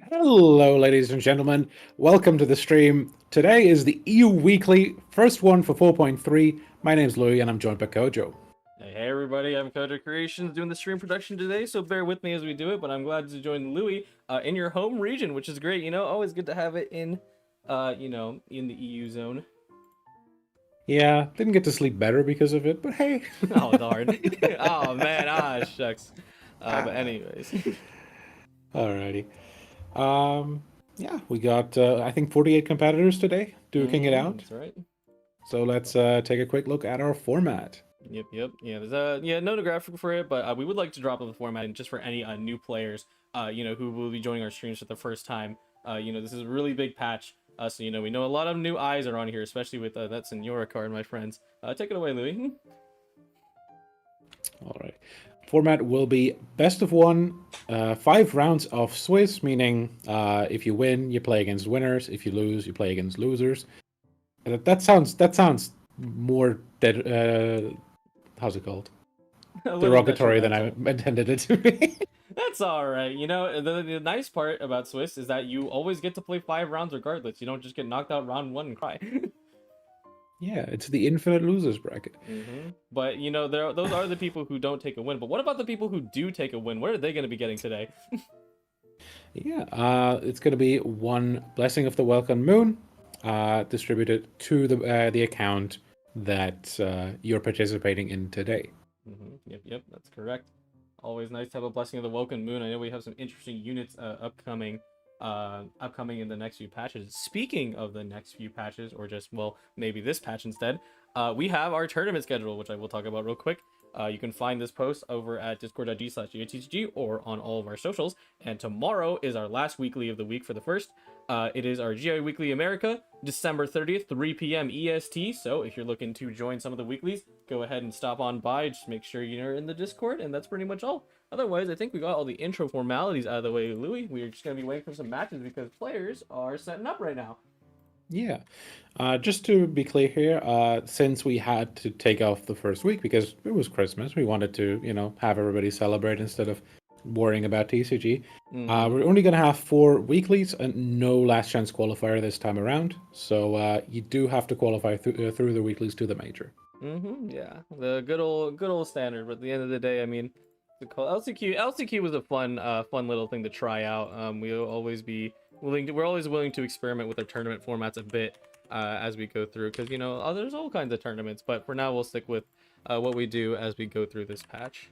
Hello, ladies and gentlemen. Welcome to the stream. Today is the EU Weekly, first one for 4.3. My name's Louis, and I'm joined by Kojo. Hey everybody, I'm Kojo Creations doing the stream production today, so bear with me as we do it, but I'm glad to join Louis in your home region, which is great, always good to have it in, in the EU zone. Yeah, didn't get to sleep better because of it, but hey. Oh, darn. Oh, man, shucks. But anyways. Alrighty. Yeah, we got, I think, 48 competitors today duking it out. That's right. So let's take a quick look at our format. Yep. Yeah, there's no graphic for it, but we would like to drop up the format and just for any new players, who will be joining our streams for the first time. This is a really big patch. So we know a lot of new eyes are on here, especially with that Signora card, my friends. Take it away, Louis. All right. Format will be best of one, 5 rounds of Swiss, meaning if you win, you play against winners. If you lose, you play against losers. That sounds more how's it called? Derogatory than I intended it to be. That's all right. The nice part about Swiss is that you always get to play 5 rounds regardless. You don't just get knocked out round 1 and cry. Yeah, it's the infinite losers bracket. But those are the people who don't take a win. But what about the people who do take a win? What are they going to be getting today? Yeah, it's going to be 1 Blessing of the Welcome Moon, distributed to the account that you're participating in today. Yep, that's correct. Always nice to have a Blessing of the Welcome Moon. I know we have some interesting units upcoming in the next few patches. Speaking of the next few patches, or just, well, maybe this patch instead, we have our tournament schedule, which I will talk about real quick. You can find this post over at discord.gg/GITCG or on all of our socials. And tomorrow is our last weekly of the week for the first. It is our GI Weekly America, December 30th, 3 p.m. EST. So if you're looking to join some of the weeklies, go ahead and stop on by. Just make sure you're in the Discord, and that's pretty much all. Otherwise, I think we got all the intro formalities out of the way, Louis. We're just going to be waiting for some matches because players are setting up right now. Yeah. Just to be clear here, since we had to take off the first week because it was Christmas, we wanted to, have everybody celebrate instead of worrying about TCG. We're only going to have 4 weeklies and no last chance qualifier this time around. So you do have to qualify through the weeklies to the major. Yeah, the good old standard. But at the end of the day, I mean, LCQ was a fun little thing to try out. We're always willing to experiment with our tournament formats a bit as we go through, because there's all kinds of tournaments. But for now, we'll stick with what we do as we go through this patch.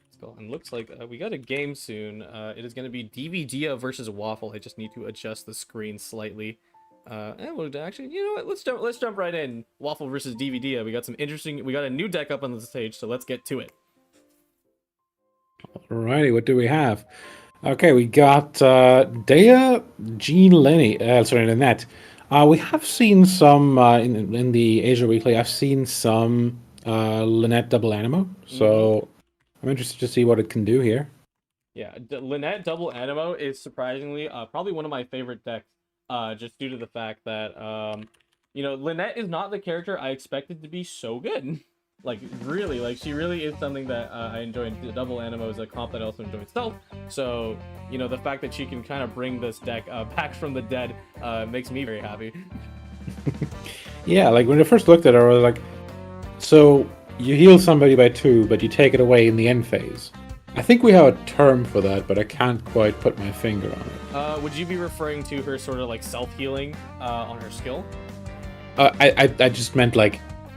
Let's go. And looks like we got a game soon. It is going to be DVD versus Waffle. I just need to adjust the screen slightly. And we'll actually, what? Let's jump right in. Waffle versus DVD. We got a new deck up on the stage, so let's get to it. Alrighty, what do we have? Okay, we got Dea, Jean, Lynette. We have seen some in the Asia Weekly. I've seen some Lynette double Animo, so I'm interested to see what it can do here. Yeah, Lynette double Animo is surprisingly probably one of my favorite decks, just due to the fact that Lynette is not the character I expected to be so good. She really is something that I enjoy. The double Animo is a comp that I also enjoy itself. So, the fact that she can kind of bring this deck back from the dead makes me very happy. Yeah, when I first looked at her, I was like, so you heal somebody by 2, but you take it away in the end phase. I think we have a term for that, but I can't quite put my finger on it. Would you be referring to her sort of self-healing on her skill? I just meant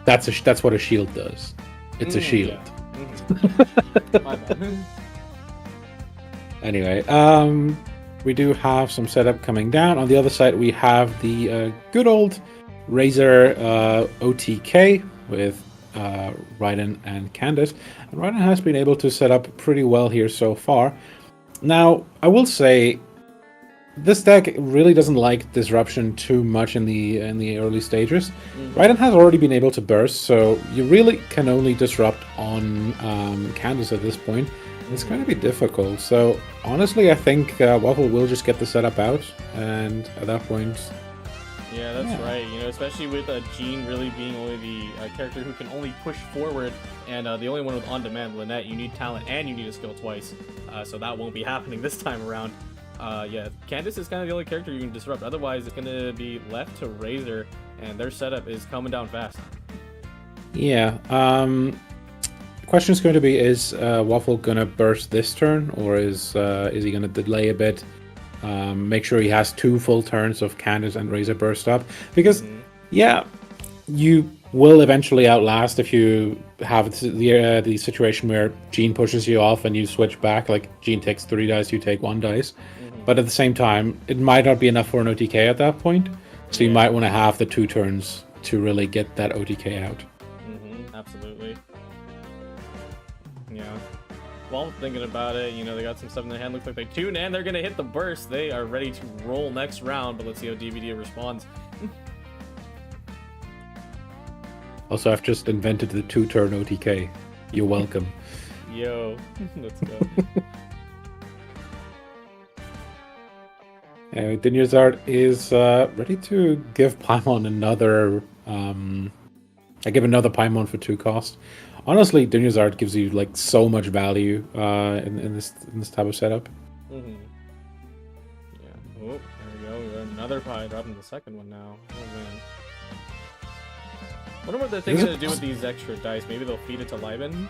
that's what a shield does. It's a shield. Yeah. My bad. Anyway, we do have some setup coming down. On the other side, we have the good old Razor OTK with Raiden and Candace. And Raiden has been able to set up pretty well here so far. Now, I will say, this deck really doesn't like disruption too much in the early stages. Raiden has already been able to burst, so you really can only disrupt on Candace at this point. It's going to be difficult. So honestly, I think Waffle will just get the setup out, and at that point... Yeah, that's right. Especially with Jean really being only the character who can only push forward, and the only one with on-demand, Lynette, you need talent and you need a skill twice. So that won't be happening this time around. Yeah, Candace is kind of the only character you can disrupt. Otherwise, it's gonna be left to Razor, and their setup is coming down fast. Yeah. The question is going to be: is Waffle gonna burst this turn, or is he gonna delay a bit? Make sure he has 2 full turns of Candace and Razor burst up, because yeah, you will eventually outlast if you have the situation where Jean pushes you off and you switch back. Like Jean takes 3 dice, you take 1 dice. But at the same time, it might not be enough for an OTK at that point. So you might want to have the 2 turns to really get that OTK out. Absolutely. Yeah. While thinking about it, you know, they got some stuff in their hand. Looks like they tune and they're gonna hit the burst. They are ready to roll next round, but let's see how DVD responds. Also, I've just invented the 2-turn OTK. You're welcome. Yo, let's go. Anyway, Dinyarzard is ready to give Paimon another... I give another Paimon for 2 cost. Honestly, Dinyarzard gives you like so much value in this type of setup. Yeah. Oh, there we go. We got another pie dropping the second one now. Oh man. Wonder what they're thinking to do with these extra dice. Maybe they'll feed it to Liben.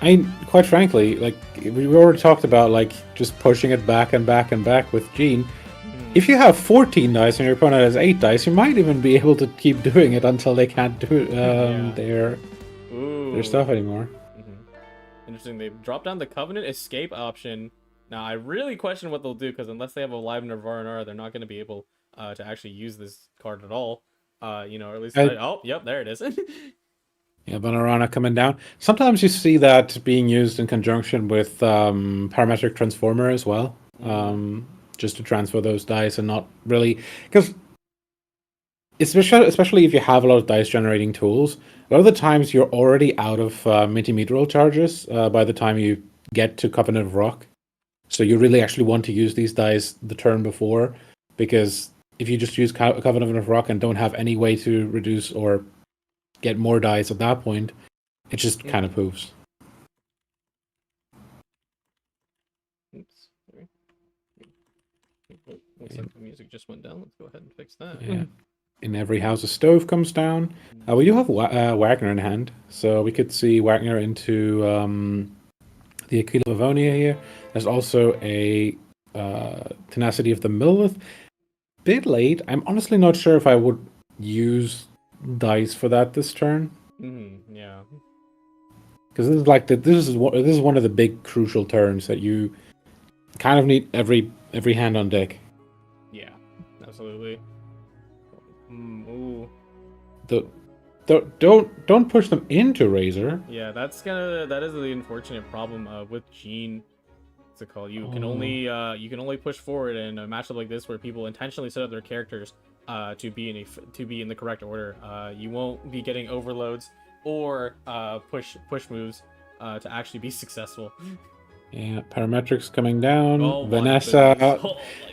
I mean, quite frankly, like we already talked about, like just pushing it back and back and back with Jean. If you have 14 dice and your opponent has 8 dice, you might even be able to keep doing it until they can't do their stuff anymore. Interesting. They dropped down the Covenant Escape option. Now, I really question what they'll do, because unless they have a Live Nirvana, they're not going to be able to actually use this card at all. You know, or at least... oh, yep, there it is. Yeah, Banarana coming down. Sometimes you see that being used in conjunction with Parametric Transformer as well. Just to transfer those dice and not really... Because especially if you have a lot of dice generating tools, a lot of the times you're already out of Mentimeteral charges by the time you get to Covenant of Rock. So you really actually want to use these dice the turn before, because if you just use Covenant of Rock and don't have any way to reduce or get more dice at that point, it just kind of poofs. Oops. Sorry. Looks like the music just went down. Let's go ahead and fix that. Yeah. In every house a stove comes down. We do have Wagner in hand, so we could see Wagner into the Aquila of Avonia here. There's also a Tenacity of the Millith. Bit late. I'm honestly not sure if I would use dice for that this turn. Yeah. Because this is like this is one of the big crucial turns that you kind of need every hand on deck. Yeah, absolutely. Ooh. Don't push them into Razor. Yeah, that is the unfortunate problem with Jean. What's it called? You can only push forward in a matchup like this where people intentionally set up their characters to be in the correct order. You won't be getting overloads or push moves to actually be successful. Yeah, Parametrics coming down. Oh, Vanessa.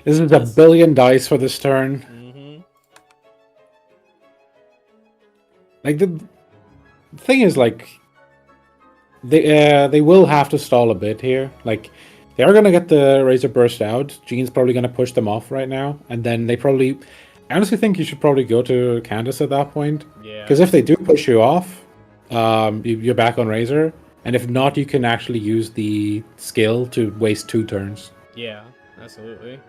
This is a billion dice for this turn. Like the thing is, like they will have to stall a bit here. Like they are gonna get the Razor Burst out. Jean's probably gonna push them off right now, and then they probably. I honestly think you should probably go to Candace at that point. Yeah. Because if they do push you off, you're back on Razor, and if not, you can actually use the skill to waste 2 turns. Yeah, absolutely.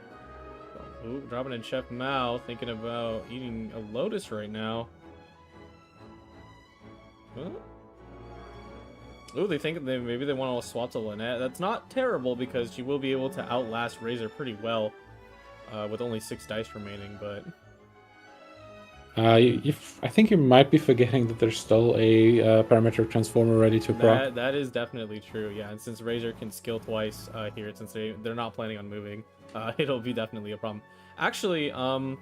Ooh, dropping in Chef Mao, thinking about eating a Lotus right now. Huh? Ooh, they think maybe they want to swap to Lynette. That's not terrible because she will be able to outlast Razor pretty well with only 6 dice remaining, but... I think you might be forgetting that there's still a Parametric Transformer ready to proc. That is definitely true, yeah. And since Razor can skill twice here, since they're not planning on moving, it'll be definitely a problem. Actually, oh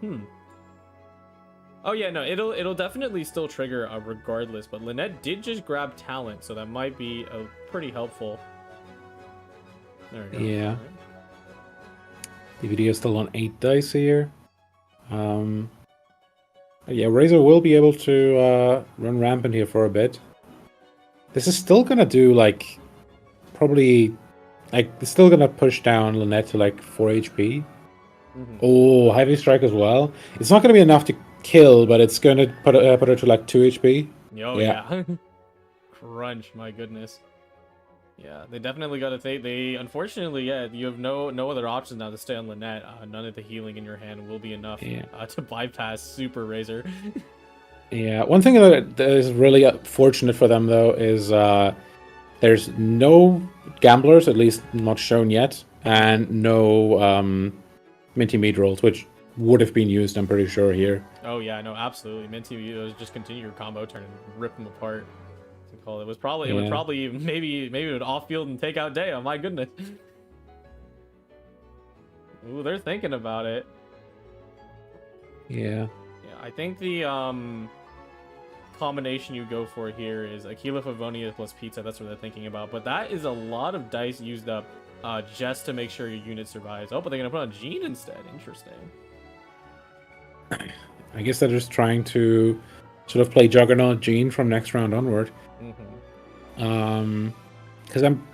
yeah, no, it'll definitely still trigger regardless, but Lynette did just grab talent, so that might be pretty helpful. There we go. Yeah. DVD is still on 8 dice here. Yeah, Razor will be able to run rampant here for a bit. This is still gonna do like probably like, it's still gonna push down Lynette to like 4 HP. Mhm. Oh, heavy strike as well. It's not gonna be enough to kill, but it's gonna put her to like 2 HP. Oh yeah. Crunch, my goodness. Yeah, they definitely got to take. They unfortunately, yeah, you have no other options now to stay on Lynette. None of the healing in your hand will be enough to bypass Super Razor. Yeah, one thing that is really fortunate for them though is there's no gamblers, at least not shown yet, and no minty meat rolls, which would have been used, I'm pretty sure, here. Oh yeah, no, absolutely. Minty, you just continue your combo turn and rip them apart. It was probably it would probably maybe it would off field and take out Daya. My goodness. Ooh, they're thinking about it. Yeah. Yeah, I think the combination you go for here is Aquila Favonia plus Pizza. That's what they're thinking about. But that is a lot of dice used up just to make sure your unit survives. Oh, but they're gonna put on Jean instead. Interesting. I guess they're just trying to sort of play Juggernaut Jean from next round onward. Because I'm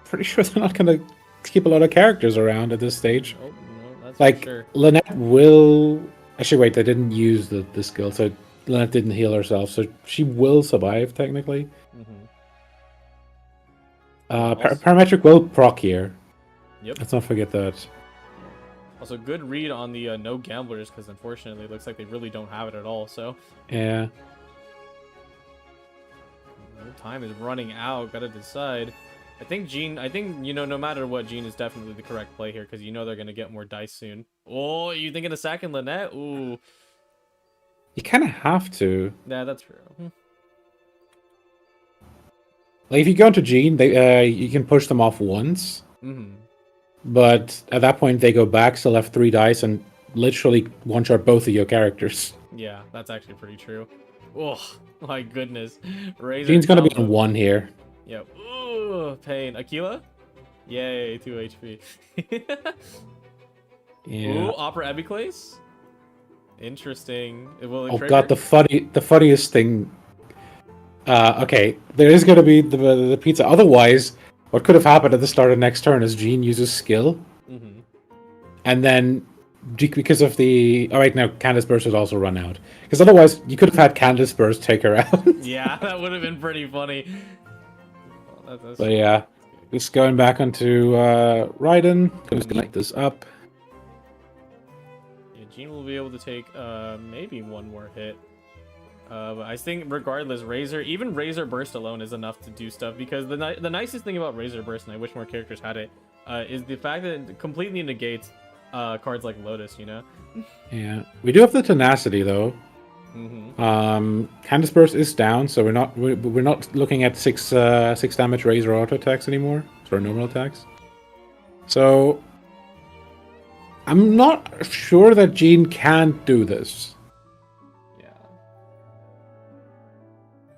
pretty sure they're not going to keep a lot of characters around at this stage. Oh, no, that's like, for sure. Lynette will... Actually, wait, they didn't use the skill, so Lynette didn't heal herself, so she will survive, technically. Parametric will proc here. Yep. Let's not forget that. Also, good read on the no gamblers, because unfortunately it looks like they really don't have it at all, so... Yeah. Time is running out. Gotta decide. I think Jean, no matter what, Jean is definitely the correct play here, because they're gonna get more dice soon. Oh, you thinking of sacking Lynette? Ooh. You kind of have to. Yeah, that's true. Like, if you go into Jean, you can push them off once. But at that point, they go back, still have 3 dice, and literally one-shot both of your characters. Yeah, that's actually pretty true. Oh, my goodness. Razor Jean's gonna be on 1 here. Yep. Ooh, pain. Aquila? Yay, 2 HP. Yeah. Ooh, Opera Epiclase? Interesting. Oh god, the funniest thing. Okay, there is gonna be the pizza. Otherwise, what could have happened at the start of next turn is Jean uses skill, and then because of the... Alright, now Candace Burst has also run out. Because otherwise, you could have had Candace Burst take her out. Yeah, that would have been pretty funny. So yeah, just going back onto Raiden. Just gonna light this up. Yeah, Jean will be able to take maybe 1 more hit. But I think regardless, even Razor Burst alone is enough to do stuff, because the nicest thing about Razor Burst, and I wish more characters had it, is the fact that it completely negates cards like Lotus, Yeah, we do have the tenacity though. Candace Burst is down, so we're not looking at 6 damage Razor auto attacks anymore. For normal attacks. So I'm not sure that Jean can do this. Yeah.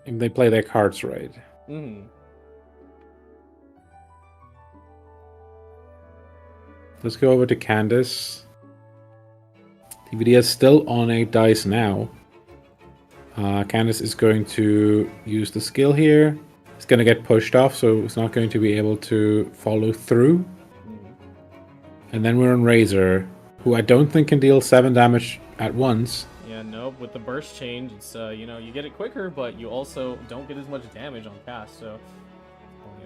If they play their cards right. Let's go over to Candace. DVD is still on 8 dice now. Candace is going to use the skill here. It's going to get pushed off, so it's not going to be able to follow through. And then we're on Razor, who I don't think can deal 7 damage at once. Yeah, nope. With the burst change, it's you get it quicker, but you also don't get as much damage on cast. So,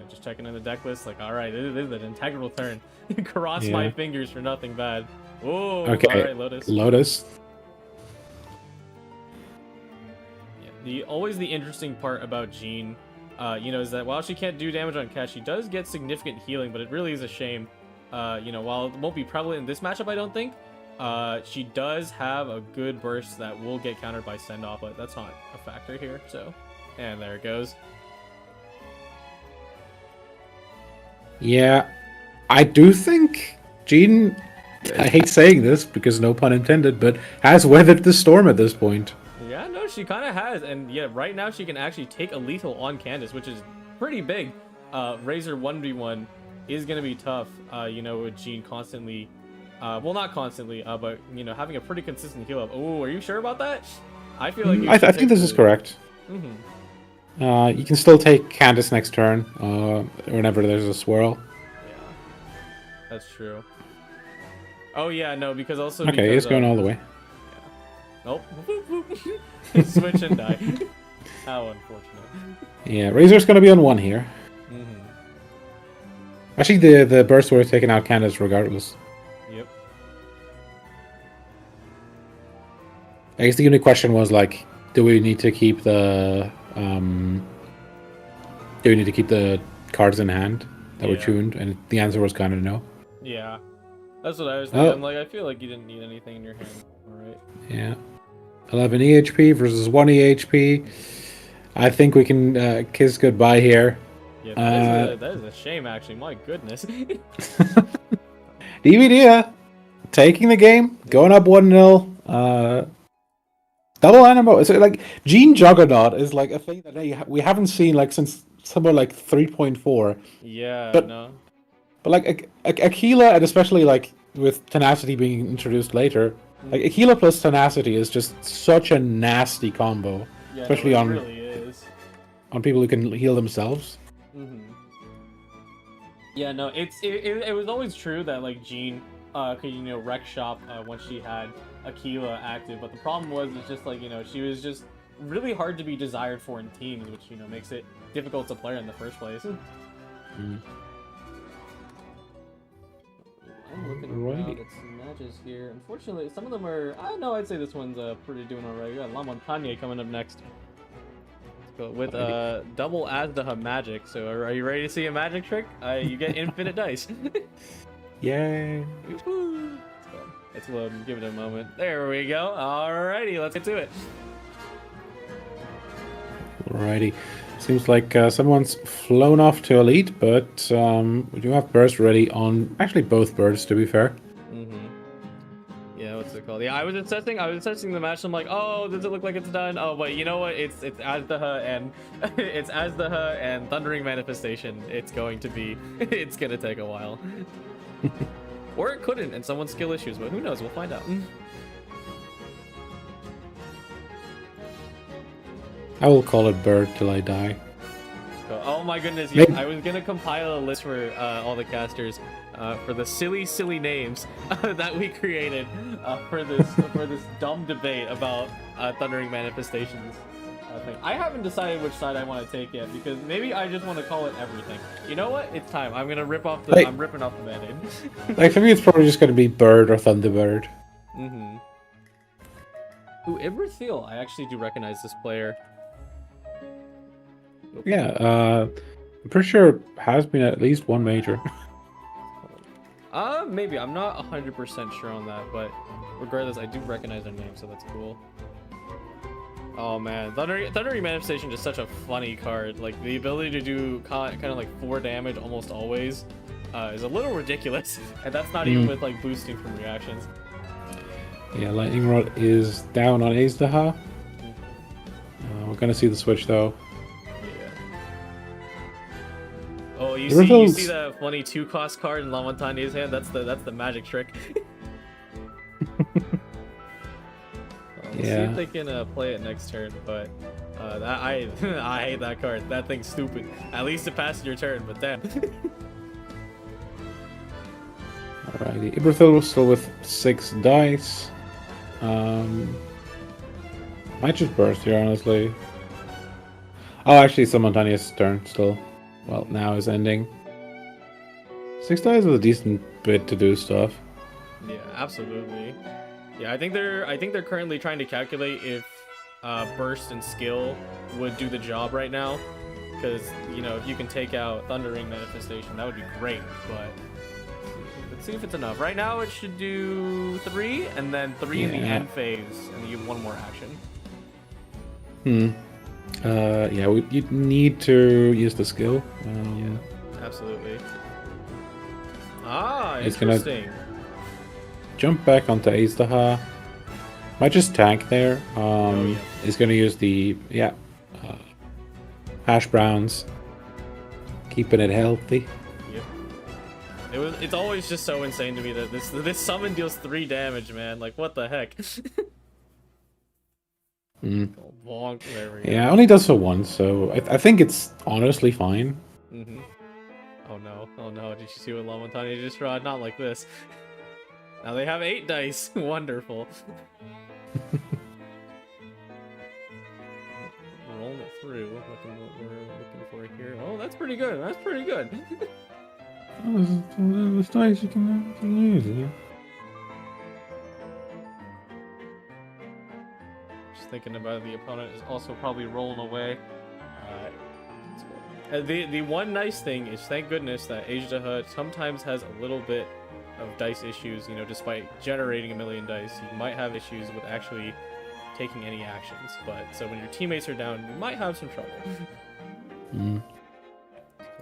just checking in the deck list, like, all right, this is an integral turn. Cross my fingers for nothing bad. Oh, okay. All right, Lotus. Always the interesting part about Jean, is that while she can't do damage on cast, she does get significant healing, but it really is a shame. While it won't be prevalent in this matchup, I don't think, she does have a good burst that will get countered by send-off, but that's not a factor here, so... And there it goes. Yeah, I do think Jean, I hate saying this because no pun intended, but has weathered the storm at this point. Yeah, no, she kind of has, and yeah, right now she can actually take a lethal on Candace, which is pretty big. Razor 1v1 is going to be tough, with Jean constantly, well, not constantly, but, having a pretty consistent heal up. Oh, are you sure about that? I feel like I think this is correct. You can still take Candace next turn, whenever there's a swirl. That's true. Oh yeah, no, because also Okay, because, he's going all the way. Nope. Switch and die. How unfortunate. Yeah, Razor's going to be on 1 here. Mm-hmm. Actually, the burst would have taken out Candace regardless. Yep. I guess the only question was, like, do we need to keep the... do we need to keep the cards in hand that were tuned? And the answer was kind of no. Yeah. That's what I was thinking. Oh. I'm like, I feel like you didn't need anything in your hand. Alright. Yeah. 11 EHP versus 1 EHP. I think we can kiss goodbye here. Yeah, that is a shame, actually. My goodness. DVD taking the game, going up 1-0. Double Animo. So, like, Gene Juggernaut is like a thing that we haven't seen like since somewhere like 3.4. Yeah, but, no. But like Aquila, and especially like with Tenacity being introduced later, like Aquila plus Tenacity is just such a nasty combo, Yeah, especially no, it really is. On people who can heal themselves. Mm-hmm. Yeah, no, it was always true that like Jean could wreck shop once she had Aquila active, but the problem was it's just like she was just really hard to be desired for in teams, which makes it difficult to play in the first place. Mm. I'm looking around at some matches here. Unfortunately, some of them are. I don't know. I'd say this one's pretty doing alright. We got Lamonty coming up next. With double Azdaha magic. So are you ready to see a magic trick? You get infinite dice. Yay! Let's load and give it a moment. There we go. Alrighty, let's get to it. Alrighty. Seems like someone's flown off to Elite, but we do have burst ready on actually both birds, to be fair. Yeah, what's it called? Yeah, I was assessing the match. I'm like, oh, does it look like it's done? Oh, but you know what? It's Azdaha and it's Azdaha and Thundering Manifestation. It's gonna take a while. Or it couldn't, and someone's skill issues, but who knows? We'll find out. I will call it bird till I die. Oh my goodness, yeah, I was gonna compile a list for all the casters for the silly names that we created for this dumb debate about Thundering Manifestations thing. I haven't decided which side I want to take yet, because maybe I just want to call it everything. You know what? It's time. I'm gonna rip off the I'm ripping off the band-aid. Like, for me, it's probably just gonna be bird or Thunderbird. Ooh, Ibrithil. I actually do recognize this player. Yeah, I'm pretty sure has been at least one major. Maybe. I'm not 100% sure on that, but regardless, I do recognize their name, so that's cool. Oh man, Thundering Manifestation is such a funny card. Like, the ability to do kind of like 4 damage almost always is a little ridiculous, and that's not even with like boosting from reactions. Yeah, Lightning Rod is down on Azdaha. We're gonna see the switch though. Oh, you see the funny 2-cost card in Lamontanya's hand? That's the magic trick. Let's see if they can play it next turn, but I hate that card. That thing's stupid. At least it passes your turn, but damn. Alrighty, Ibrithil was still with 6 dice. Might just burst here, honestly. Oh, actually, it's Lamontanya's turn still. Well, now is ending. 6 dice is a decent bit to do stuff. Yeah, absolutely. Yeah, I think they're currently trying to calculate if burst and skill would do the job right now, because if you can take out Thundering Manifestation, that would be great. But let's see if it's enough. Right now, it should do 3, and then 3 in the end phase, and you have 1 more action. Yeah, you need to use the skill. Yeah, absolutely. It's interesting. Gonna jump back onto Azdaha. Might just tank there. He's gonna use the hash browns, keeping it healthy. Yep. It's always just so insane to me that this summon deals 3 damage, man. Like, what the heck? Bonk, there we go. Yeah, only does so once, so I think it's honestly fine. Oh no, did you see what Lamonty just draw? Not like this. Now they have 8 dice. Wonderful. Rolling it through, looking what we're looking for here. Oh, that's pretty good. That's pretty good. This dice you can use it. Just thinking about it, the opponent is also probably rolling away. The one nice thing is, thank goodness, that Azdaha sometimes has a little bit of dice issues. You know, despite generating a million dice, you might have issues with actually taking any actions. But so when your teammates are down, you might have some trouble. Mm.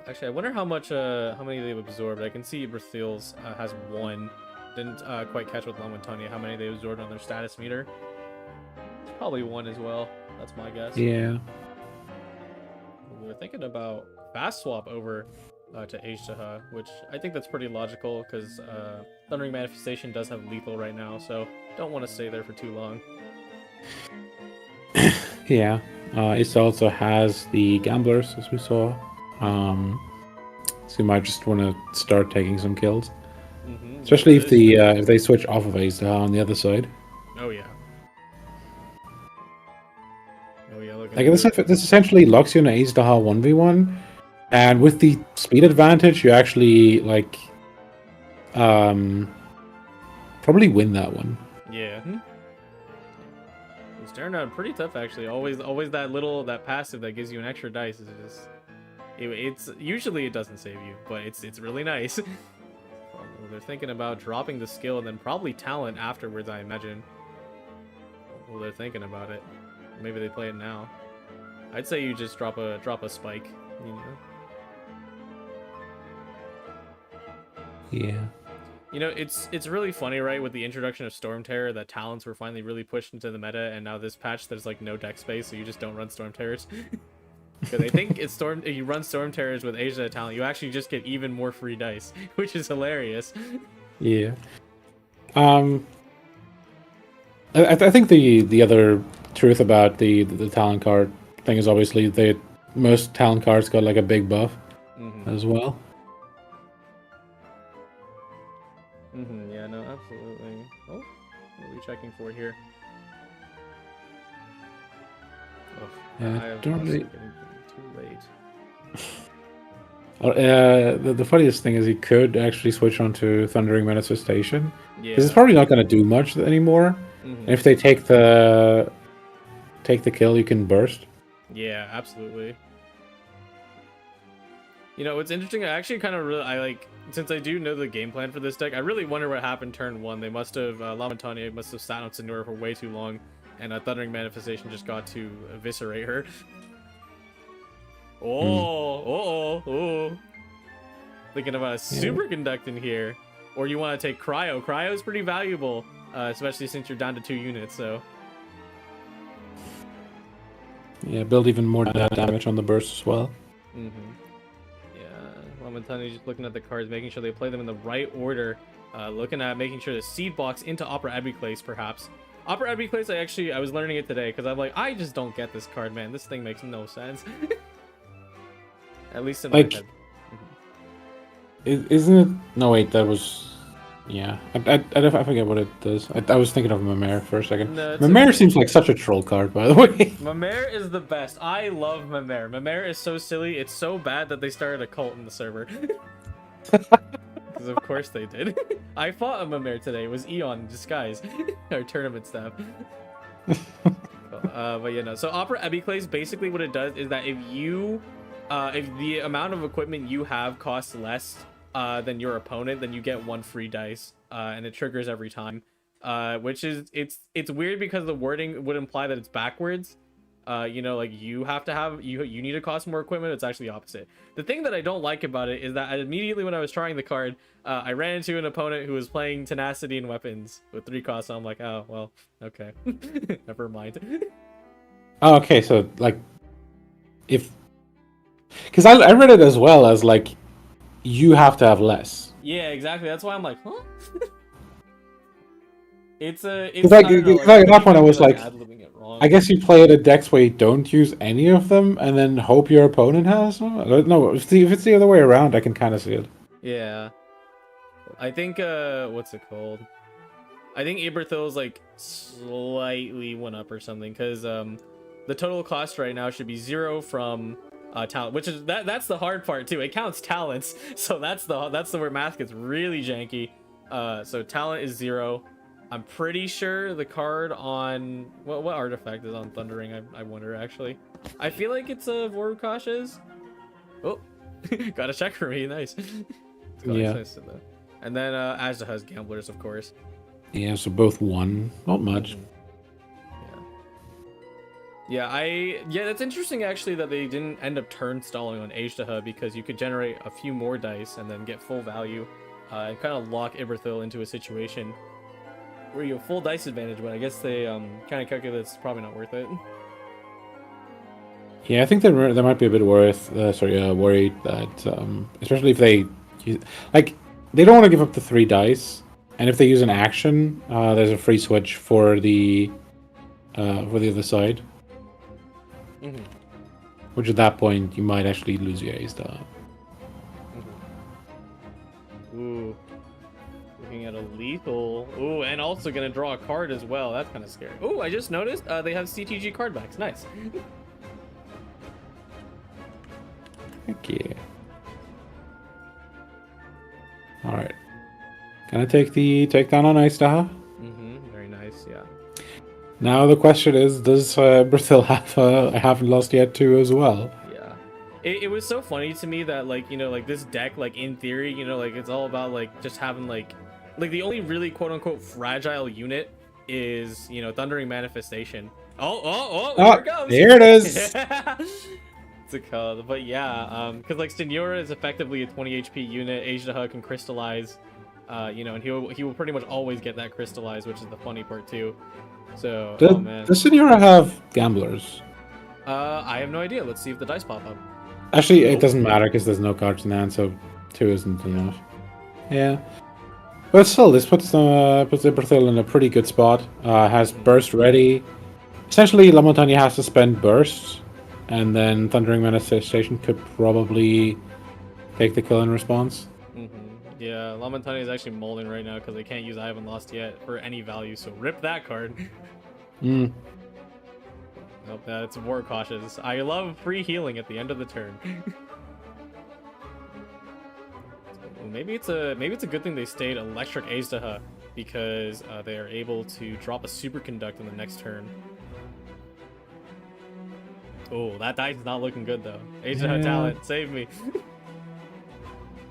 Actually, I wonder how many they've absorbed. I can see Berthil's has 1. Didn't quite catch with Lamonty how many they absorbed on their status meter. It's probably 1 as well. That's my guess. Yeah. We were thinking about fast swap over to Azdaha, which I think that's pretty logical because Thundering Manifestation does have lethal right now, so don't want to stay there for too long. Yeah. It also has the gamblers, as we saw. So you might just want to start taking some kills, especially if they switch off of Azdaha on the other side. Oh yeah. Oh yeah. Like this essentially locks you in an Azdaha 1v1, and with the speed advantage, you actually probably win that one. Yeah. It's turned out pretty tough actually. Always that passive that gives you an extra dice is just. It's usually it doesn't save you, but it's really nice. Well, they're thinking about dropping the skill and then probably talent afterwards, I imagine. Well, they're thinking about it. Maybe they play it now. I'd say you just drop a spike, you know. Yeah. You know, it's really funny, right, with the introduction of Storm Terror, that talents were finally really pushed into the meta, and now this patch there's like no deck space, so you just don't run Storm Terrors. Because I think if you run Storm Terrors with Azdaha talent, you actually just get even more free dice, which is hilarious. Yeah. I think the other truth about the talent card thing is obviously most talent cards got like a big buff as well. Yeah, no, absolutely. Oh, what are we checking for here? Oh, Yeah, don't really. Too late. The funniest thing is he could actually switch on to Thundering Manifestation. Yeah. Because it's probably not going to do much anymore. And if they take the kill, you can burst. Yeah, absolutely. You know, what's interesting, since I do know the game plan for this deck, I really wonder what happened turn 1. They must have, Lamonty must have sat on Signora for way too long, and Thundering Manifestation just got to eviscerate her. Oh. Thinking about a superconducting here. Or you want to take Cryo. Cryo is pretty valuable, especially since you're down to 2 units, so. Yeah, build even more damage on the burst as well. Yeah, Lamonty just looking at the cards, making sure they play them in the right order. Looking at making sure the seed box into Opera Ebiclase, perhaps. Opera Ebiclase, I was learning it today, because I'm like, I just don't get this card, man. This thing makes no sense. At least in my head. Isn't it? No, wait, that was. Yeah, I forget what it does. I was thinking of Mamere for a second. No, Mamere seems like such a troll card, by the way. Mamere is the best. I love Mamere. Mamere is so silly. It's so bad that they started a cult in the server. Because of course they did. I fought a Mamere today. It was Eon in disguise. Our tournament staff. But yeah, no. So Opera Ebiclase, basically what it does is that if the amount of equipment you have costs less than your opponent, then you get 1 free dice, and it triggers every time. Which is it's weird because the wording would imply that it's backwards. You know, like you need to cost more equipment. It's actually the opposite. The thing that I don't like about it is that immediately when I was trying the card, I ran into an opponent who was playing Tenacity and Weapons with 3 costs. So I'm like, oh well, okay, never mind. Oh, okay, so like, because I read it as well as like, you have to have less. Yeah, exactly. That's why I'm like, huh? It's like at that point I was like, ad-libbing it wrong. I guess you play at a decks where you don't use any of them, and then hope your opponent has them. No, if it's the other way around, I can kind of see it. Yeah. I think what's it called? I think Iberthil is like slightly one up or something, because the total cost right now should be 0 from talent, which is that's the hard part too. It counts talents, so that's the where math gets really janky. So talent is 0. I'm pretty sure the card on what artifact is on Thundering. I wonder actually. I feel like it's a Vorukash's. Oh, got a check for me. Nice. Yeah. And then Azdaha's Gamblers, of course. Yeah, so both 1. Not much. Yeah, that's interesting actually that they didn't end up turn stalling on Azdaha, because you could generate a few more dice and then get full value and kind of lock Iberthil into a situation where you have full dice advantage, but I guess they kind of calculate it's probably not worth it. Yeah, I think they might be a bit worried that, especially if they they don't want to give up the 3 dice, and if they use an action, there's a free switch for the other side. Mm-hmm. Which at that point you might actually lose your Azdaha. Mm-hmm. Ooh, looking at a lethal. Ooh, and also gonna draw a card as well. That's kind of scary. Ooh, I just noticed they have CTG card backs. Nice. Heck yeah. All right. Can I take the takedown on Azdaha? Very nice. Yeah. Now the question is, does Brazil have I haven't lost yet too as well? Yeah, it was so funny to me that like this deck, like in theory, it's all about like just having like the only really quote unquote fragile unit is Thundering Manifestation. Oh, here it comes. Here it is. It's a code, but yeah, because like Signora is effectively a 20 HP unit. Azdaha can crystallize, and he will pretty much always get that crystallized, which is the funny part too. So, oh man. Does Signora have Gamblers? I have no idea. Let's see if the dice pop up. Actually, it doesn't matter because there's no cards in hand, so 2 isn't enough. Yeah. But still, this puts Iberthil in a pretty good spot. Has Burst ready. Essentially, Lamonty has to spend Burst, and then Thundering Manifestation could probably take the kill in response. Yeah, Lamonty is actually molding right now because they can't use I haven't lost yet for any value, so rip that card. Nope, that's more cautious. I love free healing at the end of the turn. Maybe it's a good thing they stayed Electric Azdaha, because they are able to drop a Superconduct in the next turn. Oh, that dice is not looking good though. Azdaha talent, save me.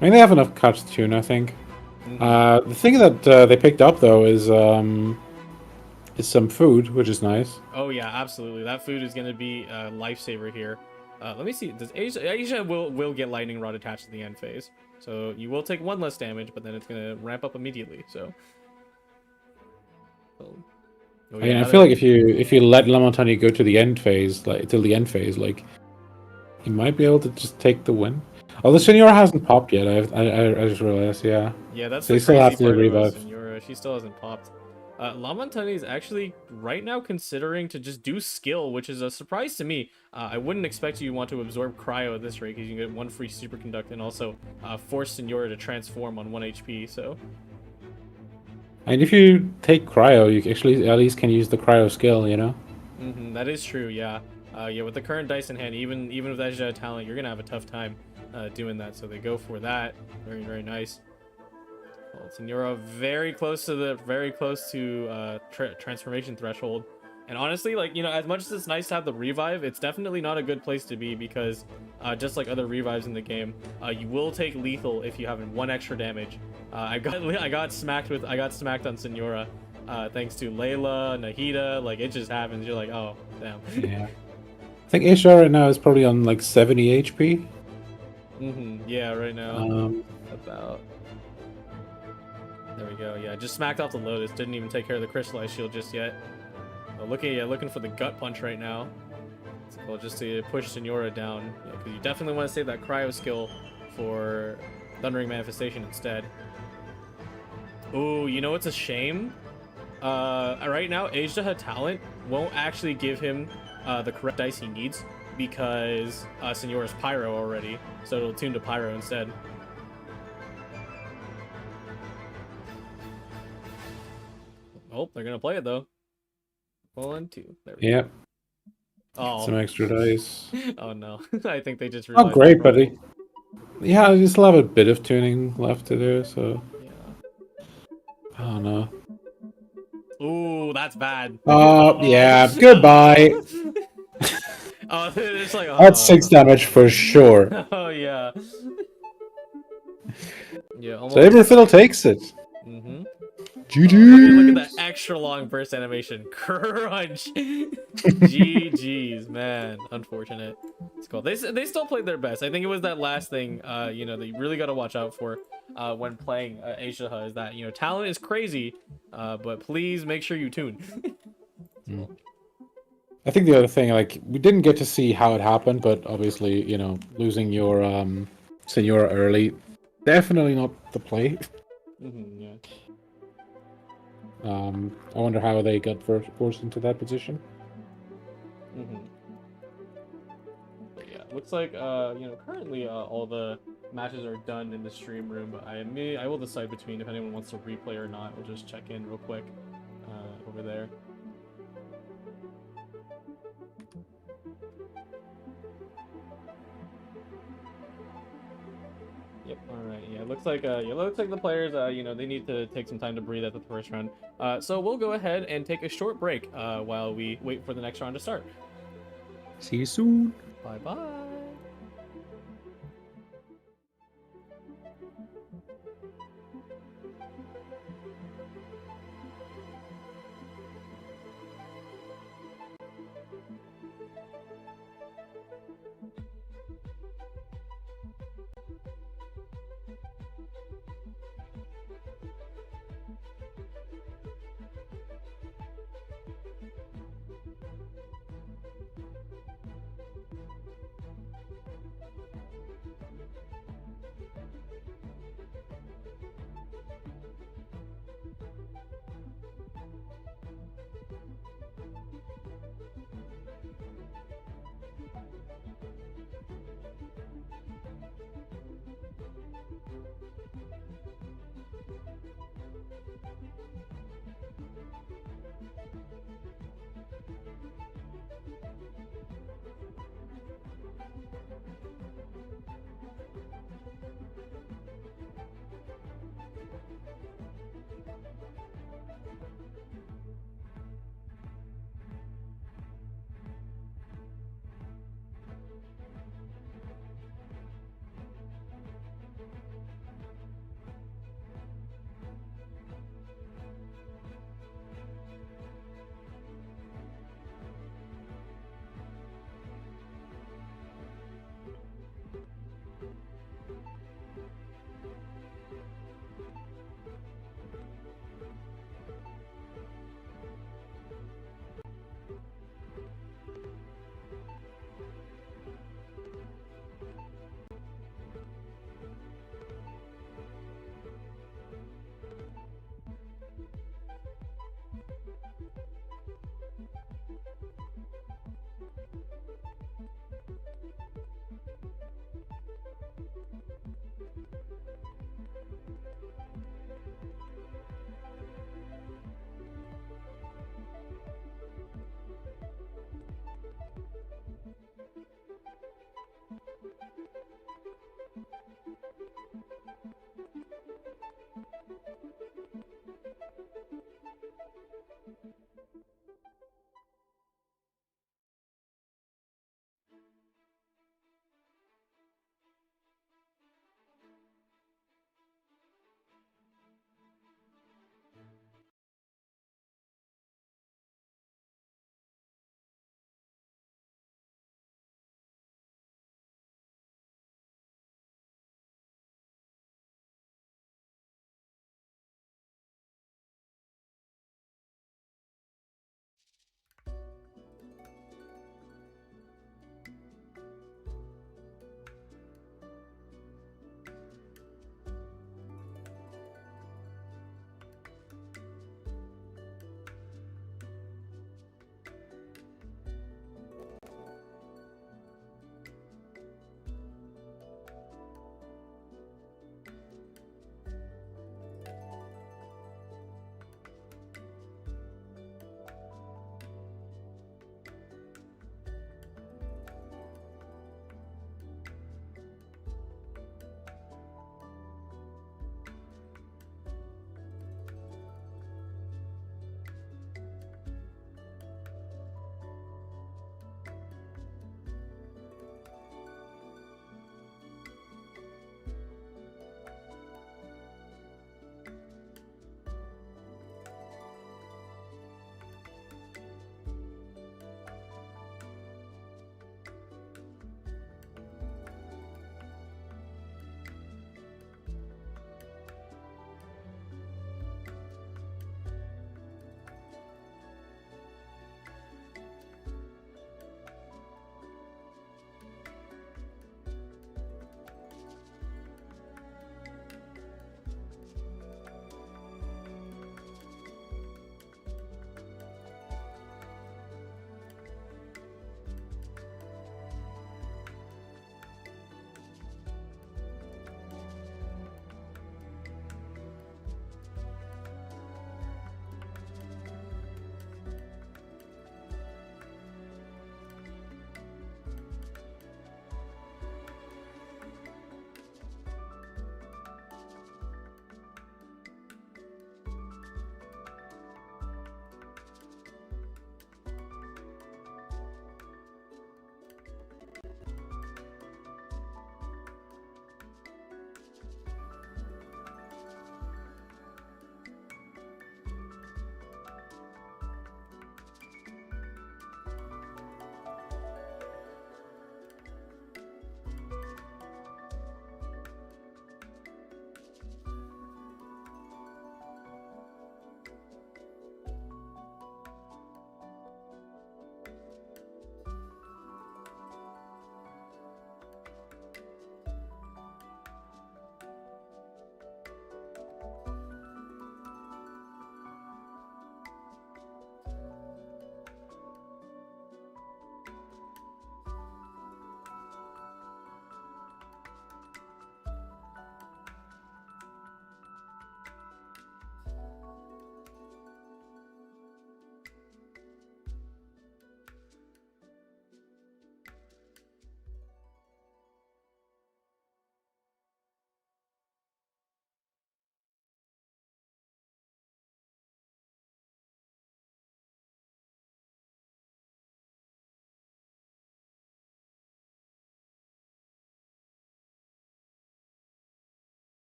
I mean, they have enough cards to tune, I think. The thing that they picked up though is some food, which is nice. Oh yeah, absolutely. That food is going to be a lifesaver here. Let me see. Does Asia will get Lightning Rod attached to the end phase, so you will take 1 less damage, but then it's going to ramp up immediately. So. I mean, I feel like if you let Lamonty go to the end phase, till the end phase, he might be able to just take the win. Oh, the Signora hasn't popped yet. I just realized. Yeah. Yeah, that's so the still have crazy to part revive. about Signora. She still hasn't popped. Lamonty is actually right now considering to just do skill, which is a surprise to me. I wouldn't expect you want to absorb cryo at this rate, because you can get 1 free superconduct and also force Signora to transform on 1 HP. So. And if you take cryo, you actually at least can use the cryo skill, That is true. Yeah. Yeah. With the current dice in hand, even with that talent, you're gonna have a tough time doing that. So they go for that. Very, very nice. Well, Signora very close to transformation threshold, and honestly, as much as it's nice to have the revive, it's definitely not a good place to be, because just like other revives in the game, you will take lethal if you have 1 extra damage. I got smacked on Signora, thanks to Layla, Nahida. It just happens. You're like, oh damn. Yeah. I think Asia right now is probably on 70 HP. Yeah, right now. About. There we go. Yeah, just smacked off the Lotus. Didn't even take care of the Crystallized Shield just yet. Looking for the Gut Punch right now. It's cool, just to push Signora down. Because you definitely want to save that Cryo skill for Thundering Manifestation instead. Ooh, it's a shame? Right now, Azdaha talent won't actually give him the correct dice he needs because Signora's Pyro already, so it'll tune to Pyro instead. Oh, they're gonna play it though. 1, 2. There we Yep. go. Oh. Some extra dice. Oh no. I think they just Oh, realized. great, buddy. Yeah, I still have a bit of tuning left to do, so. Yeah. Oh no. Ooh, that's bad. Oh, yeah. Goodbye. Oh, it's like That's 6 damage for sure. Oh yeah. Yeah. Almost. So Iberfiddle takes it. Mm-hmm. GG. Look at that extra long burst animation. Crunch. GG's, man. Unfortunate. It's cool. They still played their best. I think it was that last thing, that you really got to watch out for when playing Azdaha is that, talent is crazy, but please make sure you tune. I think the other thing, like, we didn't get to see how it happened, but obviously, losing your Signora early, definitely not the play. Mm-hmm, yeah. I wonder how they got forced into that position. Mm-hmm. But yeah, looks like currently all the matches are done in the stream room. But I will decide between if anyone wants to replay or not. We'll just check in real quick over there. Yep. All right. Yeah. It looks like the players they need to take some time to breathe at the first round. So we'll go ahead and take a short break while we wait for the next round to start. See you soon. Bye bye.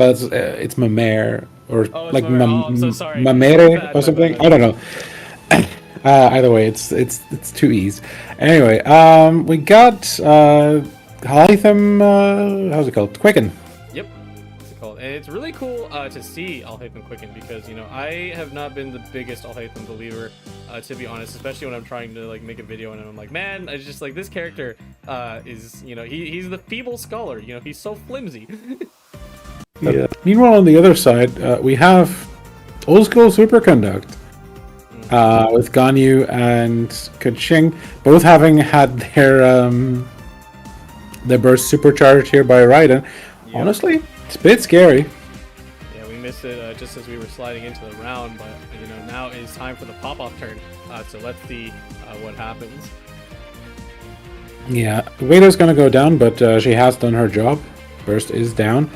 Well, it's Mamere or Oh, it's like Mamere. Oh, I'm so sorry. Mamere Bad, or my something. bad. I don't know. Either way, it's two E's. Anyway, we got Alhaitham. How's it called? Quicken. Yep. What's it called? And it's really cool to see Alhaitham Quicken because I have not been the biggest Alhaitham believer, to be honest. Especially when I'm trying to like make a video and I'm like, man, I just like this character is he's the feeble scholar. He's so flimsy. Yeah. Meanwhile, on the other side, we have old school superconduct. With Ganyu and Keqing both having had their burst supercharged here by Raiden. Yep. Honestly, it's a bit scary. Yeah, we missed it just as we were sliding into the round, but now is time for the pop-off turn. So let's see what happens. Yeah, Vader's gonna go down, but she has done her job. Burst is down.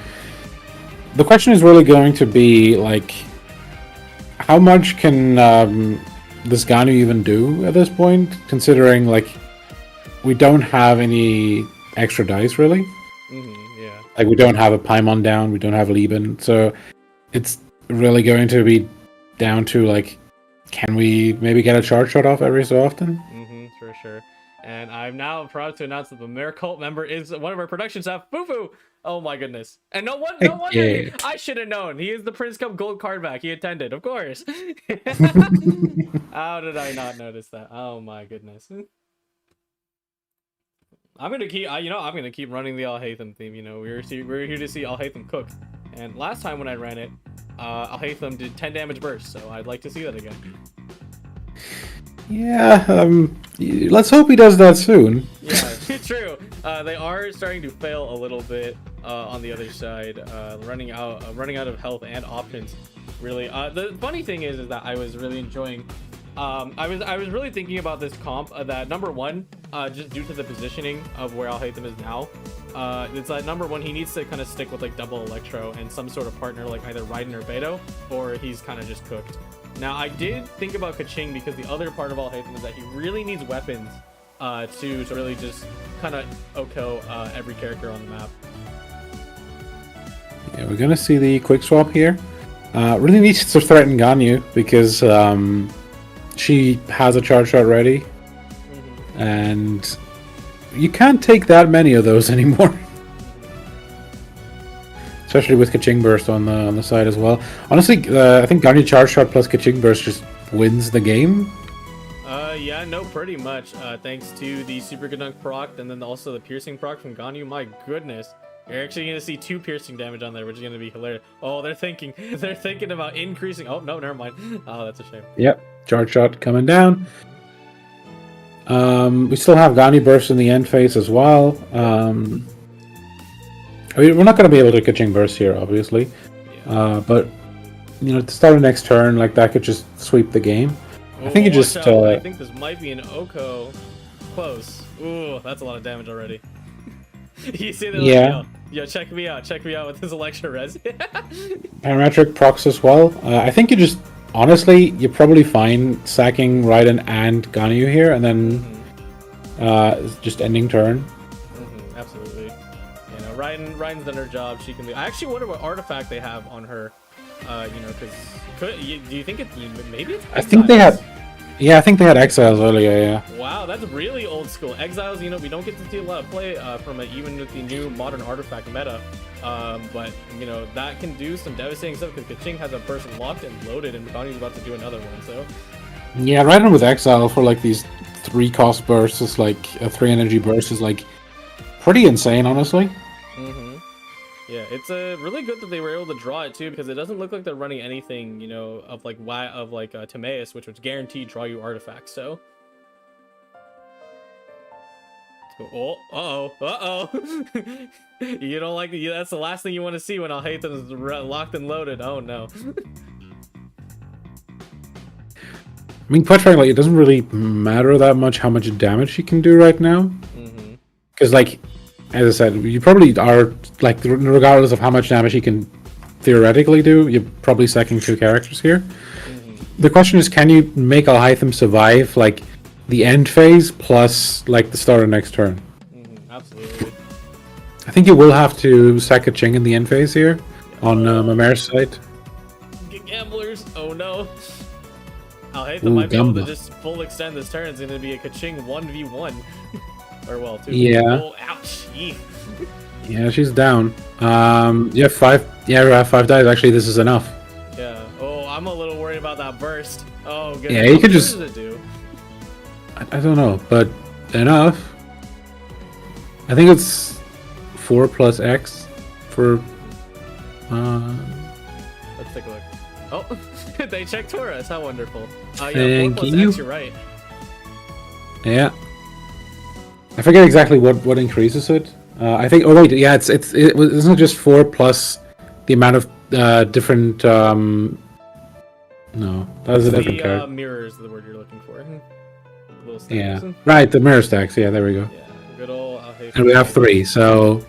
The question is really going to be like, how much can this Ganyu even do at this point? Considering like we don't have any extra dice really. Yeah. Like we don't have a Paimon down, we don't have Lieben, so it's really going to be down to like, can we maybe get a charge shot off every so often? For sure. And I'm now proud to announce that the Mare Cult member is one of our production staff, Fufu. Oh my goodness. And no wonder I should have known. He is the Prince Cup Gold card back. He attended, of course. How did I not notice that? Oh my goodness. I'm gonna keep running the Alhaitham theme. We're here to see Alhaitham cook. And last time when I ran it, Alhaitham did 10 damage burst, so I'd like to see that again. Yeah, let's hope he does that soon. Yeah, true. They are starting to fail a little bit on the other side, running out of health and options. Really, the funny thing is that I was really enjoying. I was really thinking about this comp that number one, just due to the positioning of where Alhaitham is now, it's that number one he needs to kind of stick with like double Electro and some sort of partner like either Raiden or Beto, or he's kind of just cooked. Now I did think about Keqing because the other part of Alhaitham is that he really needs weapons to really just kind of OHKO every character on the map. Yeah, we're gonna see the quick swap here. Really needs to threaten Ganyu because she has a charge shot ready, and you can't take that many of those anymore. Especially with Keqing Burst on the side as well. Honestly, I think Ganyu charge shot plus Keqing Burst just wins the game. Yeah, no, pretty much. Thanks to the Super Conduct proc and then also the piercing proc from Ganyu. My goodness. You're actually going to see 2 piercing damage on there, which is going to be hilarious. Oh, they're thinking about increasing. Oh, no, never mind. Oh, that's a shame. Yep, charge shot coming down. We still have Ganyu Burst in the end phase as well. I mean, we're not going to be able to Keqing Burst here, obviously. Yeah. But, to start the next turn, like, that could just sweep the game. I think you just... I think this might be an OHKO. Close. Ooh, that's a lot of damage already. You see that? Yeah. Yo, check me out with this Electro Res. Parametric procs as well. I think you just... Honestly, you're probably fine sacking Raiden and Ganyu here, and then just ending turn. Absolutely. Raiden's done her job. She can. I actually wonder what artifact they have on her. Because do you think maybe it's? I think they had. Yeah, I think they had Exiles earlier. Yeah. Wow, that's really old school. Exiles, we don't get to see a lot of play from it, even with the new modern artifact meta. But that can do some devastating stuff because Keqing has a burst locked and loaded, and Ganyu's about to do another one. So. Yeah, Raiden with Exile for like these 3 cost bursts is like a 3 energy burst is like pretty insane, honestly. Yeah, it's really good that they were able to draw it too, because it doesn't look like they're running anything, of Timaeus, which was guaranteed draw you artifacts. So. Oh, uh-oh. You don't like it. That's the last thing you want to see when Alhaitham is locked and loaded. Oh no. I mean, quite frankly, it doesn't really matter that much how much damage she can do right now. Because, like, as I said, you probably are, like, regardless of how much damage he can theoretically do, you're probably sacking 2 characters here. The question is, can you make Alhaitham survive, like, the end phase plus, like, the start of next turn? Absolutely. I think you will have to sack Keqing in the end phase here, on Mamer's side. Gamblers. Oh no. Alhaitham might be able to just full extend this turn. It's going to be a Kaching 1v1. Or well, 2. Yeah. Oh, ouch. Yeah, she's down. Yeah, 5. Yeah, 5 dies. Actually, this is enough. Yeah. Oh, I'm a little worried about that burst. Oh, goodness. Yeah, you could just. What does it do? I don't know, but enough. I think it's 4 plus X for. Let's take a look. Oh, they checked Taurus. How wonderful. Yeah, Thank 4 plus you. X, you're right. Yeah. I forget exactly what increases it. I think. Oh wait, yeah, it's not just 4 plus the amount of different. No, that was a different card. Mirror is the word you're looking for. Little stacks. Yeah, right. The mirror stacks. Yeah, there we go. Yeah, good old. And we have 3, so.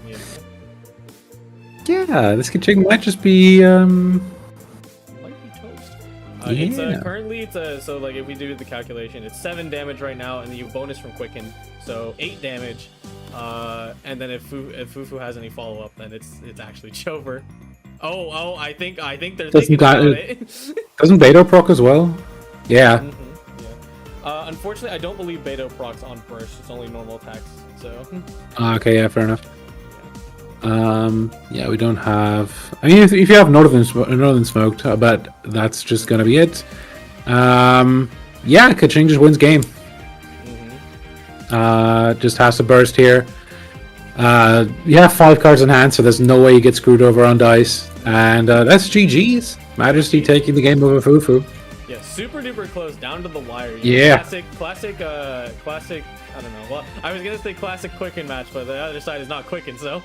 Yeah, this Kaching might just be. Might be toast. Yeah. It's currently so like if we do the calculation, it's 7 damage right now, and you bonus from Quicken, so 8 damage. And then if Fufu has any follow up, then it's actually Chover. Oh, I think they're thinking about it. Doesn't Beto proc as well? Yeah. Yeah. Unfortunately, I don't believe Beto procs on burst. It's only normal attacks. So. Okay, yeah, fair enough. Yeah, we don't have. I mean, if you have Northern Smoked, I bet that's just gonna be it. Yeah, Kaching just wins game. Just has to burst here. You have 5 cards in hand, so there's no way you get screwed over on dice. And that's GG's. Majesty taking the game over Fufu. Yeah, super duper close, down to the wire. Yeah. Classic. I don't know. Well, I was gonna say classic Quicken match, but the other side is not Quicken, so.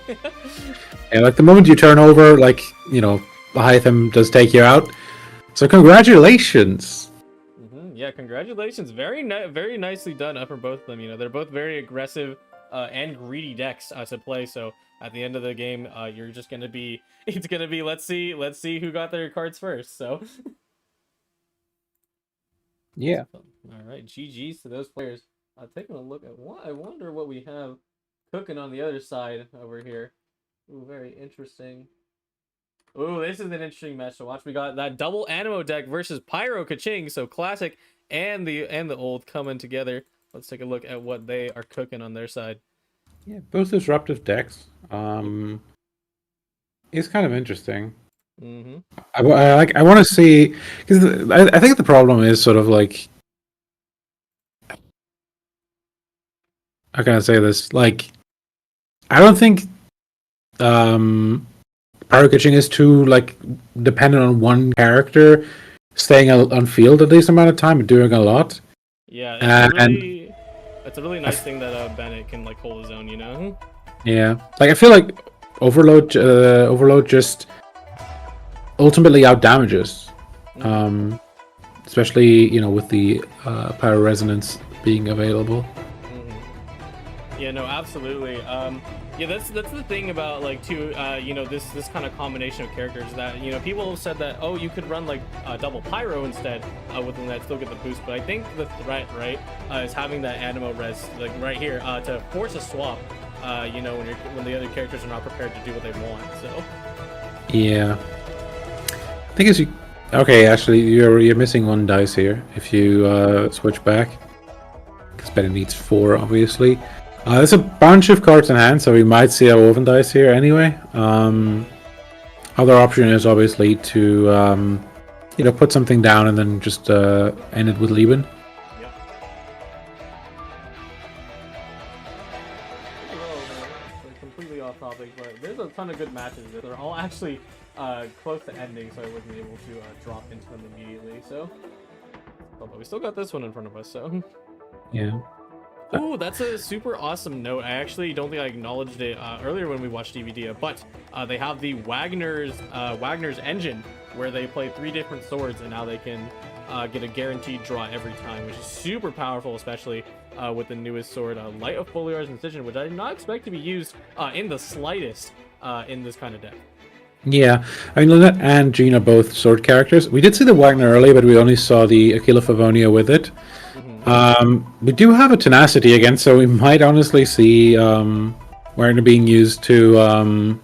Yeah, like the moment you turn over, like Alhaitham does take you out. So congratulations. Yeah, congratulations. Very nicely done up from both of them. They're both very aggressive and greedy decks to play. So at the end of the game, you're just gonna be. It's gonna be let's see who got their cards first. So. Yeah. All right, GG's to those players. Taking a look at what I wonder what we have cooking on the other side over here. Ooh, very interesting. Ooh, this is an interesting match to watch. We got that double Animo deck versus Pyro Kaching, so classic and the old coming together. Let's take a look at what they are cooking on their side. Yeah, both disruptive decks. It's kind of interesting. I want to see, because I think the problem is sort of like, how can I say this? Like, I don't think Pyro Kaching is too like dependent on one character staying on field at least amount of time and doing a lot. Yeah, it's a really nice thing that Bennett can like hold his own, Yeah, like I feel like Overload just ultimately out damages, especially with the Pyro Resonance being available. Yeah, no, absolutely. Yeah, that's the thing about like this kind of combination of characters that people have said that you could run like double Pyro instead with Lynette, still get the boost. But I think the threat is having that Animo res like right here to force a swap. When the other characters are not prepared to do what they want. So. Yeah. I think okay. Actually, you're missing 1 dice here if you switch back, because Bennett needs 4, obviously. There's a bunch of cards in hand, so we might see a woven dice here anyway. Other option is obviously to put something down and then just end it with Lieben. Yep. Completely off topic, but there's a ton of good matches. They're all actually close to ending, so I wasn't able to drop into them immediately. So, but we still got this one in front of us. So. Yeah. Ooh, that's a super awesome note. I actually don't think I acknowledged it earlier when we watched DVD, but they have the Wagner's engine, where they play 3 different swords, and now they can get a guaranteed draw every time, which is super powerful, especially with the newest sword, Light of Foliar's Incision, which I did not expect to be used in the slightest in this kind of deck. Yeah, I mean, Lynette and Jean are both sword characters. We did see the Wagner early, but we only saw the Aquila Favonia with it. We do have a Tenacity again, so we might honestly see Wagner being used to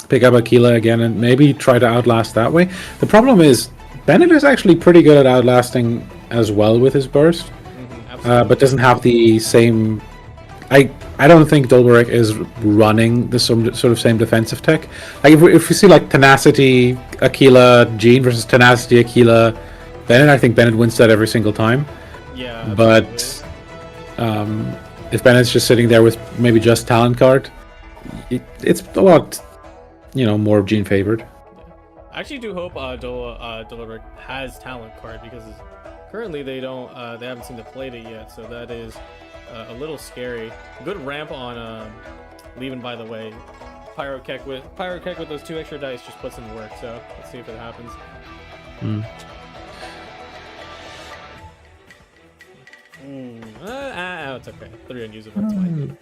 pick up Aquila again and maybe try to outlast that way. The problem is Bennett is actually pretty good at outlasting as well with his burst, but doesn't have the same. I don't think Dolber is running the sort of same defensive tech. Like if we see like Tenacity Aquila Jean versus Tenacity Aquila Bennett, I think Bennett wins that every single time. Yeah. But if Bennett's just sitting there with maybe just talent card, it's a lot, more Jean favored. I actually do hope Dolber has talent card because currently they haven't seen the play it yet, so that is a little scary. Good ramp on leaving, by the way. Pyro Keck with those 2 extra dice just puts in the work, so let's see if it happens. It's okay. 3 unusable, that's fine.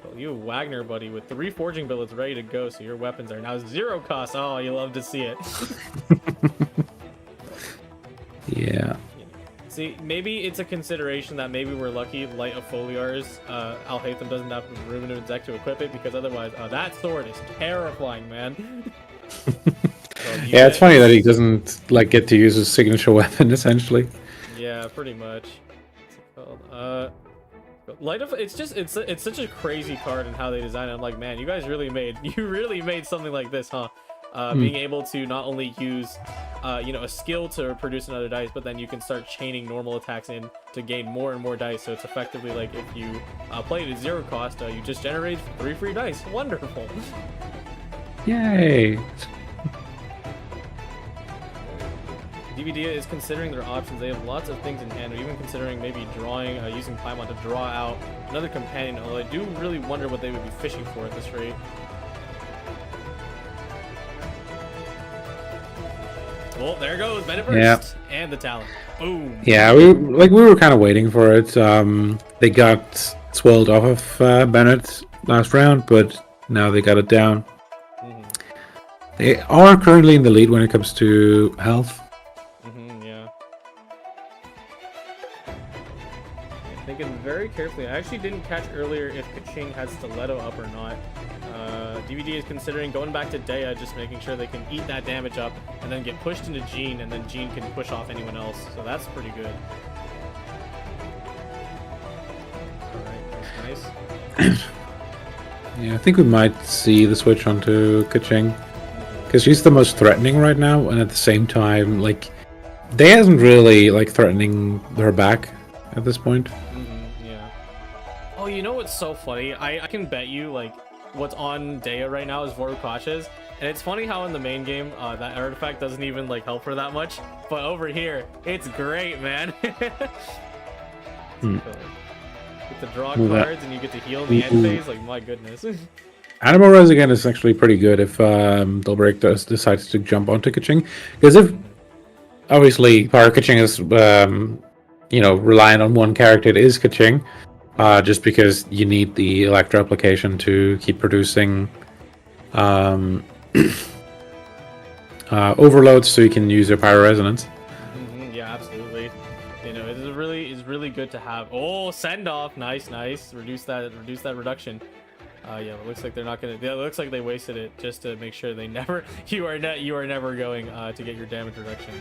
So you Wagner, buddy, with 3 forging billets ready to go, so your weapons are now 0 cost. Oh, you love to see it. Yeah. See, maybe it's a consideration that maybe we're lucky Light of Foliar's Alhaitham doesn't have room in his deck to equip it, because otherwise, that sword is terrifying, man. Yeah, it's funny that he doesn't get to use his signature weapon, essentially. Yeah, pretty much. What's it called? Light of it's such a crazy card in how they design it. I'm like, man, you really made something like this, huh? Being able to not only use a skill to produce another dice, but then you can start chaining normal attacks in to gain more and more dice. So it's effectively like if you play it at 0 cost, you just generate 3 free dice. Wonderful. Yay. DVD is considering their options. They have lots of things in hand, or even considering maybe drawing, using Paimon to draw out another companion, although I do really wonder what they would be fishing for at this rate. Well, there goes Metaverse and the talent. Boom. Yeah, we were kind of waiting for it. They got swelled off of Bennett last round, but now they got it down. They are currently in the lead when it comes to health. Yeah. Thinking very carefully. I actually didn't catch earlier if Kaching had Stiletto up or not. DVD is considering going back to Dea, just making sure they can eat that damage up and then get pushed into Jean, and then Jean can push off anyone else. So that's pretty good. Alright, nice. Yeah, I think we might see the switch onto Kaching, because she's the most threatening right now, and at the same time, Dea isn't really threatening her back at this point. Yeah. Oh, you know what's so funny? I can bet you what's on Dea right now is Vorukasha's, and it's funny how in the main game that artifact doesn't even help her that much, but over here it's great, man. You get to draw cards and you get to heal in the end phase, my goodness. Animal Res again is actually pretty good if Dolber decides to jump onto Kaching, because if obviously Power Kaching is relying on one character, it is Kaching. Just because you need the Electro application to keep producing overloads, so you can use your Pyro Resonance. Yeah, absolutely. It's really good to have. Oh, send off, nice. Reduce that reduction. Yeah, it looks like they're not gonna. Yeah, it looks like they wasted it just to make sure they never. You are never going to get your damage reduction.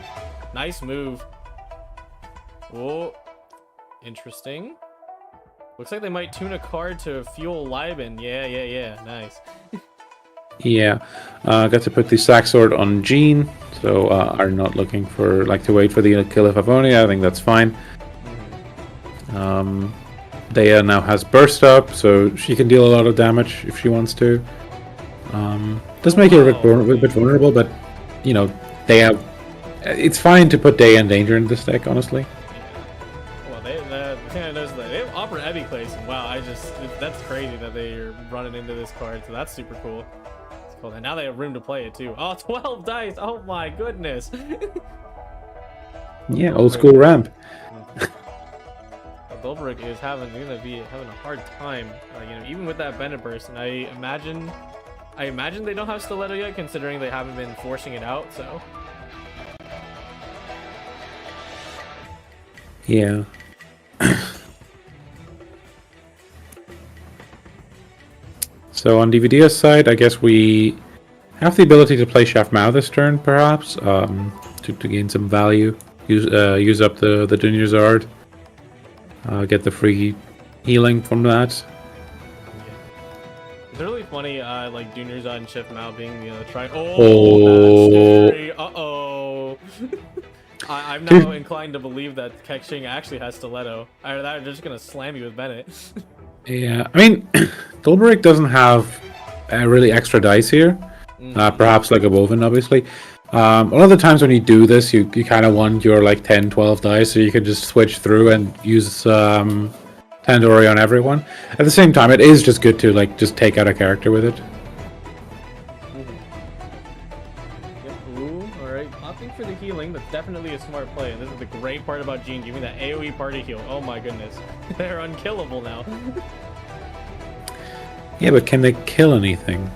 Nice move. Oh, interesting. Looks like they might tune a card to fuel Liban. Yeah. Nice. Yeah. Got to put the Sack Sword on Jean, so are not looking for to wait for the kill of Avonia. I think that's fine. Dea now has Burst up, so she can deal a lot of damage if she wants to. Does make her a bit vulnerable, but Dea. It's fine to put Dea in danger in this deck, honestly. The thing I noticed is that they have Opera Epiclace, and wow, that's crazy that they're running into this card, so that's super cool. It's cool. And now they have room to play it too. Oh, 12 dice! Oh my goodness! Yeah, old school ramp. Dolber is gonna be having a hard time, even with that Bennett burst, and I imagine they don't have Stiletto yet, considering they haven't been forcing it out, so. Yeah. So on DVD's side, I guess we have the ability to play Chef Mao this turn, perhaps, to gain some value. Use up the Junior Zard. Get the free healing from that. It's really funny, like Junior Zod and Chef Mao being try. Oh. That's scary. Uh-oh. I'm now inclined to believe that Kexing actually has stiletto. They're just gonna slam you with Bennett. Yeah, I mean, Dolber doesn't have really extra dice here. Perhaps like a Woven, obviously. A lot of the times when you do this, you kind of want your like 10, 12 dice, so you can just switch through and use Tandoori on everyone. At the same time, it is just good to like just take out a character with it. Ooh, alright. Opting for the healing, that's definitely a smart play. And this is the great part about Jean, giving that AoE party heal. Oh my goodness. They're unkillable now. Yeah, but can they kill anything?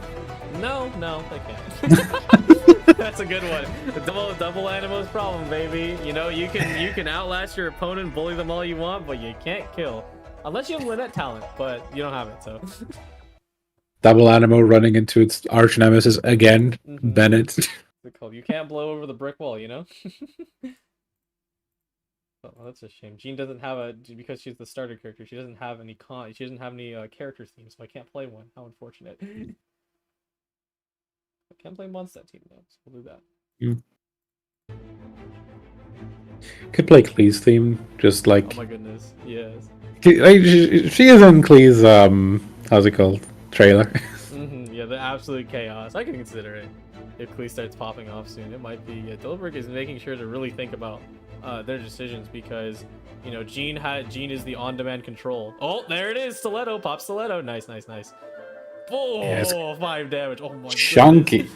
No, they can't. That's a good one. Double Animo's problem, baby. You know, you can outlast your opponent, bully them all you want, but you can't kill. Unless you have Lynette talent, but you don't have it, so. Double Animo running into its arch nemesis again, Bennett. You can't blow over the brick wall, you know? Oh, that's a shame. Jean doesn't have because she's the starter character, she doesn't have any character themes, so I can't play one. How unfortunate. I can't play Mondstadt team though, so we'll do that. Could play Klee's theme, just like... Oh my goodness, yes. She is in Klee's, how's it called? Trailer. Yeah, the absolute chaos. I can consider it. If Klee starts popping off soon, it might be. Yeah, Dolber is making sure to really think about their decisions because, you know, Jean is the on-demand control. Oh, there it is! Stiletto! Pop Stiletto! Nice. Oh, yes. 5 damage. Oh my chunky.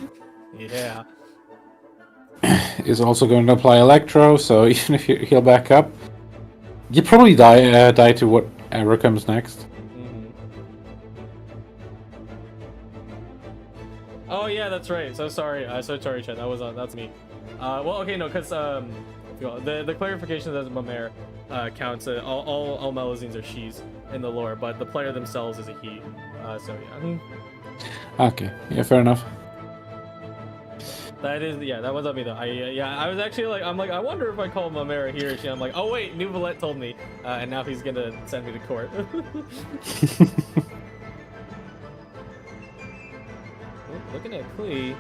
Yeah. Is also going to apply Electro, so even if you heal back up, you probably die to whatever comes next. Oh yeah, that's right. So sorry, Chet. That's me. Well, okay, no, because the clarification that Mamere counts. All Melazines are she's in the lore, but the player themselves is a he. So yeah. Okay. Yeah, fair enough. That was on me though. I was actually like, I wonder if I call Mamere he or she. I'm like, oh wait, New Valette told me, and now he's gonna send me to court. Looking at Klee,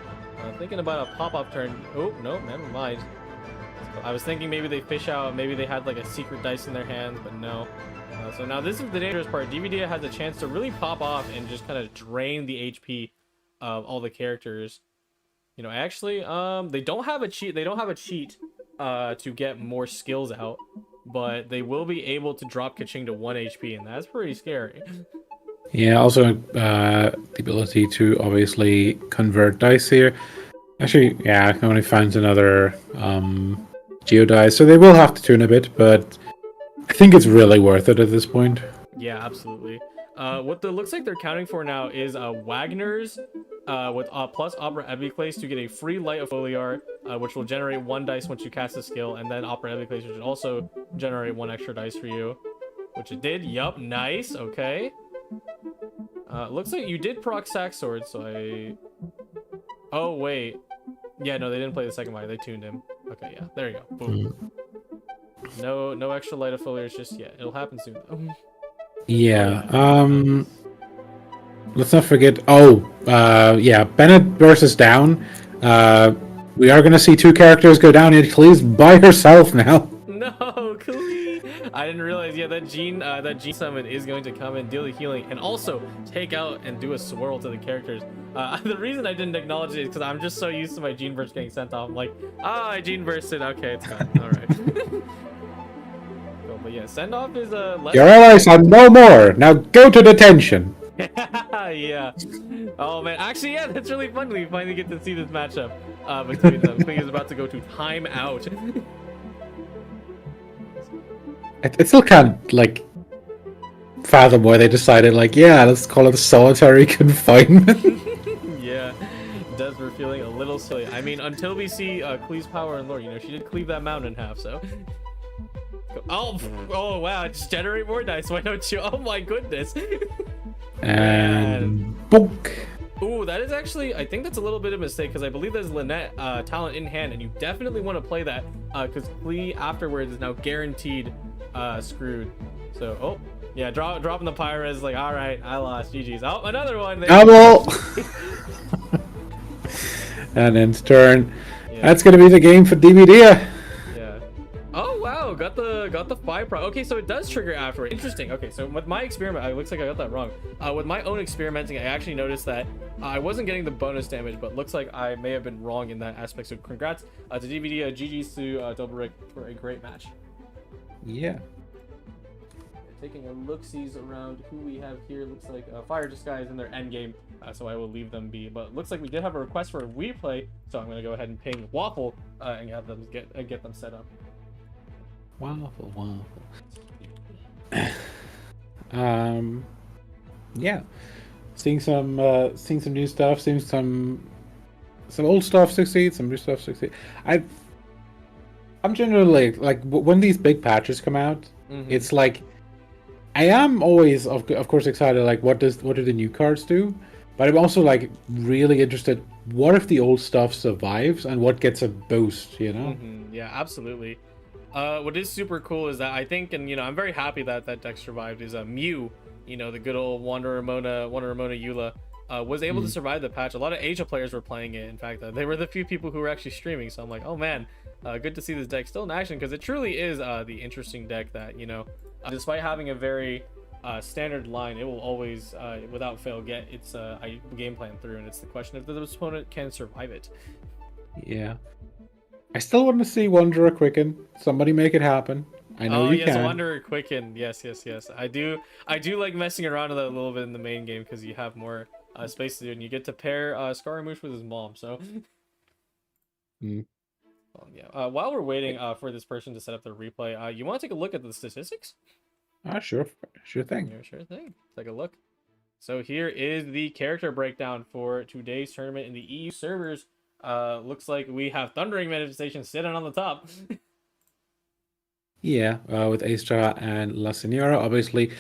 thinking about a pop-up turn. Oh, no, never mind. So I was thinking maybe they fish out, maybe they had like a secret dice in their hands, but no. So now this is the dangerous part. DVD has a chance to really pop off and just kind of drain the HP of all the characters. You know, actually, they don't have a cheat. They don't have a cheat to get more skills out, but they will be able to drop Kaching to 1 HP, and that's pretty scary. Yeah, also the ability to obviously convert dice here. Actually, yeah, only finds another Geodice, so they will have to tune a bit, but I think it's really worth it at this point. Yeah, absolutely. What it looks like they're counting for now is Wagner's with plus Opera Epiclase to get a free Light of Foliar, which will generate 1 dice once you cast a skill, and then Opera Epiclase, which will also generate 1 extra dice for you, which it did. Yup, nice. Okay. Looks like you did proc Sack Sword, so I... Oh, wait. Yeah, no, they didn't play the second one. They tuned him. Okay, yeah. There you go. Boom. No extra Light of Foliars just yet. It'll happen soon, though. Yeah, let's not forget... Oh, yeah, Bennett versus Down. We are going to see 2 characters go down. Klee's by herself now. No, Klee! I didn't realize, yeah, that Jean summon is going to come and deal the healing and also take out and do a swirl to the characters. The reason I didn't acknowledge it is because I'm just so used to my Jean burst getting sent off. I'm like, I Jean bursted. Okay, it's fine. All right. Cool, but yeah, send off is Your allies are no more. Now go to detention. Yeah. Oh man, actually, yeah, that's really fun. We finally get to see this matchup between them. Klee is about to go to timeout. I still can't, like, fathom why they decided, like, yeah, let's call it solitary confinement. Yeah, it does. We're feeling a little silly. I mean, until we see Klee's power and lore, you know, she did cleave that mountain in half, so. Oh wow, just generate more dice. Why don't you? Oh my goodness. And bonk. Ooh, that is actually, I think that's a little bit of a mistake because I believe there's Lynette talent in hand, and you definitely want to play that because Klee afterwards is now guaranteed screwed. So, oh, yeah, dropping the Pyro is like, all right, I lost. GG's. Oh, another one. Double. And ends turn. Yeah. That's gonna be the game for DVD. Yeah. Oh wow, got the 5 pro. Okay, so it does trigger after. Interesting. Okay, so with my experiment, it looks like I got that wrong. With my own experimenting, I actually noticed that I wasn't getting the bonus damage, but looks like I may have been wrong in that aspect. So congrats to DVD. GG's to Dolber for a great match. Yeah. Taking a look-sees around who we have here. Looks like Fire Disguise in their end game, so I will leave them be. But looks like we did have a request for a replay, so I'm gonna go ahead and ping Waffle and have them get them set up. Waffle. Yeah, seeing some new stuff, seeing some old stuff succeed, some new stuff succeed. I'm generally like when these big patches come out, it's like I am always of course excited. Like what do the new cards do? But I'm also like really interested. What if the old stuff survives and what gets a boost? You know? Yeah, absolutely. What is super cool is that I think, and I'm very happy that that deck survived. Is a Mew, the good old Wonder Ramona Eula, was able to survive the patch. A lot of Asia players were playing it. In fact, they were the few people who were actually streaming. So I'm like, oh man, good to see this deck still in action because it truly is the interesting deck that despite having a very standard line, it will always without fail get its game plan through, and it's the question if the opponent can survive it. Yeah. I still want to see Wanderer Quicken. Somebody make it happen. I know you can. Wanderer Quicken. Yes. I do like messing around with that a little bit in the main game because you have more space to do, and you get to pair Scaramouche with his mom. So. Well, yeah. While we're waiting for this person to set up their replay, you want to take a look at the statistics? Sure thing. Yeah, sure thing. Take a look. So here is the character breakdown for today's tournament in the EU servers. Looks like we have Thundering Manifestation sitting on the top. Yeah, with Azdaha and La Signora, obviously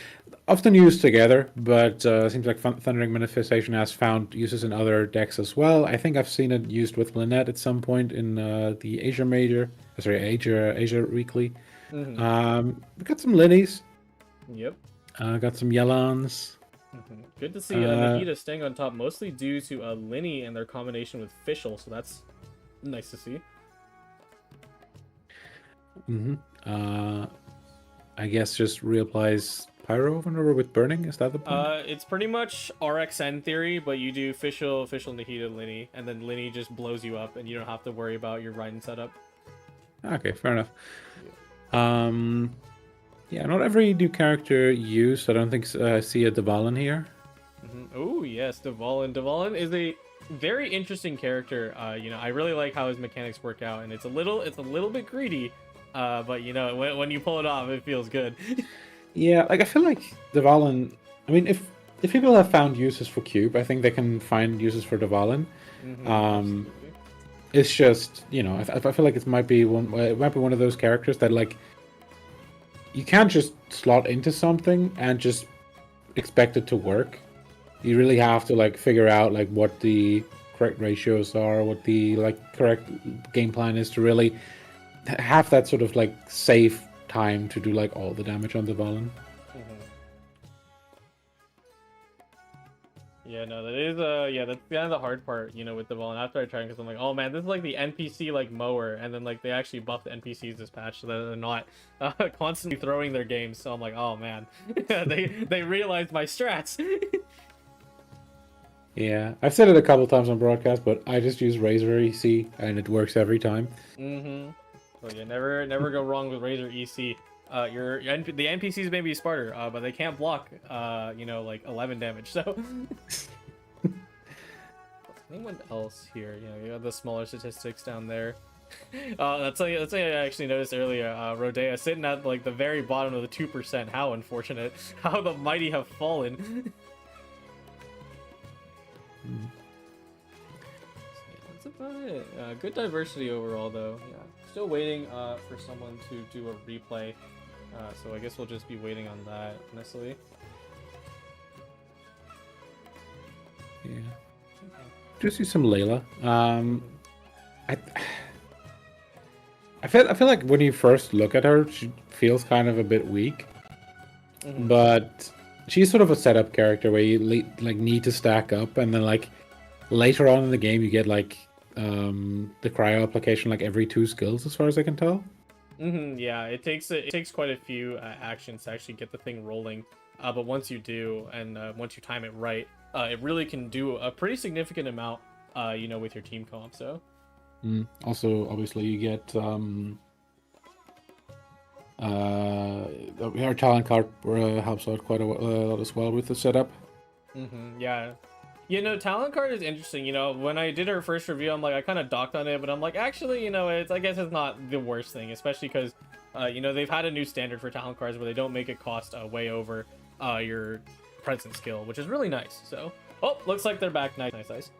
often used together, but seems like Thundering Manifestation has found uses in other decks as well. I think I've seen it used with Lynette at some point in the Asia Weekly. We got some Lyneys. Yep. Got some Yelans. Good to see Mahita staying on top, mostly due to Lyney and their combination with Fischl, so that's nice to see. I guess just reapplies Pyro whenever with burning. Is that the point? It's pretty much RXN theory, but you do Fischl, Nahida, Lyney, and then Lyney just blows you up, and you don't have to worry about your Raiden setup. Okay, fair enough. Yeah, not every new character used. I don't think I see a Dvalin here. Oh yes, Dvalin. Dvalin is a very interesting character. I really like how his mechanics work out, and it's a little bit greedy, but when you pull it off, it feels good. Yeah, like I feel like Dvalin. I mean, if people have found uses for Cube, I think they can find uses for Dvalin. It's just I feel like it might be one of those characters that like. You can't just slot into something and just expect it to work. You really have to like figure out like what the correct ratios are, what the like correct game plan is to really have that sort of like safe time to do like all the damage on the Dvalin. Yeah, no, that is that's kind of the hard part, with Dvalin. After I tried, because I'm like, oh man, this is like the NPC like mower, and then like they actually buffed the NPCs this patch so that they're not constantly throwing their games. So I'm like, oh man, they realized my strats. Yeah, I've said it a couple times on broadcast, but I just use Razor EC and it works every time. So yeah, never go wrong with Razor EC. The NPCs may be smarter, but they can't block like 11 damage. So anyone else here? You have the smaller statistics down there. That's something I actually noticed earlier. Rodea sitting at like the very bottom of the 2%. How unfortunate! How the mighty have fallen. That's about it. Good diversity overall, though. Yeah, still waiting for someone to do a replay. So I guess we'll just be waiting on that, honestly. Yeah. Just use some Layla. I feel like when you first look at her, she feels kind of a bit weak. But she's sort of a setup character where you like need to stack up, and then like later on in the game you get like the cryo application like every 2 skills, as far as I can tell. Yeah, it takes quite a few actions to actually get the thing rolling. But once you do, and once you time it right, it really can do a pretty significant amount. With your team comp. So. Also, obviously, you get our talent card helps out quite a lot as well with the setup. Yeah. Talent card is interesting. When I did our first review, I'm like, I kind of docked on it, but I'm like, actually, I guess it's not the worst thing, especially because, they've had a new standard for talent cards where they don't make it cost way over your present skill, which is really nice. So, looks like they're back. Nice.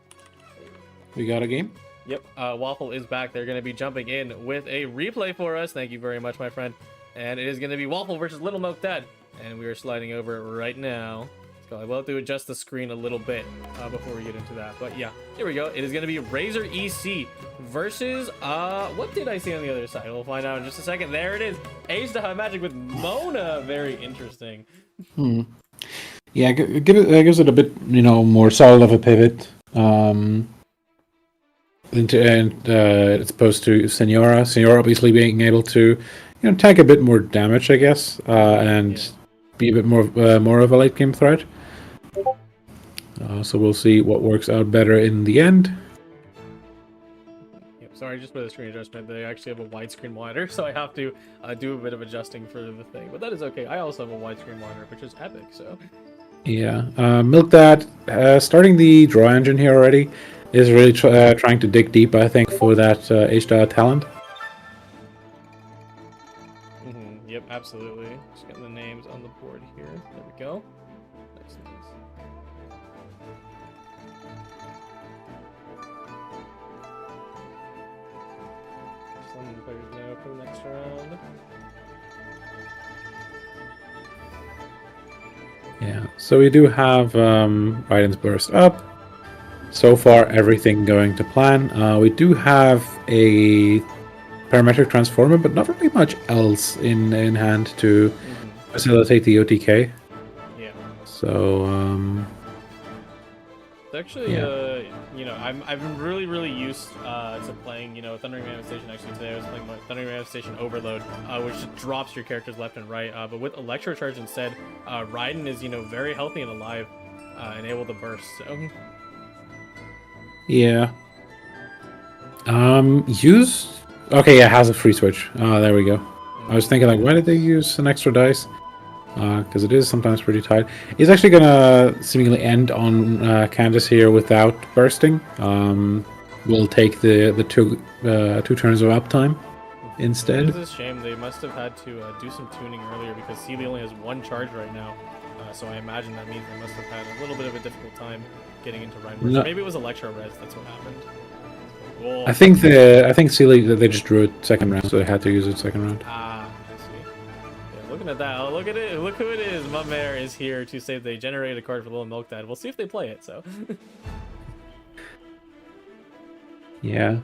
We got a game? Yep, Waffle is back. They're going to be jumping in with a replay for us. Thank you very much, my friend. And it is going to be Waffle versus Little Milk Dad. And we are sliding over right now. So I will have to adjust the screen a little bit before we get into that. But yeah, here we go. It is going to be Razor EC versus, what did I see on the other side? We'll find out in just a second. There it is. Azdaha Magic with Mona. Very interesting. Yeah, it gives it a bit, more solid of a pivot. It's opposed to Signora. Signora obviously being able to, take a bit more damage, I guess, and be a bit more of a late game threat. So we'll see what works out better in the end. Yep, sorry, just for the screen adjustment, they actually have a widescreen monitor, so I have to do a bit of adjusting for the thing. But that is okay. I also have a widescreen monitor, which is epic. So. Yeah, Milk Dad starting the draw engine here already. Is really trying to dig deep, I think, for that Azdaha talent. Yep, absolutely. Just getting the names on the board here. There we go. Nice. Some players know for the next round. Yeah, so we do have Raiden's Burst up. So far, everything going to plan. We do have a parametric transformer, but not really much else in hand to facilitate the OTK. Yeah. So, it's actually, I've been really used to playing, Thundering Manifestation. Actually, today I was playing Thundering Manifestation Overload, which drops your characters left and right. But with Electro Charge instead, Raiden is, very healthy and alive and able to burst. So. Yeah. Okay, yeah, has a free switch. There we go. I was thinking, like, why did they use an extra dice? Because it is sometimes pretty tight. He's actually gonna seemingly end on Candace here without bursting. We'll take the two turns of uptime instead. It is a shame. They must have had to do some tuning earlier because Sealy only has 1 charge right now. So I imagine that means they must have had a little bit of a difficult time getting into Rhine Burst. Maybe it was Electro Res, that's what happened. Whoa. I think Sealy, they just drew it second round, so they had to use it second round. I see. Yeah, looking at that, look at it, look who it is. My mayor is here to say they generated a card for Little Milk Dad. We'll see if they play it, so. Yeah.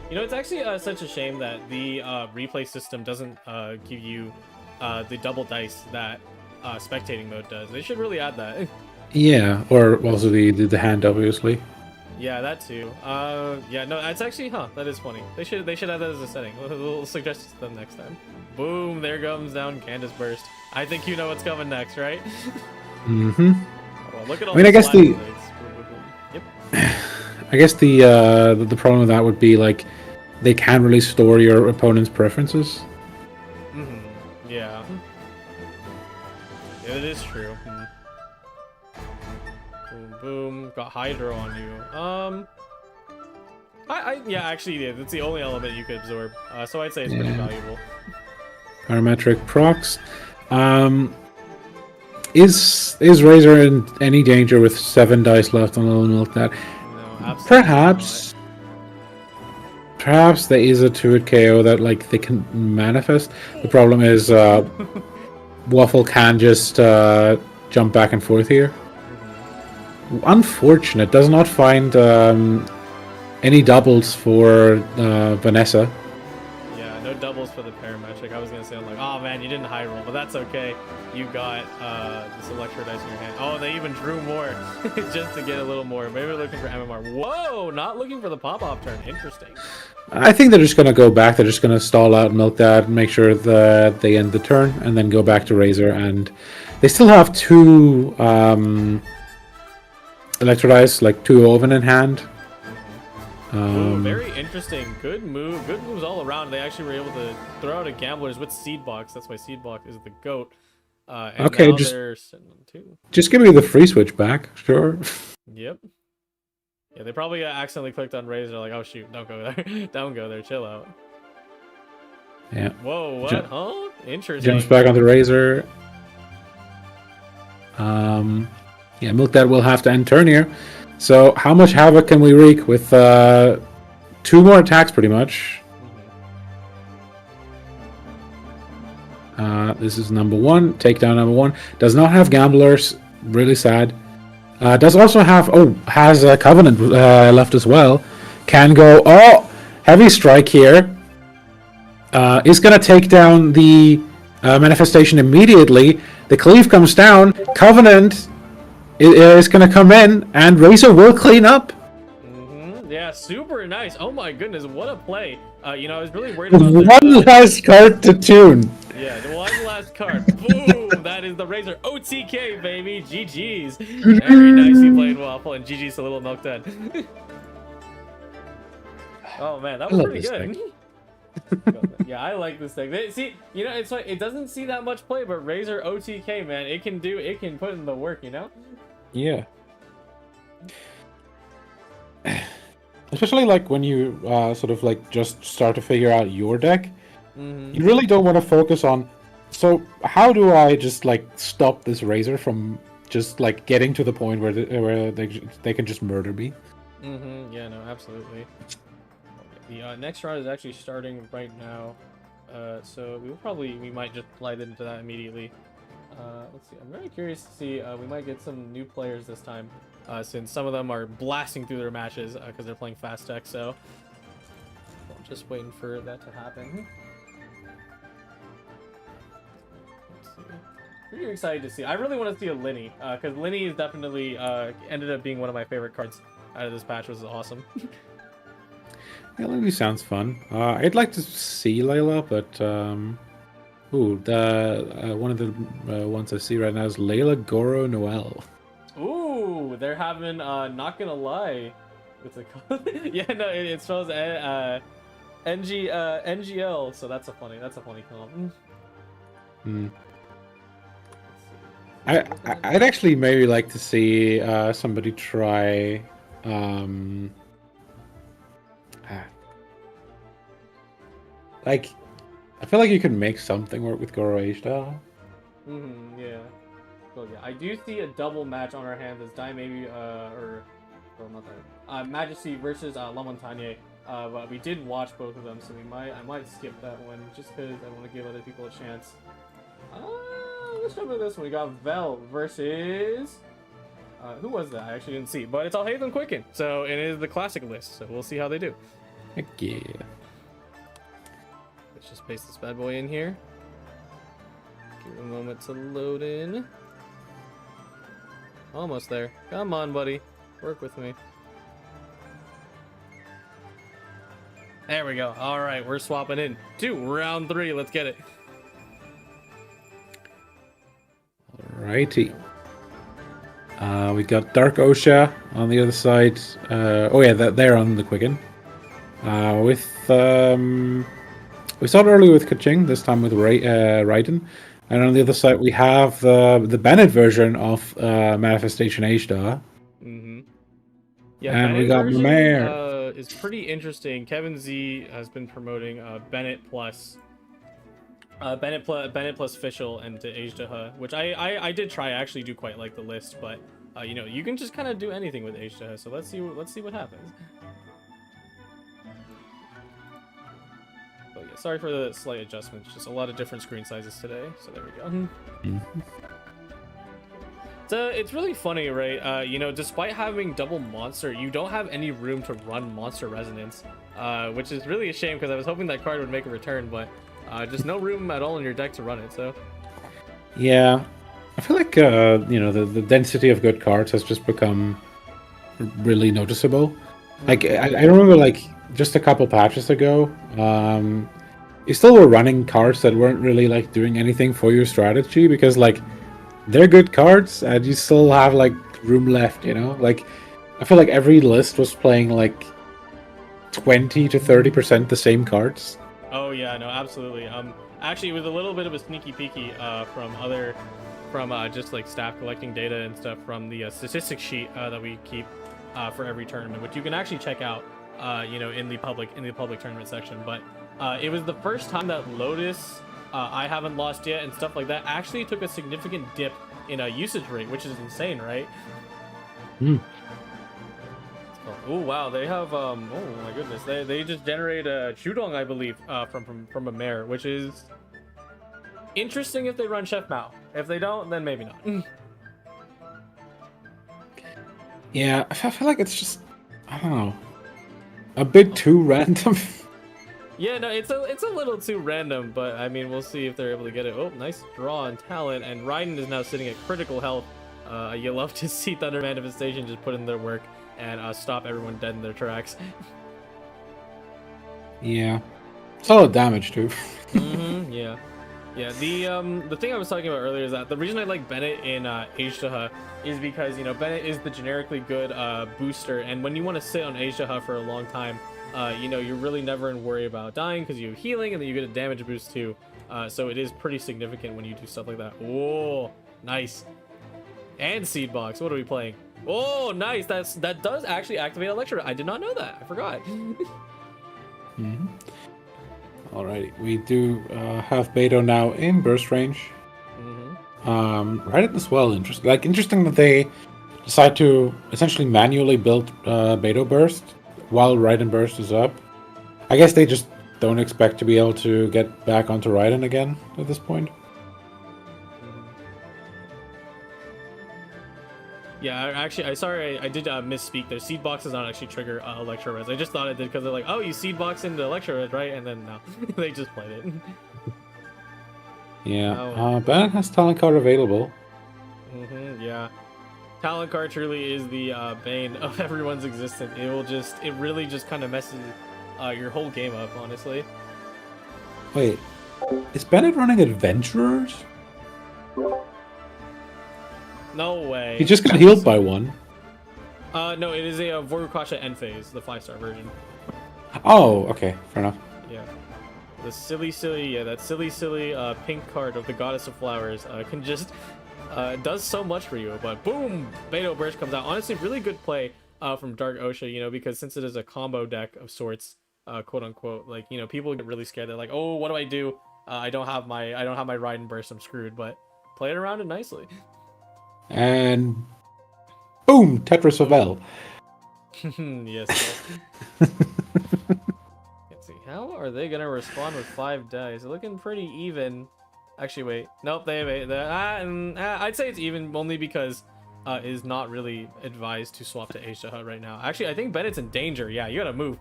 It's actually such a shame that the replay system doesn't give you the double dice that spectating mode does. They should really add that. Yeah, or also the hand, obviously. Yeah, that too. Yeah, no, it's actually, that is funny. They should add that as a setting. We'll suggest it to them next time. Boom, there comes down Candace Burst. I think you know what's coming next, right? Mm-hmm. Well, look at all I guess the... Yep. I guess the problem with that would be, like, they can't really store your opponent's preferences. Yeah. It is true. Boom, boom. Got Hydro on you. Yeah, actually, yeah, that's the only element you could absorb. So I'd say it's pretty valuable. Parametric procs. Is Razor in any danger with 7 dice left on Little Milk Dad? Perhaps. Not. Perhaps there is a 2-hit KO that, like, they can manifest. The problem is Waffle can just jump back and forth here. Unfortunate, does not find any doubles for Vanessa. Yeah, no doubles for the parametric. I was gonna say, I'm like, oh man, you didn't high roll, but that's okay. You got this electro dice in your hand. Oh, they even drew more just to get a little more. Maybe they're looking for MMR. Whoa, not looking for the pop-off turn. Interesting. I think they're just going to go back. They're just going to stall out, milk that, make sure that they end the turn, and then go back to Razor. And they still have 2 electro dice, like 2 Oven in hand. Ooh, very interesting. Good move. Good moves all around. They actually were able to throw out a Gamblers with Seed Box. That's why Seed Box is the GOAT. And Okay, now they're sitting on 2. Just give me the free switch back, sure. Yep. Yeah, they probably accidentally clicked on Razor. Like, oh shoot, don't go there. Don't go there. Chill out. Yeah. Whoa, what? Huh? Interesting. Jumps back on the Razor. Yeah, milk that will have to end turn here. So how much havoc can we wreak with 2 more attacks, pretty much? This is number 1. Takedown number 1. Does not have Gamblers. Really sad. Does also have... Oh, has a Covenant left as well. Can go... Oh! Heavy strike here. Is going to take down the manifestation immediately. The Cleave comes down. Covenant is going to come in. And Razor will clean up. Yeah, super nice. Oh my goodness, what a play. You know, I was really worried about One last card to tune. Yeah, the one last card. Boom! That is the Razor OTK, baby. GG's. Very nicely played, Waffle, and GG's a little milk dead. Oh man, that was pretty good. Yeah, I like this thing. See, you know, it's like it doesn't see that much play, but Razor OTK, man, it can put in the work, you know? Yeah. Especially like when you sort of like just start to figure out your deck, you really don't want to focus on, so how do I just like stop this Razor from just like getting to the point where they can just murder me? Yeah, no, absolutely. The next round is actually starting right now, so we might just slide into that immediately. Let's see. I'm very curious to see. We might get some new players this time, since some of them are blasting through their matches because they're playing fast tech. So I'm just waiting for that to happen. Let's see. Pretty excited to see. I really want to see a Lyney, because Lyney is definitely ended up being one of my favorite cards out of this patch. Which is awesome. Yeah, Lyney sounds fun. I'd like to see Layla, but ooh, the one of the ones I see right now is Layla Goro Noel. Ooh, they're having not gonna lie. What's it called? Yeah, no, it spells NGL, so that's a funny comment. I'd actually maybe like to see somebody try like, I feel like you could make something work with Goro Azdaha. Yeah. Well, yeah, I do see a double match on our hands as maybe or well, not that. Majesty versus Lamonty. But we did watch both of them, so I might skip that one just because I want to give other people a chance. Let's jump into this one. We got Vel versus who was that? I actually didn't see, but it's Alhaitham Quicken, so it is the classic list. So we'll see how they do. Heck yeah. Let's just paste this bad boy in here. Give it a moment to load in. Almost there. Come on, buddy. Work with me. There we go. All right, we're swapping in to round 3. Let's get it. Alrighty. We got Dark Oosha on the other side. Oh yeah, they're on the Quicken. We saw it earlier with Kaching, this time with Raiden. And on the other side, we have the Bennett version of Manifestation Azdaha. Yeah, and Bennett we got version Mare. is pretty interesting. Kevin Z has been promoting Bennett plus Fischl and to Azdaha, which I did try. I actually do quite like the list, but you know, you can just kind of do anything with Azdaha. So let's see what happens. Oh yeah, sorry for the slight adjustments. Just a lot of different screen sizes today. So there we go. Mhm. So it's really funny, right? You know, despite having double monster, you don't have any room to run monster resonance, which is really a shame because I was hoping that card would make a return, but just no room at all in your deck to run it. So Yeah, I feel like you know, the density of good cards has just become really noticeable. Like I remember like just a couple patches ago, you still were running cards that weren't really like doing anything for your strategy because like they're good cards and you still have like room left, you know? Like I feel like every list was playing like 20 to 30% the same cards. oh yeah, no, absolutely. Actually, it was a little bit of a sneaky peeky from just like staff collecting data and stuff from the statistics sheet that we keep for every tournament, which you can actually check out, you know, in the public tournament section. But it was the first time that Lotus, I haven't lost yet, and stuff like that actually took a significant dip in usage rate, which is insane, right? Hmm. Oh wow, they have oh my goodness, they just generate a Chudong, I believe, from a mare, which is interesting if they run Chef Mao. If they don't, then maybe not. Yeah, I feel like it's just, I don't know, a bit too random. Yeah, no, it's a little too random, but I mean, we'll see if they're able to get it. Oh, nice draw on talent, and Raiden is now sitting at critical health. You love to see Thunder Manifestation just put in their work and stop everyone dead in their tracks. Yeah, solid damage too. Yeah. Yeah, the thing I was talking about earlier is that the reason I like Bennett in Azdaha is because, you know, Bennett is the generically good booster, and when you want to sit on Azdaha for a long time, you know, you're really never in worry about dying because you have healing and then you get a damage boost too. So it is pretty significant when you do stuff like that. Oh, nice. And Seed Box, what are we playing? Oh, nice. That does actually activate Electro. I did not know that. I forgot. Mm-hmm. Alrighty, we do have Beto now in burst range. Raiden as well. Interesting that they decide to essentially manually build Beto burst while Raiden burst is up. I guess they just don't expect to be able to get back onto Raiden again at this point. Yeah, actually, I did misspeak there. Seed Box does not actually trigger Electro Res. I just thought it did because they're like, oh, you Seed Box into Electro Res, right? And then no, they just played it. Yeah, Bennett has talent card available. Yeah, talent card truly is the bane of everyone's existence. It really just kind of messes your whole game up, honestly. Wait, is Bennett running Adventurers? No way. He just got healed by one. No, it is a Vorukasha End Phase, the 5-star version. Oh, okay, fair enough. Yeah. The silly, that silly pink card of the Goddess of Flowers can just does so much for you. But boom, Beto Burst comes out. Honestly, really good play from Dark Oosha, you know, because since it is a combo deck of sorts, quote unquote, like, you know, people get really scared. They're like, oh, what do I do? I don't have my Raiden Burst. I'm screwed. But play it around it nicely. And boom, Tetris Babel. Yes. Let's see. How are they gonna respond with 5 dice? They're looking pretty even. Actually, wait. Nope, they have 8. I'd say it's even only because it is not really advised to swap to Azdaha right now. Actually, I think Bennett's in danger. Yeah, you gotta move.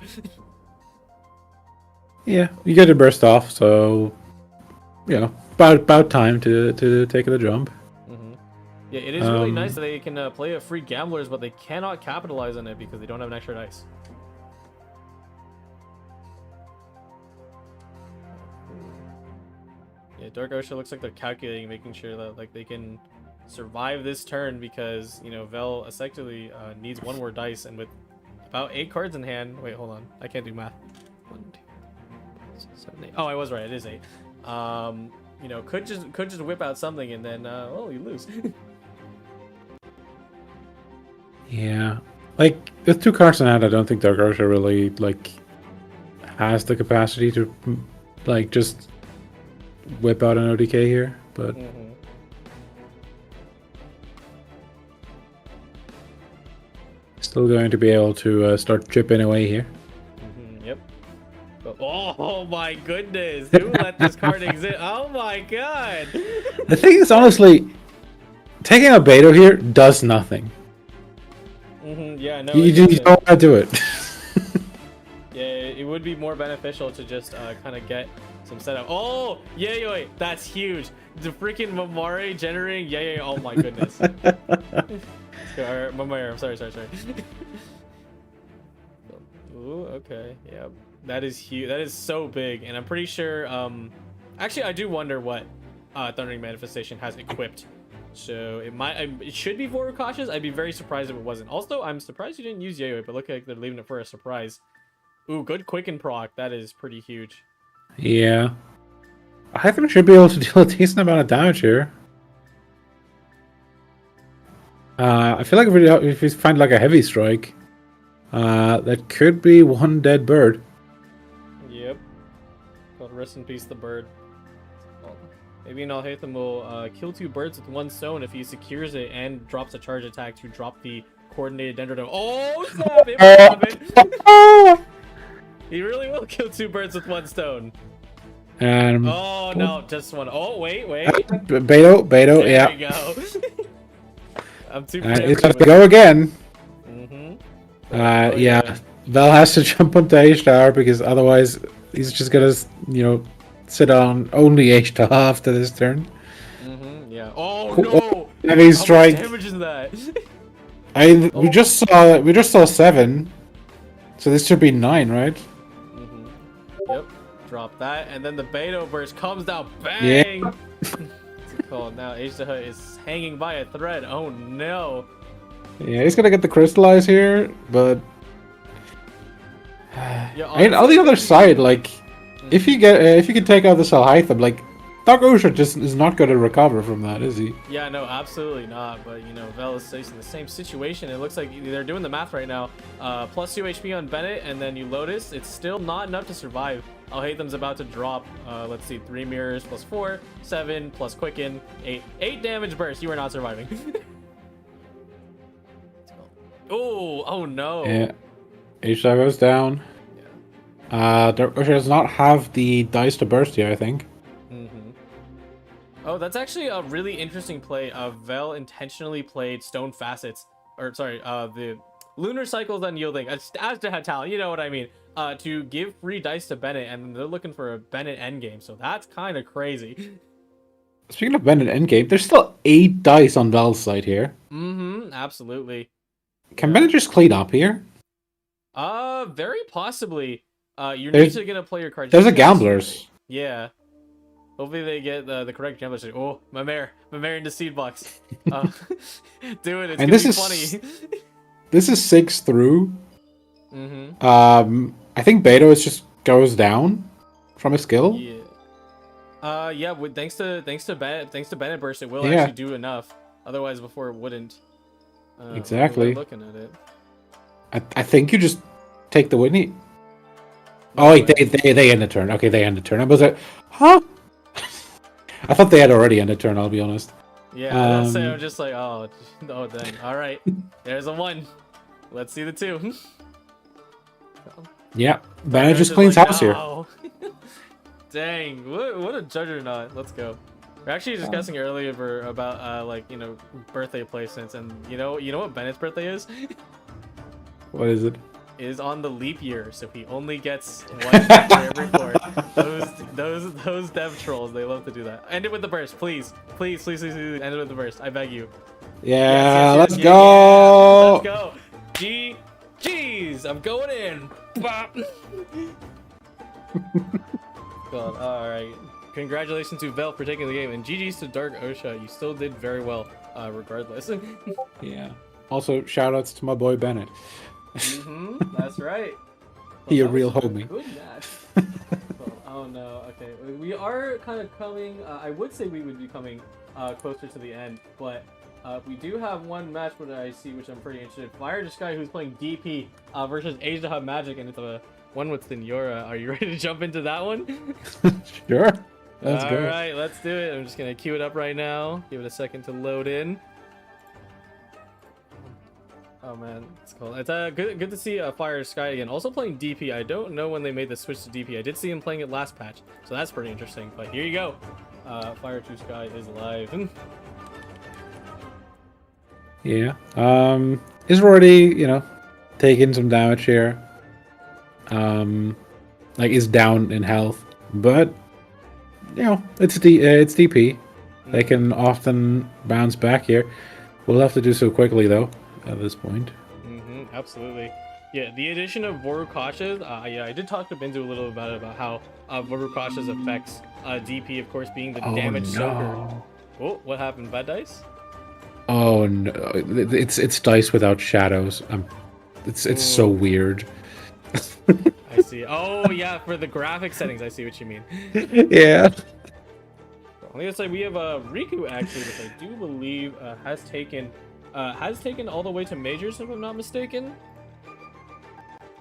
Yeah, you get to burst off, so you know, about time to take the jump. Yeah, it is really nice that they can play a free Gamblers, but they cannot capitalize on it because they don't have an extra dice. Yeah, Dark Oosha looks like they're calculating, making sure that like they can survive this turn because, you know, Vel effectively needs 1 more dice, and with about 8 cards in hand. Wait, hold on, I can't do math. 1, 2, 3, 4, 5, 6, 7, 8. Oh, I was right. It is 8. You know, could just whip out something and then oh, you lose. Yeah, like with 2 cards in hand, I don't think Dark Oosha really like has the capacity to like just whip out an ODK here, but still going to be able to start chipping away here. Yep. Oh, Oh my goodness! Who let this card exist? Oh my god! The thing is, honestly, taking a Beto here does nothing. Yeah, no, You don't want to do it. Yeah, it would be more beneficial to just kind of get some setup. Oh, yay! That's huge. The freaking Mamare generating yay! Oh my goodness. Mamare, I'm sorry. Ooh, okay, yeah, that is huge. That is so big, and I'm pretty sure. Actually, I do wonder what Thundering Manifestation has equipped. So it should be Voru Cautious. I'd be very surprised if it wasn't. Also, I'm surprised you didn't use Yayoi, but look like they're leaving it for a surprise. Ooh, good Quicken proc. That is pretty huge. Yeah. Alhaitham should be able to deal a decent amount of damage here. I feel like if we find like a heavy strike, that could be one dead bird. Yep. God rest in peace, the bird. Maybe an Alhaitham will kill 2 birds with 1 stone if he secures it and drops a charge attack to drop the coordinated Dendrodome. Oh, snap! It will happen! He really will kill 2 birds with 1 stone. Oh, no, just 1. Oh, wait. Beto, yeah. There we go. I'm too It's got to go again. Oh, yeah. Vel has to jump onto Azdaha because otherwise he's just going to, sit on only Azdaha after this turn. Yeah. Oh, no! Heavy strike. How much damage is that? We just saw 7. So this should be 9, right? Yep. Drop that, and then the Beto burst comes down. Bang! Yeah. What's it called? Now Azdaha is hanging by a thread. Oh no. Yeah, he's gonna get the crystallize here, but Yeah, I mean, on the other side, like if you can take out this Alhaitham, like Dark Oosha just is not going to recover from that, is he? Yeah, no, absolutely not. But Vel is facing the same situation. It looks like they're doing the math right now. Plus 2 HP on Bennett, and then you Lotus. It's still not enough to survive. Alhaitham's about to drop. Let's see, 3 mirrors plus 4, 7 plus Quicken, 8. 8 damage burst. You are not surviving. Oh no. Yeah. Azdaha goes down. Dark Oosha does not have the dice to burst here, I think. Oh, that's actually a really interesting play. Vel intentionally played Stone Facets, or sorry, the Lunar Cycles Unyielding, Azdaha talent, you know what I mean, to give free dice to Bennett, and they're looking for a Bennett endgame, so that's kind of crazy. Speaking of Bennett endgame, there's still 8 dice on Vel's side here. Absolutely. Can Bennett just clean up here? Very possibly. You're usually gonna play your cards. There's a Gamblers. Yeah. Hopefully they get the correct Gamblers. Oh, my mare in the seed box. Do it. It's gonna be funny. This is 6 through. I think Beto just goes down from a skill. Yeah. Yeah. Thanks to Bennett burst, it will actually do enough. Otherwise, before it wouldn't. Exactly. Looking at it. I think you just take the Whitney. Oh wait, they end the turn. Okay, they end the turn. I was like, huh? I thought they had already ended turn. I'll be honest. Yeah, I'm just like, oh dang. All right, there's a 1. Let's see the 2. Yeah, Bennett just cleans house here. Dang, what a juggernaut. Let's go. We're actually discussing earlier about birthday placements, and you know what Bennett's birthday is? What is it? Is on the leap year, so he only gets 1 factor every 4. Those dev trolls, they love to do that. End it with the burst, please. Please, end it with the burst. I beg you. Yeah, let's go. Let's go. GG's. I'm going in. God, all right. Congratulations to Vel for taking the game, and GG's to Dark Oosha. You still did very well, regardless. Yeah. Also, shoutouts to my boy Bennett. That's right. He a real homie. Good match. Oh no. Okay, we are kind of coming. I would say we would be coming closer to the end, but we do have one match that I see, which I'm pretty interested in. Fire this guy who's playing DP versus Azdaha Magic, and it's a one with Signora. Are you ready to jump into that one? Sure. Let's go. All right, let's do it. I'm just gonna queue it up right now. Give it a second to load in. Oh man, it's cool. It's good to see Fire Sky again. Also playing DP. I don't know when they made the switch to DP. I did see him playing it last patch, so that's pretty interesting. But here you go. Fire 2 Sky is live. Yeah. He's already, taking some damage here. Like is down in health, but it's DP. They can often bounce back here. We'll have to do so quickly though at this point. Absolutely. Yeah, the addition of Vorukasha's, yeah, I did talk to Benzo a little about it, about how Vorukasha's affects DP, of course, being the damage soaker. Oh, what happened? Bad dice? Oh no, it's dice without shadows. It's so weird. I see. Oh yeah, for the graphic settings, I see what you mean. Yeah. On the other side, we have Riku actually, which I do believe has taken all the way to majors, if I'm not mistaken.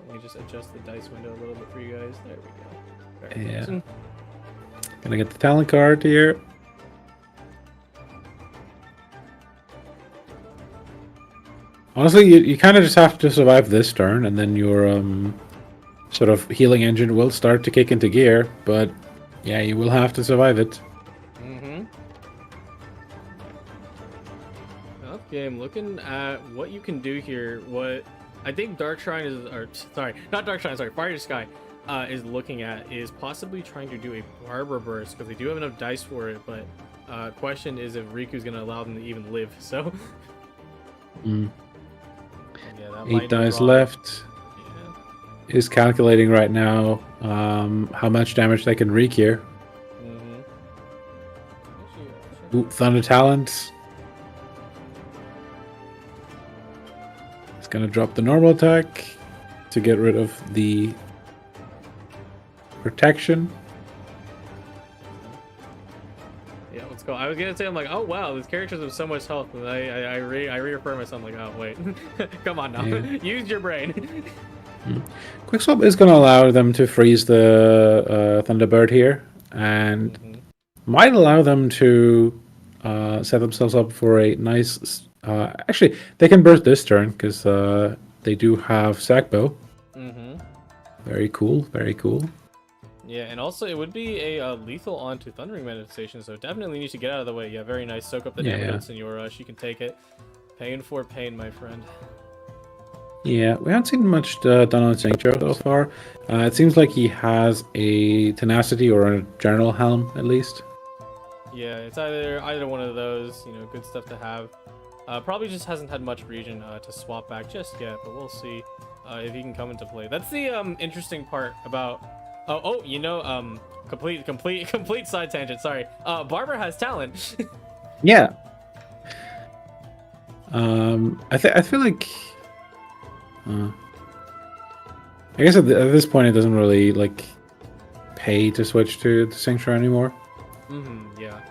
Let me just adjust the dice window a little bit for you guys. There we go. Yeah. Gonna get the talent card here. Honestly, you kind of just have to survive this turn, and then your sort of healing engine will start to kick into gear. But yeah, you will have to survive it. Okay, I'm looking at what you can do here. What I think Dark Shrine is, or sorry, not Dark Shrine, sorry, Fire Sky is looking at is possibly trying to do a Barber Burst, because they do have enough dice for it, but question is if Riku's going to allow them to even live, so... Yeah, that 8 dice left. Yeah. Is calculating right now how much damage they can wreak here. Ooh, Thunder Talent. It's gonna drop the normal attack to get rid of the protection. Yeah, let's go. I was gonna say, I'm like, oh wow, these characters have so much health, and I reaffirm myself, I'm like, oh wait, come on now, use your brain. Quick Swap is gonna allow them to freeze the Thunderbird here, and might allow them to set themselves up for a nice. Actually, they can burst this turn because they do have Sackbow. Very cool, very cool. Yeah, and also it would be a lethal onto Thundering Manifestation, so definitely need to get out of the way. Yeah, very nice. Soak up the damage on Signora. She can take it. Pain for pain, my friend. Yeah, we haven't seen much done on Sanctuary so far. It seems like he has a Tenacity or a General Helm, at least. Yeah, it's either one of those, good stuff to have. Probably just hasn't had much region to swap back just yet, but we'll see if he can come into play. That's the interesting part about... complete side tangent, sorry. Barber has talent. Yeah. I feel like... I guess at this point it doesn't really, pay to switch to the Sanctuary anymore. Yeah.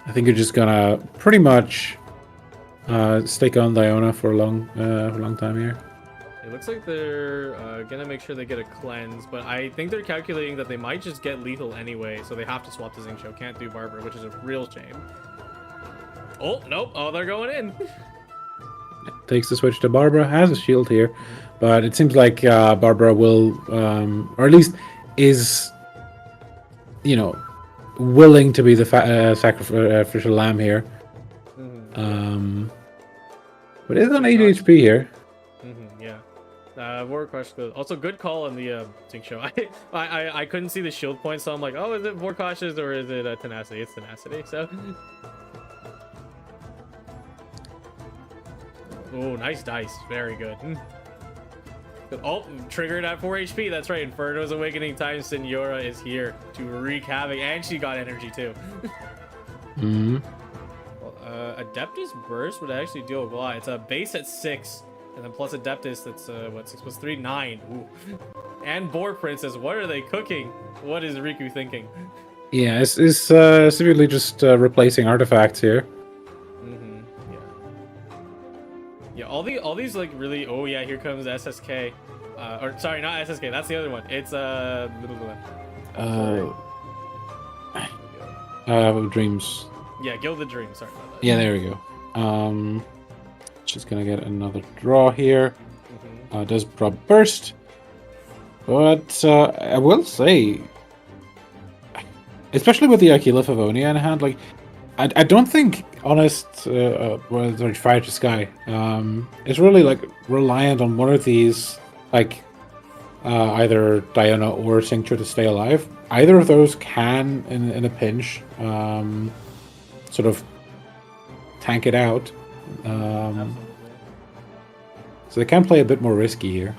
I think you're just gonna pretty much stick on Diona for a long time here. It looks like they're gonna make sure they get a cleanse, but I think they're calculating that they might just get lethal anyway, so they have to swap to Xingqiu. Can't do Barber, which is a real shame. Oh, nope. Oh, they're going in. Takes the switch to Barbara, has a shield here, but it seems like Barbara will, or at least is, willing to be the sacrificial lamb here. But it's on 8 HP here. Yeah. War Crush goes. Also, good call on the Xingqiu. I couldn't see the shield point, so I'm like, oh, is it War Cautious or is it Tenacity? It's Tenacity, so. Oh, nice dice. Very good. Oh, triggered at 4 HP. That's right. Inferno's Awakening time. Signora is here to wreak havoc, and she got energy too. Well, Adeptus Burst would actually deal with a lot. It's a base at 6, and then plus Adeptus. That's 6 plus 3, 9. Ooh. And Boar Princess. What are they cooking? What is Riku thinking? Yeah, it's simply just replacing artifacts here. Yeah, all these really. Oh yeah, here comes SSK, or sorry, not SSK. That's the other one. It's Dreams. Yeah, Gilded Dreams. Sorry about that. Yeah, there we go. She's gonna get another draw here. Mhm. Does drop burst. But I will say, especially with the Aquila Favonia in hand, like I don't think Honest Fire to Sky is really like reliant on one of these, like either Diana or Cincture to stay alive. Either of those can, in a pinch, sort of tank it out. Absolutely. So they can play a bit more risky here.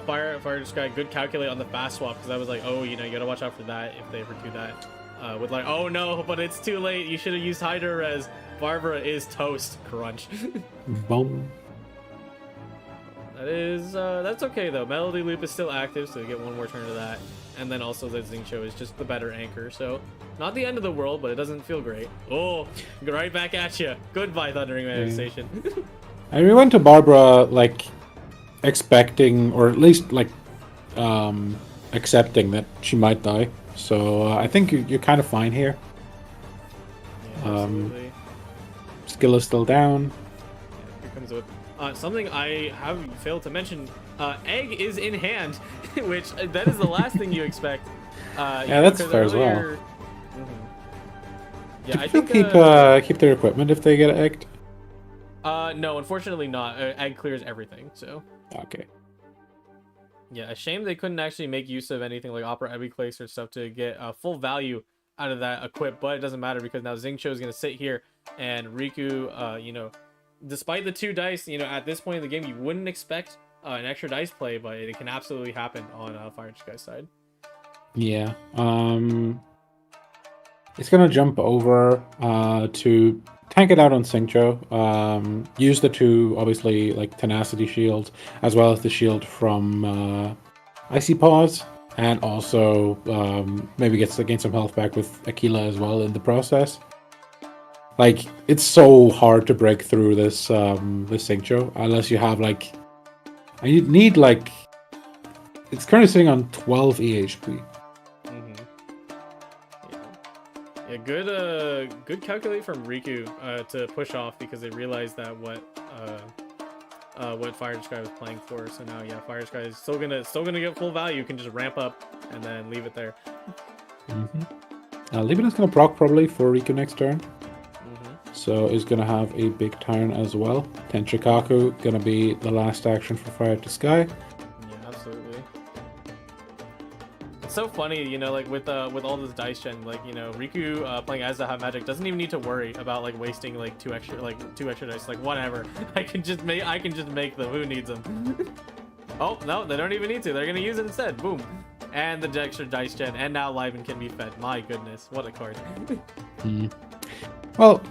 Fire just got good calculate on the fast swap because I was like, oh, you gotta watch out for that if they ever do that. With like, oh no, but it's too late. You should have used Hydra Res. Barbara is toast. Crunch. Boom. That's okay though. Melody Loop is still active, so you get one more turn of that. And then also the Xingqiu is just the better anchor, so not the end of the world, but it doesn't feel great. Oh, right back at you. Goodbye, Thundering Manifestation. And we went to Barbara like expecting, or at least like accepting that she might die. So I think you're kind of fine here. Yeah, absolutely. Skill is still down. Yeah, here comes with something I have failed to mention. Egg is in hand, which that is the last thing you expect. Yeah, that's fair as well. Mm-hmm. Yeah, I think think keep their equipment if they get egged. No, unfortunately not. Egg clears everything, so. Okay. Yeah, a shame they couldn't actually make use of anything like Opera Epiclace or stuff to get full value out of that equip, but it doesn't matter because now Xingqiu is going to sit here, and Riku, despite the 2 dice, at this point in the game, you wouldn't expect an extra dice play, but it can absolutely happen on Fire Sky's side. Yeah. It's gonna jump over to tank it out on Xingqiu. Use the 2 obviously like tenacity shields as well as the shield from Icy Paws, and also maybe gets to gain some health back with Aquila as well in the process. Like it's so hard to break through this Xingqiu unless you have like I need like it's currently sitting on 12 EHP. Yeah, good calculate from Riku to push off because they realized that what Fire Sky was playing for. So now, yeah, Fire Sky is still gonna get full value. You can just ramp up and then leave it there. Leaving is gonna proc probably for Riku next turn. So is gonna have a big turn as well. Tenchikaku gonna be the last action for Fire to Sky. Yeah, absolutely. It's so funny, like with all this dice gen, like Riku playing Azdaha Magic doesn't even need to worry about like wasting like two extra dice. Like whatever, I can just make them. Who needs them? Oh no, they don't even need to. They're gonna use it instead. Boom, and the extra dice gen, and now Lyman can be fed. My goodness, what a card. Well,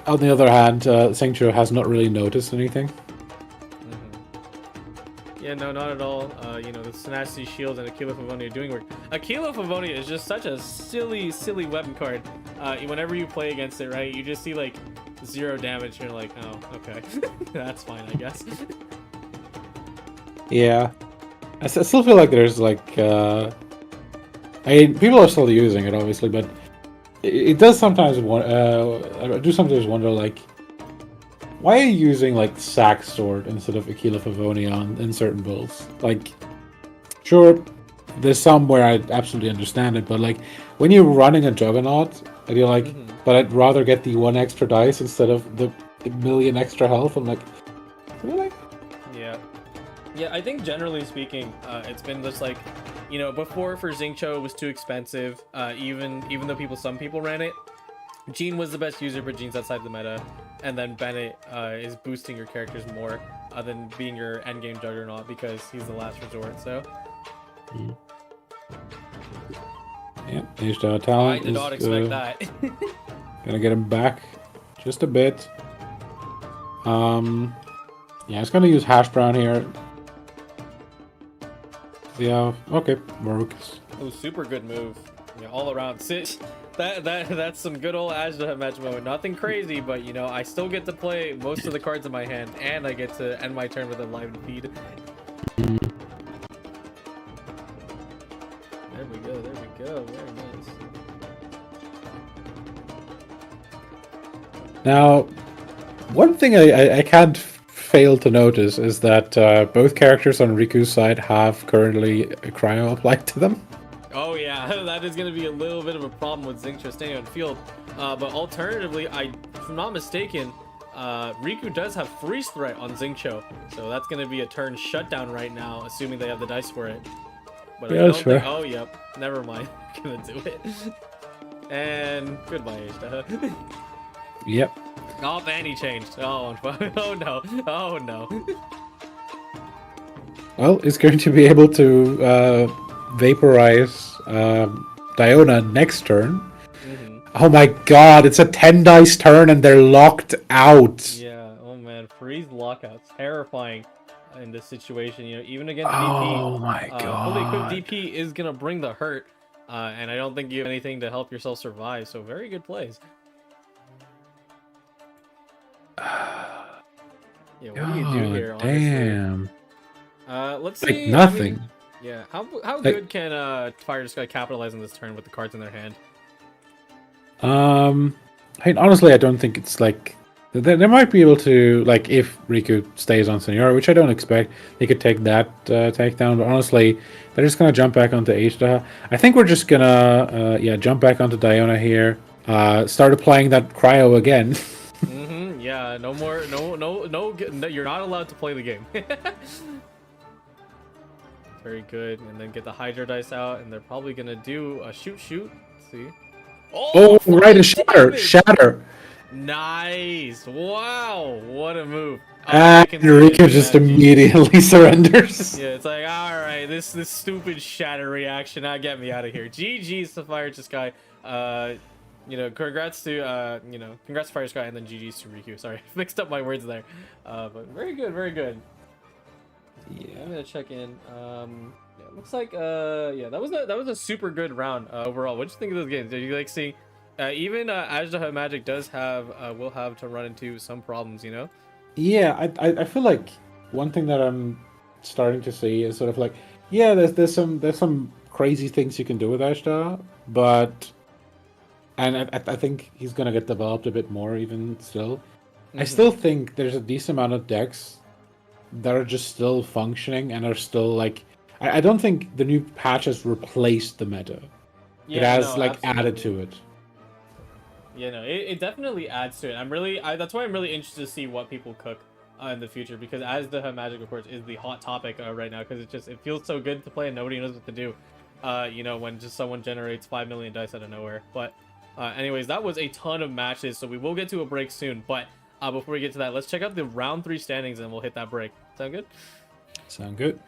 on the other hand, Xingqiu has not really noticed anything. Yeah, no, not at all. The Tenacity Shield and Aquila Favonia are doing work. Aquila Favonia is just such a silly weapon card. Whenever you play against it, right, you just see like 0 damage and you're like, oh, okay. That's fine, I guess. Yeah. I still feel like there's like... people are still using it, obviously, but it does sometimes... I do sometimes wonder, like, why are you using, like, Sack Sword instead of Aquila Favonia in certain builds? Like, sure, there's some where I absolutely understand it, but, like, when you're running a Juggernaut, and you're like, but I'd rather get the 1 extra dice instead of the million extra health, I'm like, really? Yeah. Yeah, I think generally speaking, it's been just like, before for Xingqiu it was too expensive, even though some people ran it. Jean was the best user, but Jean's outside the meta. And then Bennett is boosting your characters more than being your endgame Juggernaut because he's the last resort, so. Yeah, Azdaha talent. I did not expect that. Gonna get him back just a bit. Yeah, it's gonna use Hash Brown here. Yeah, okay, works. Oh, super good move. Yeah, all around. That's some good old Azdaha match moment. Nothing crazy, but I still get to play most of the cards in my hand, and I get to end my turn with a live feed. There we go. Very nice. Now, one thing I can't fail to notice is that both characters on Riku's side have currently a cryo applied to them. Oh yeah, that is going to be a little bit of a problem with Xingqiu staying on field. But alternatively, if I'm not mistaken, Riku does have freeze threat on Xingqiu, so that's going to be a turn shutdown right now, assuming they have the dice for it. But Yeah, I don't sure. think. Oh yep, never mind. I'm gonna do it. And goodbye, Azdaha. Yep. Oh, and he changed. Oh, oh no. Oh no. Well, it's going to be able to vaporize Diona next turn. Mm-hmm. Oh my god, it's a 10 dice turn and they're locked out. Yeah. Oh man, freeze lockouts, terrifying in this situation. You know, even against Oh DP, my fully equipped god. DP is gonna bring the hurt, and I don't think you have anything to help yourself survive. So very good plays. Yeah, what do you do here? Honestly, Damn. let's Like see. nothing. I mean, yeah, how Like- good can Fire just capitalize on this turn with the cards in their hand? I mean, honestly, I don't think it's like they might be able to, like, if Riku stays on Signora, which I don't expect, they could take that takedown. But honestly, they're just gonna jump back onto Azdaha. I think we're just gonna jump back onto Diona here. Start applying that cryo again. Mm-hmm. Yeah. No more. No. You're not allowed to play the game. Very good. And then get the Hydra dice out, and they're probably gonna do a shoot. Let's see. Oh, right, a shatter, damage! shatter. Nice. Wow. What a move. Oh, And I can see it Riku in just that. immediately surrenders. Yeah, it's like, all right, this stupid shatter reaction. Now get me out of here. GG's to Fire Sky. You know, congrats to congrats to Fire Sky, and then GG's to Riku. Sorry, mixed up my words there. But very good, very good. Yeah, I'm gonna check in. Yeah, looks like yeah, that was a super good round overall. What did you think of those games? Did you like seeing even Azdaha Magic does have will have to run into some problems, you know? Yeah, I feel like one thing that I'm starting to see is sort of like, yeah, there's some crazy things you can do with Ashtar, but I think he's gonna get developed a bit more even still. I still think there's a decent amount of decks that are just still functioning and are still like, I don't think the new patch has replaced the meta. Yeah, It has no, like added absolutely. to it. Yeah, no, it definitely adds to it. That's why I'm really interested to see what people cook in the future, because Azdaha Magic, of course, is the hot topic right now, because it feels so good to play and nobody knows what to do. You know, when just someone generates 5 million dice out of nowhere. But anyways, that was a ton of matches, so we will get to a break soon. But before we get to that, let's check out the round 3 standings and we'll hit that break. Sound good? Sound good?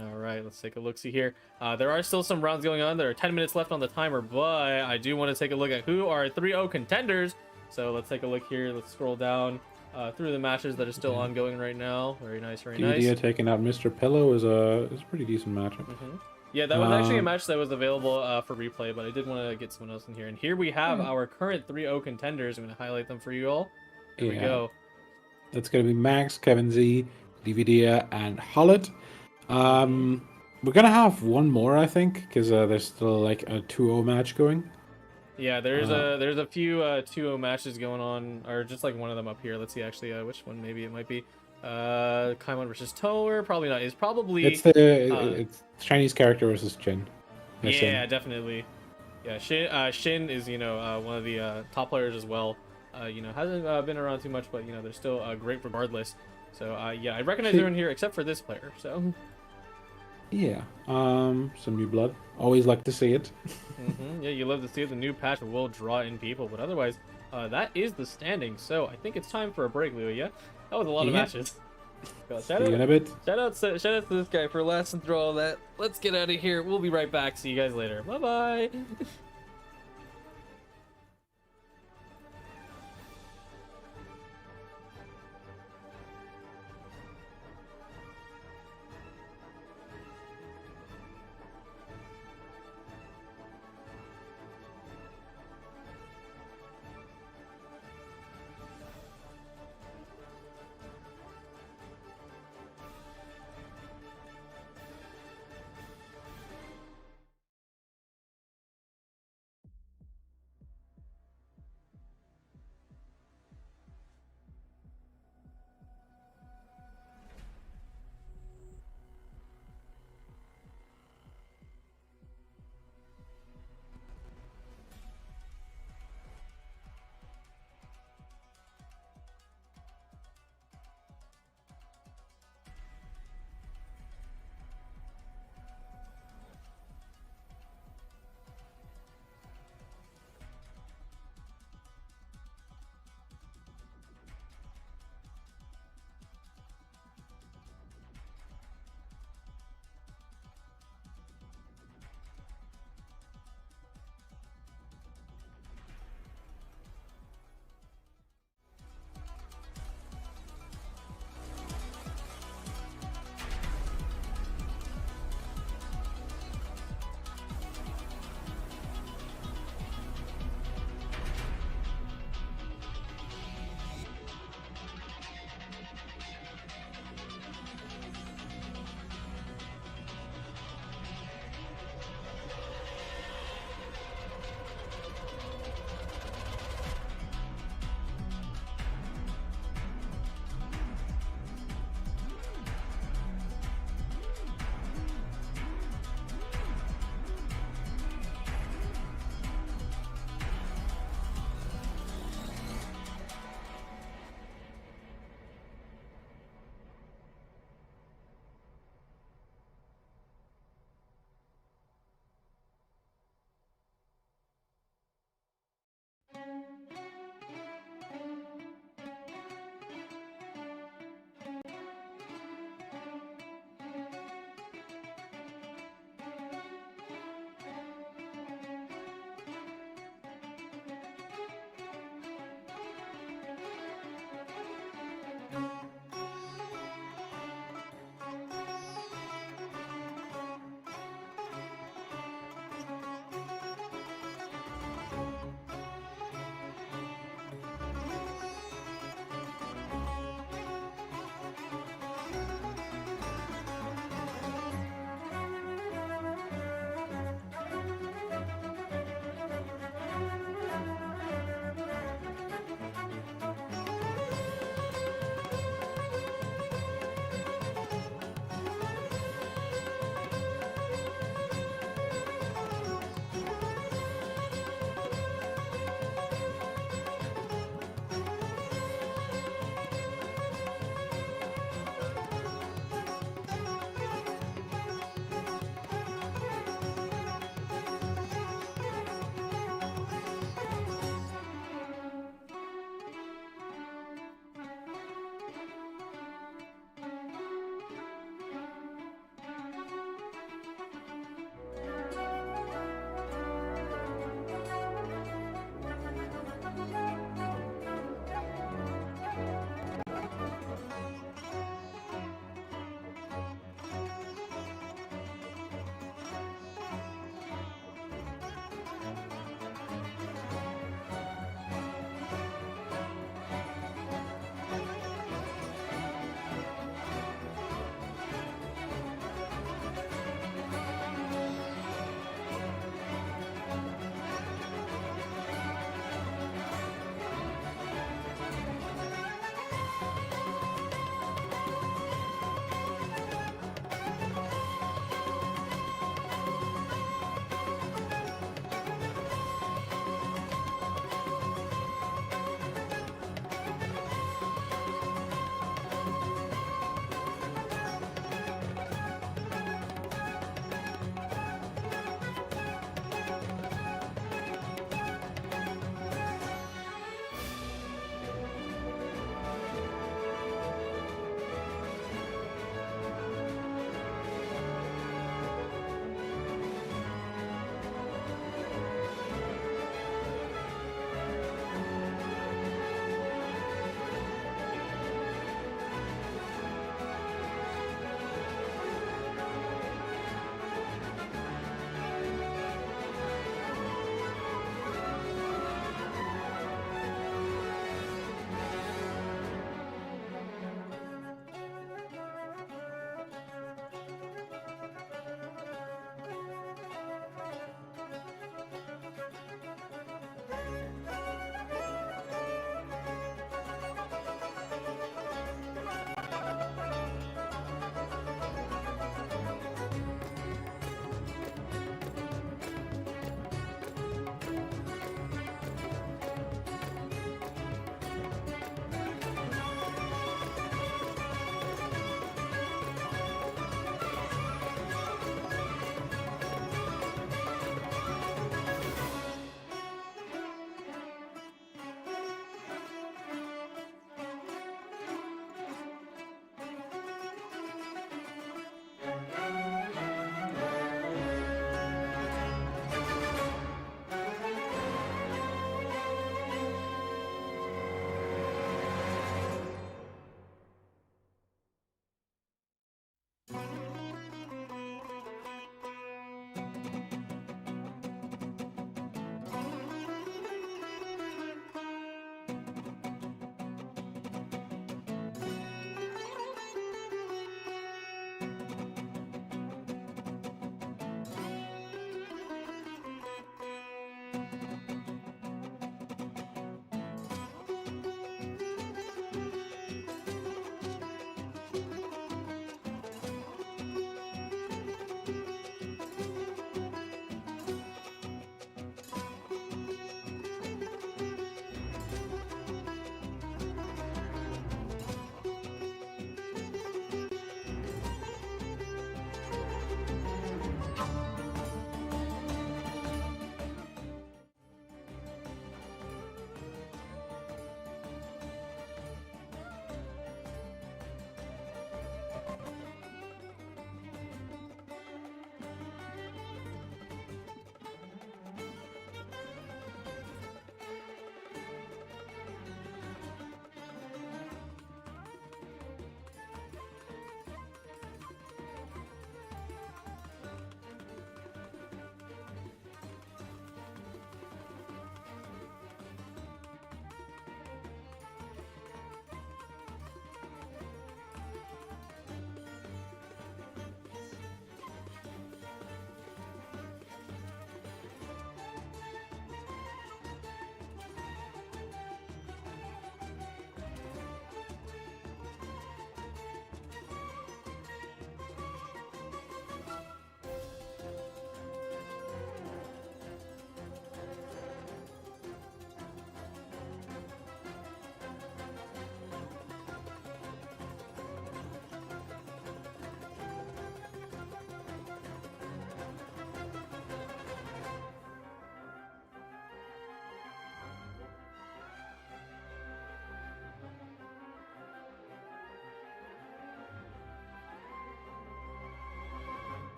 All right, let's take a look-see here. There are still some rounds going on. There are 10 minutes left on the timer, but I do want to take a look at who are 3-0 contenders. So let's take a look here. Let's scroll down through the matches that are still ongoing right now. Very nice, very nice. Idea taking out Mr. Pillow is a pretty decent matchup. Yeah, that was actually a match that was available for replay, but I did want to get someone else in here. And here we have our current 3-0 contenders. I'm going to highlight them for you all. Here we go. That's going to be Max, Kevin Z, DVDia, and Hollet. We're going to have one more, I think, because there's still like a 2-0 match going. Yeah, there's a few 2-0 matches going on, or just like one of them up here. Let's see actually which one maybe it might be. Kaimon versus Tower, probably not. It's probably it's Chinese character versus Shin. Yeah, Shin. definitely. Yeah, Shin is one of the top players as well. Hasn't been around too much, but they're still great regardless. So yeah, I recognize everyone here except for this player. So yeah, some new blood. Always like to see it. Yeah, you love to see it. The new patch will draw in people, but otherwise, that is the standing. So I think it's time for a break, Leo. Yeah, that was a lot of matches. See you in a bit. Shout out to this guy for lasting through all that. Let's get out of here. We'll be right back. See you guys later. Bye bye.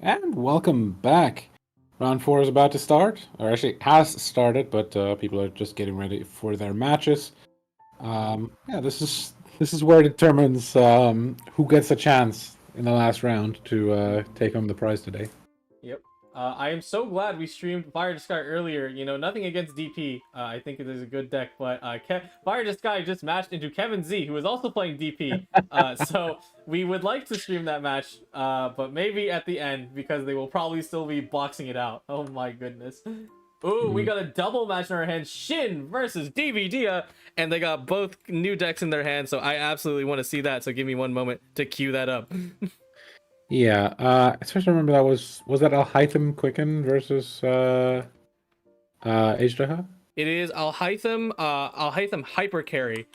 And welcome back. Round 4 is about to start, or actually has started, but people are just getting ready for their matches. Yeah, this is where it determines who gets a chance in the last round to take home the prize today. Yep. I am so glad we streamed Fire to Sky earlier. You know, nothing against DP. I think it is a good deck, but Fire to Sky just matched into Kevin Z, who is also playing DP. So we would like to stream that match, but maybe at the end, because they will probably still be boxing it out. Oh my goodness. Ooh, we got a double match in our hands. Shin versus DVD, and they got both new decks in their hands, so I absolutely want to see that. So give me one moment to cue that up. Yeah, I especially remember that was that Alhaitham Quicken versus Azdaha? It is Alhaitham Hyper Carry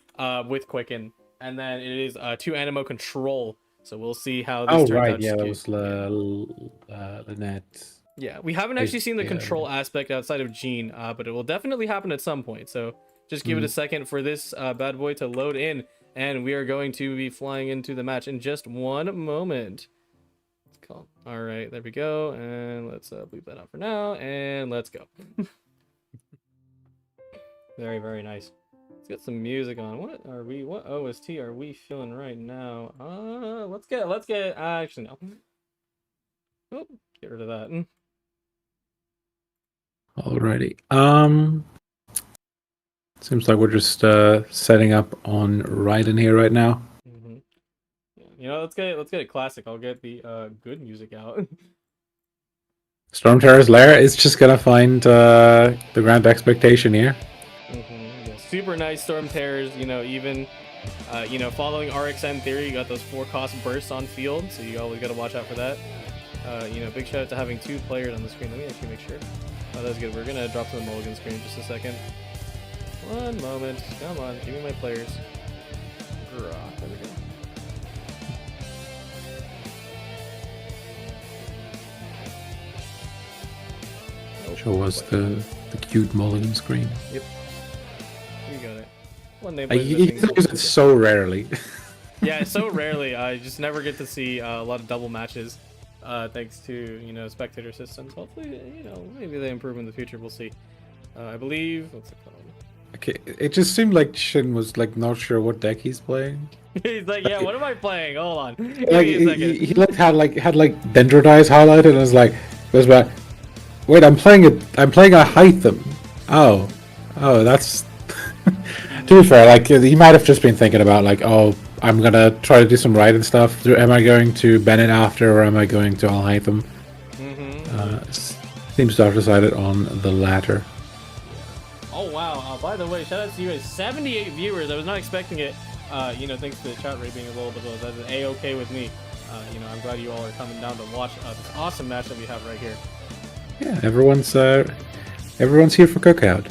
with Quicken, and then it is 2 Animo Control. So we'll see how this Oh, turns right, out. yeah, that Just was Lynette. yeah, we haven't actually seen the Yeah. control aspect outside of Gene, but it will definitely happen at some point. So just give it a second for this bad boy to load in, and we are going to be flying into the match in just one moment. Cool. All right, there we go, and let's bleep that out for now, and let's go. Very, very nice. Let's get some music on. What OST are we feeling right now? Let's get actually no. Oh, get rid of that. Alrighty. Seems like we're just setting up on Raiden here right now. Mm-hmm. Yeah, you know, let's get it classic. I'll get the good music out. Storm Terror's Lair is just gonna find the Grand Expectation here. Yeah, super nice Storm Terrors. You know, even following RXN theory, you got those 4-cost bursts on field, so you always got to watch out for that. Big shout out to having 2 players on the screen. Let me actually make sure. Oh, that's good. We're gonna drop to the mulligan screen in just a second. One moment. Come on, give me my players. There we go. Show us the cute mulligan screen. Yep. You got it. One name. You use it so rarely. Yeah, so rarely. I just never get to see a lot of double matches, thanks to spectator systems. Hopefully, maybe they improve in the future. We'll see. I believe what's it called? Okay, it just seemed like Shin was like not sure what deck he's playing. He's like, yeah, what am I playing? Hold on. Give Like me a second. he had Dendrodize highlighted and was like, wait, I'm playing Alhaitham. Oh, that's. To be fair, like he might have just been thinking about like, oh, I'm gonna try to do some right and stuff. Am I going to Bennett after, or am I going to Alhaitham? Seems to have decided on the latter. Oh wow! By the way, shout out to you guys. 78 viewers. I was not expecting it. Thanks to the chat rate being a little bit low. That's a-okay with me. I'm glad you all are coming down to watch this awesome match that we have right here. Yeah, everyone's here for Cookout.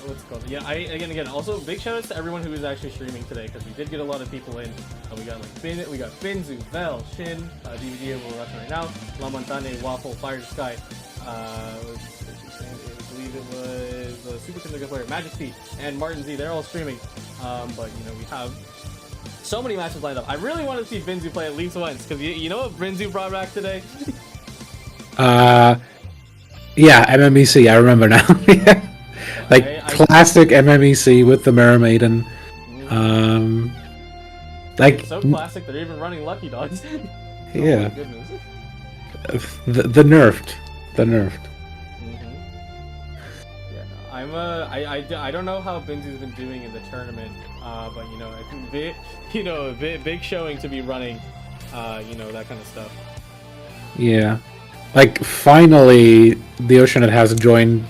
What's it called? Yeah, again, also big shout outs to everyone who is actually streaming today, because we did get a lot of people in. We got Benzo, Vel, Shin, DVD we're watching right now, Lamonty, Waffle, Fire Sky, I believe it was the Super Kindergarten player, Majesty, and Martin Z. They're all streaming. But we have so many matches lined up. I really want to see Benzo play at least once, because you know what Benzo brought back today? Yeah, MMEC, I remember now. Classic MMEC with the Mirror Maiden. So classic, they're even running Lucky Dogs. Yeah. Oh my goodness. The nerfed. Yeah, I don't know how Benzo's been doing in the tournament, but I think big showing to be running, that kind of stuff. Yeah, finally the Oceanit has joined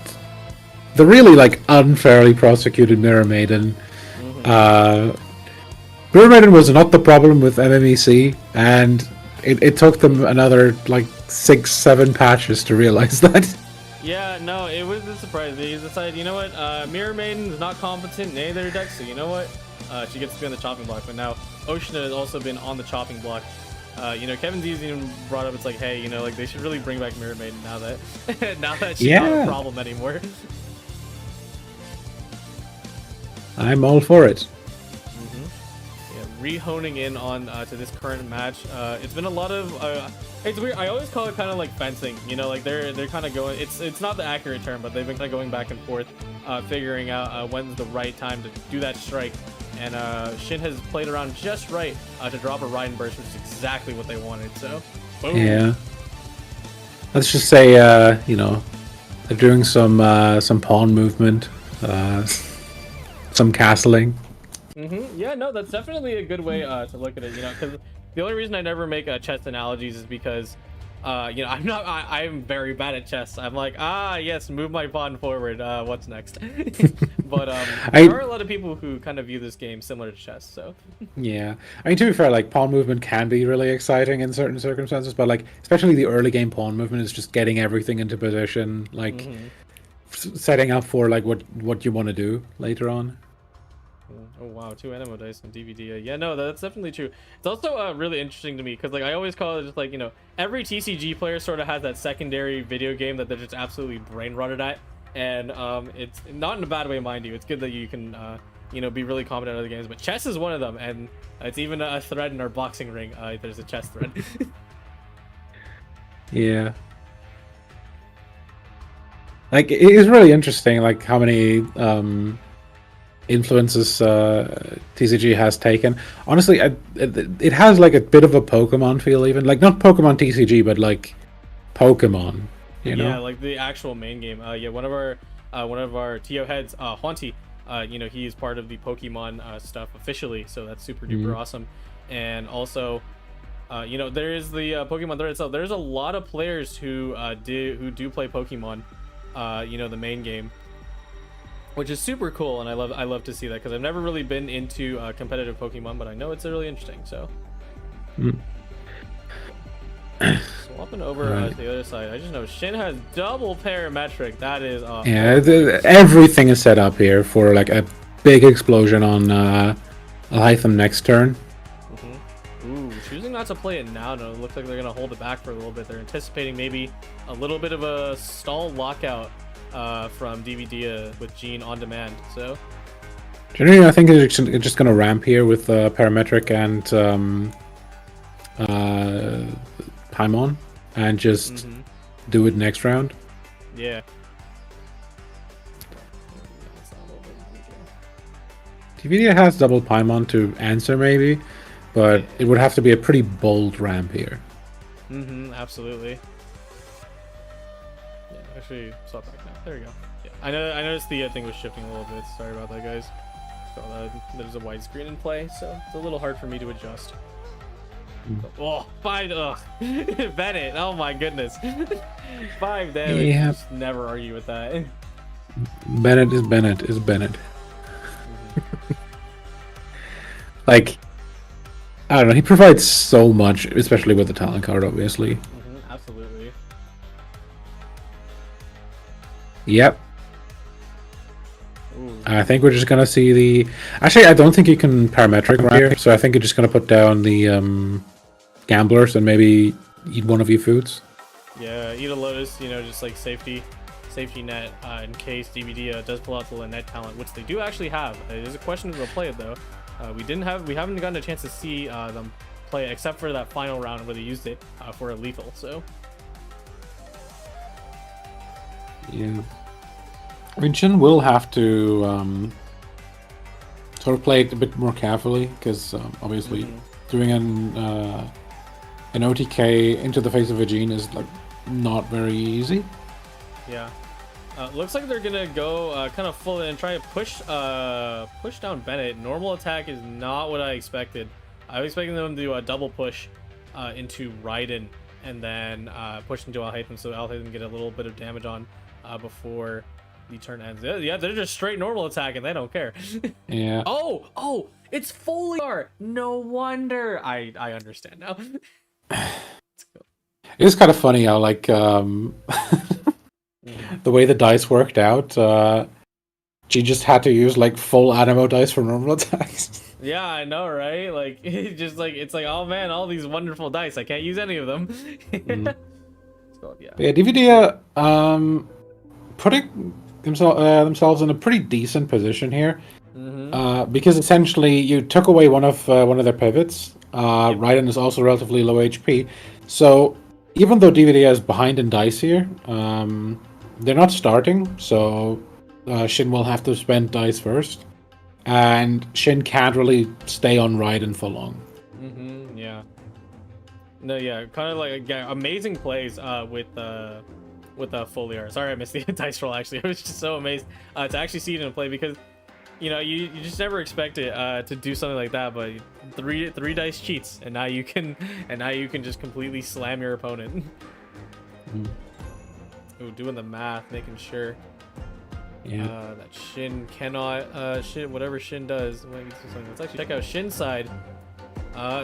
the really unfairly prosecuted Mirror Maiden. Mirror Maiden was not the problem with MMEC, and it took them another 6-7 patches to realize that. Yeah, no, it was a surprise. They decided, you know what, Mirror Maiden is not competent in any of their decks, so you know what, she gets to be on the chopping block. But now Oceanit has also been on the chopping block. Kevin Z's even brought up, it's like, hey, they should really bring back Mirror Maiden now that she's not a problem anymore. I'm all for it. Yeah, re-honing in on to this current match. It's been a lot of it's weird. I always call it kind of like fencing. They're kind of going. It's not the accurate term, but they've been kind of going back and forth, figuring out when's the right time to do that strike. And Shin has played around just right to drop a Ride and Burst, which is exactly what they wanted. So, boom. Yeah. Let's just say, they're doing some pawn movement. Some castling. Yeah, no, that's definitely a good way to look at it. Because the only reason I never make chess analogies is because, I'm very bad at chess. I'm like, yes, move my pawn forward. What's next? But there are a lot of people who kind of view this game similar to chess. So yeah, I mean, to be fair, pawn movement can be really exciting in certain circumstances, but especially the early game pawn movement is just getting everything into position, setting up for what you want to do later on. Oh wow, 2 Animo dice on DVD. Yeah, no, that's definitely true. It's also really interesting to me because I always call it just every TCG player sort of has that secondary video game that they're just absolutely brain rotted at, and it's not in a bad way, mind you. It's good that you can be really competent at other games, but chess is one of them, and it's even a thread in our boxing ring. There's a chess thread. Yeah. It is really interesting how many influences TCG has taken. Honestly, it has a bit of a Pokemon feel, even not Pokemon TCG, but Pokemon. Yeah, the actual main game. Yeah, one of our TO heads, Haunty. He is part of the Pokemon stuff officially, so that's super duper awesome. And also, You know, there is the Pokemon thread itself. There's a lot of players who do play Pokemon, you know, the main game, which is super cool, and I love to see that because I've never really been into competitive Pokemon, but I know it's really interesting. So, swapping over to the other side, I just know Shin has double parametric. That is everything is set up here for like a big explosion on Alhaitham next turn. Ooh, choosing not to play it now. No, it looks like they're gonna hold it back for a little bit. They're anticipating maybe a little bit of a stall lockout from DVD with Gene on demand. So generally, I think it's just gonna ramp here with parametric and Paimon, and just do it next round. Yeah. DVD has double Paimon to answer maybe, but it would have to be a pretty bold ramp here. Absolutely. Yeah, actually, stop back now. There we go. Yeah, I noticed the thing was shifting a little bit. Sorry about that, guys. So there's a widescreen in play, so it's a little hard for me to adjust. Oh, 5. Ugh. Bennett. Oh my goodness. 5 damage. Yeah. Just never argue with that. Bennett is Bennett. Like, I don't know, he provides so much, especially with the talent card, obviously. Absolutely. Yep. Ooh. I think we're just gonna see the... Actually, I don't think you can parametric right here, so I think you're just gonna put down the gamblers and maybe eat one of your foods. Yeah, eat a Lotus, you know, just like safety net in case DVD does pull out the Lynette talent, which they do actually have. It is a question if they'll play it though. We haven't gotten a chance to see them play it, except for that final round where they used it for a lethal. So yeah, I mean, Shin will have to sort of play it a bit more carefully because obviously doing an OTK into the face of a Gene is like not very easy. Yeah. Looks like they're gonna go kind of full and try to push down Bennett. Normal attack is not what I expected. I was expecting them to do a double push into Raiden and then push into Alhaitham, so Alhaitham get a little bit of damage on before the turn ends. Yeah, they're just straight normal attack and they don't care. Yeah. Oh, it's Foliar. No wonder. I understand now. Let's go. It's kind of funny how like the way the dice worked out, she just had to use like full Animo dice for normal attacks. Yeah, I know, right? Like, it's like, oh man, all these wonderful dice, I can't use any of them. So, yeah. Yeah, DVD putting themselves in a pretty decent position here, because essentially you took away one of their pivots. Raiden is also relatively low HP, so even though DVD is behind in dice here, they're not starting, so Shin will have to spend dice first, and Shin can't really stay on Raiden for long. Yeah. No, yeah, kind of like amazing plays with Foliar. Sorry, I missed the dice roll. Actually, I was just so amazed to actually see it in play because, you know, you just never expect it to do something like that. But three dice cheats, and now you can just completely slam your opponent. Ooh, doing the math, making sure. Yeah. That Shin cannot whatever Shin does. Let's actually check out Shin's side.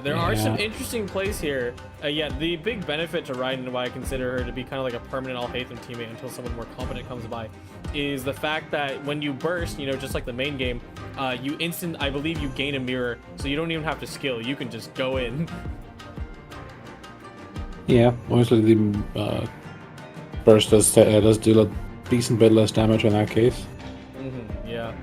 There are some interesting plays here. Yeah, the big benefit to Raiden, and why I consider her to be kind of like a permanent Alhaitham teammate until someone more competent comes by, is the fact that when you burst, you know, just like the main game, I believe you gain a mirror, so you don't even have to skill. You can just go in. Yeah, obviously the burst does do a decent bit less damage in that case. Yeah.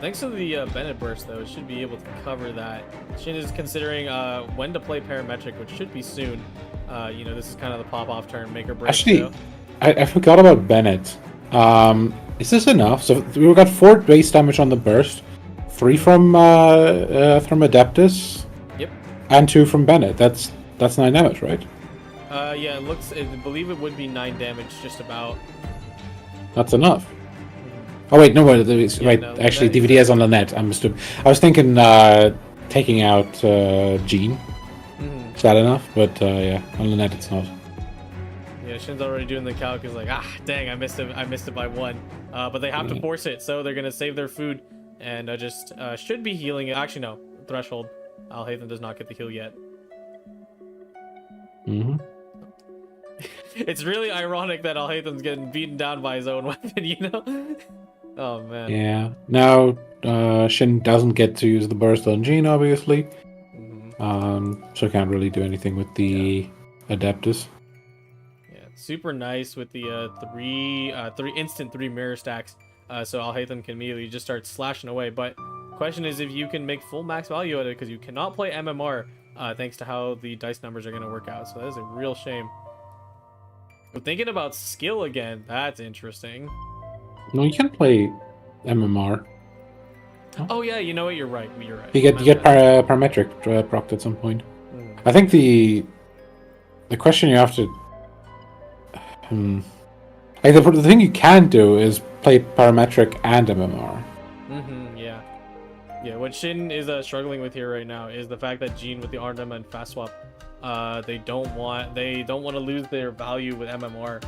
Thanks to the Bennett burst, though, it should be able to cover that. Shin is considering when to play parametric, which should be soon. You know, this is kind of the pop-off turn, make or break. Actually, so. I forgot about Bennett. Is this enough? So we've got 4 base damage on the burst, 3 from Adeptus, Yep, and 2 from Bennett. That's 9 damage, right? Yeah, I believe it would be 9 damage, just about. That's enough. Oh wait, no, wait. No, actually, DVD is on Lynette. I was thinking taking out Gene. sad enough, but yeah, on Lynette it's not. Yeah, Shin's already doing the calc. He's like, dang, I missed it by one. But they have to force it, so they're gonna save their food and just should be healing it. Actually, no, threshold. Alhaitham does not get the heal yet. It's really ironic that Alhaitham's getting beaten down by his own weapon, you know? Oh man. Yeah. Now Shin doesn't get to use the burst on Jean, obviously. So can't really do anything with the Adeptus. Yeah, super nice with the three instant mirror stacks. So Alhaitham can immediately just start slashing away. But question is if you can make full max value out of it, because you cannot play MMR thanks to how the dice numbers are going to work out. So that is a real shame. But thinking about skill again, that's interesting. No, you can play MMR. Oh yeah, you know what? You're right. You get parametric proc at some point. I think the question you have to like the thing you can do is play parametric and MMR. Yeah. What Shin is struggling with here right now is the fact that Jean with the Arnhem and fast swap, they don't want to lose their value with MMR.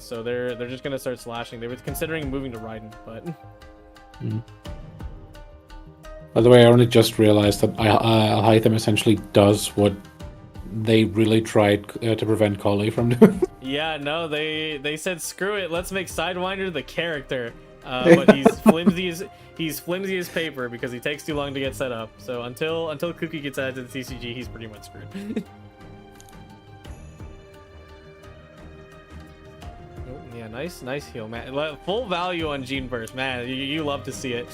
So they're just gonna start slashing. They were considering moving to Raiden, but. By the way, I only just realized that Alhaitham essentially does what they really tried to prevent Kali from doing. Yeah, no, they said screw it, let's make Sidewinder the character. But he's flimsy as paper because he takes too long to get set up. So until Kuki gets added to the TCG, he's pretty much screwed. Yeah, nice heal, man. Full value on Gene burst, man. You love to see it.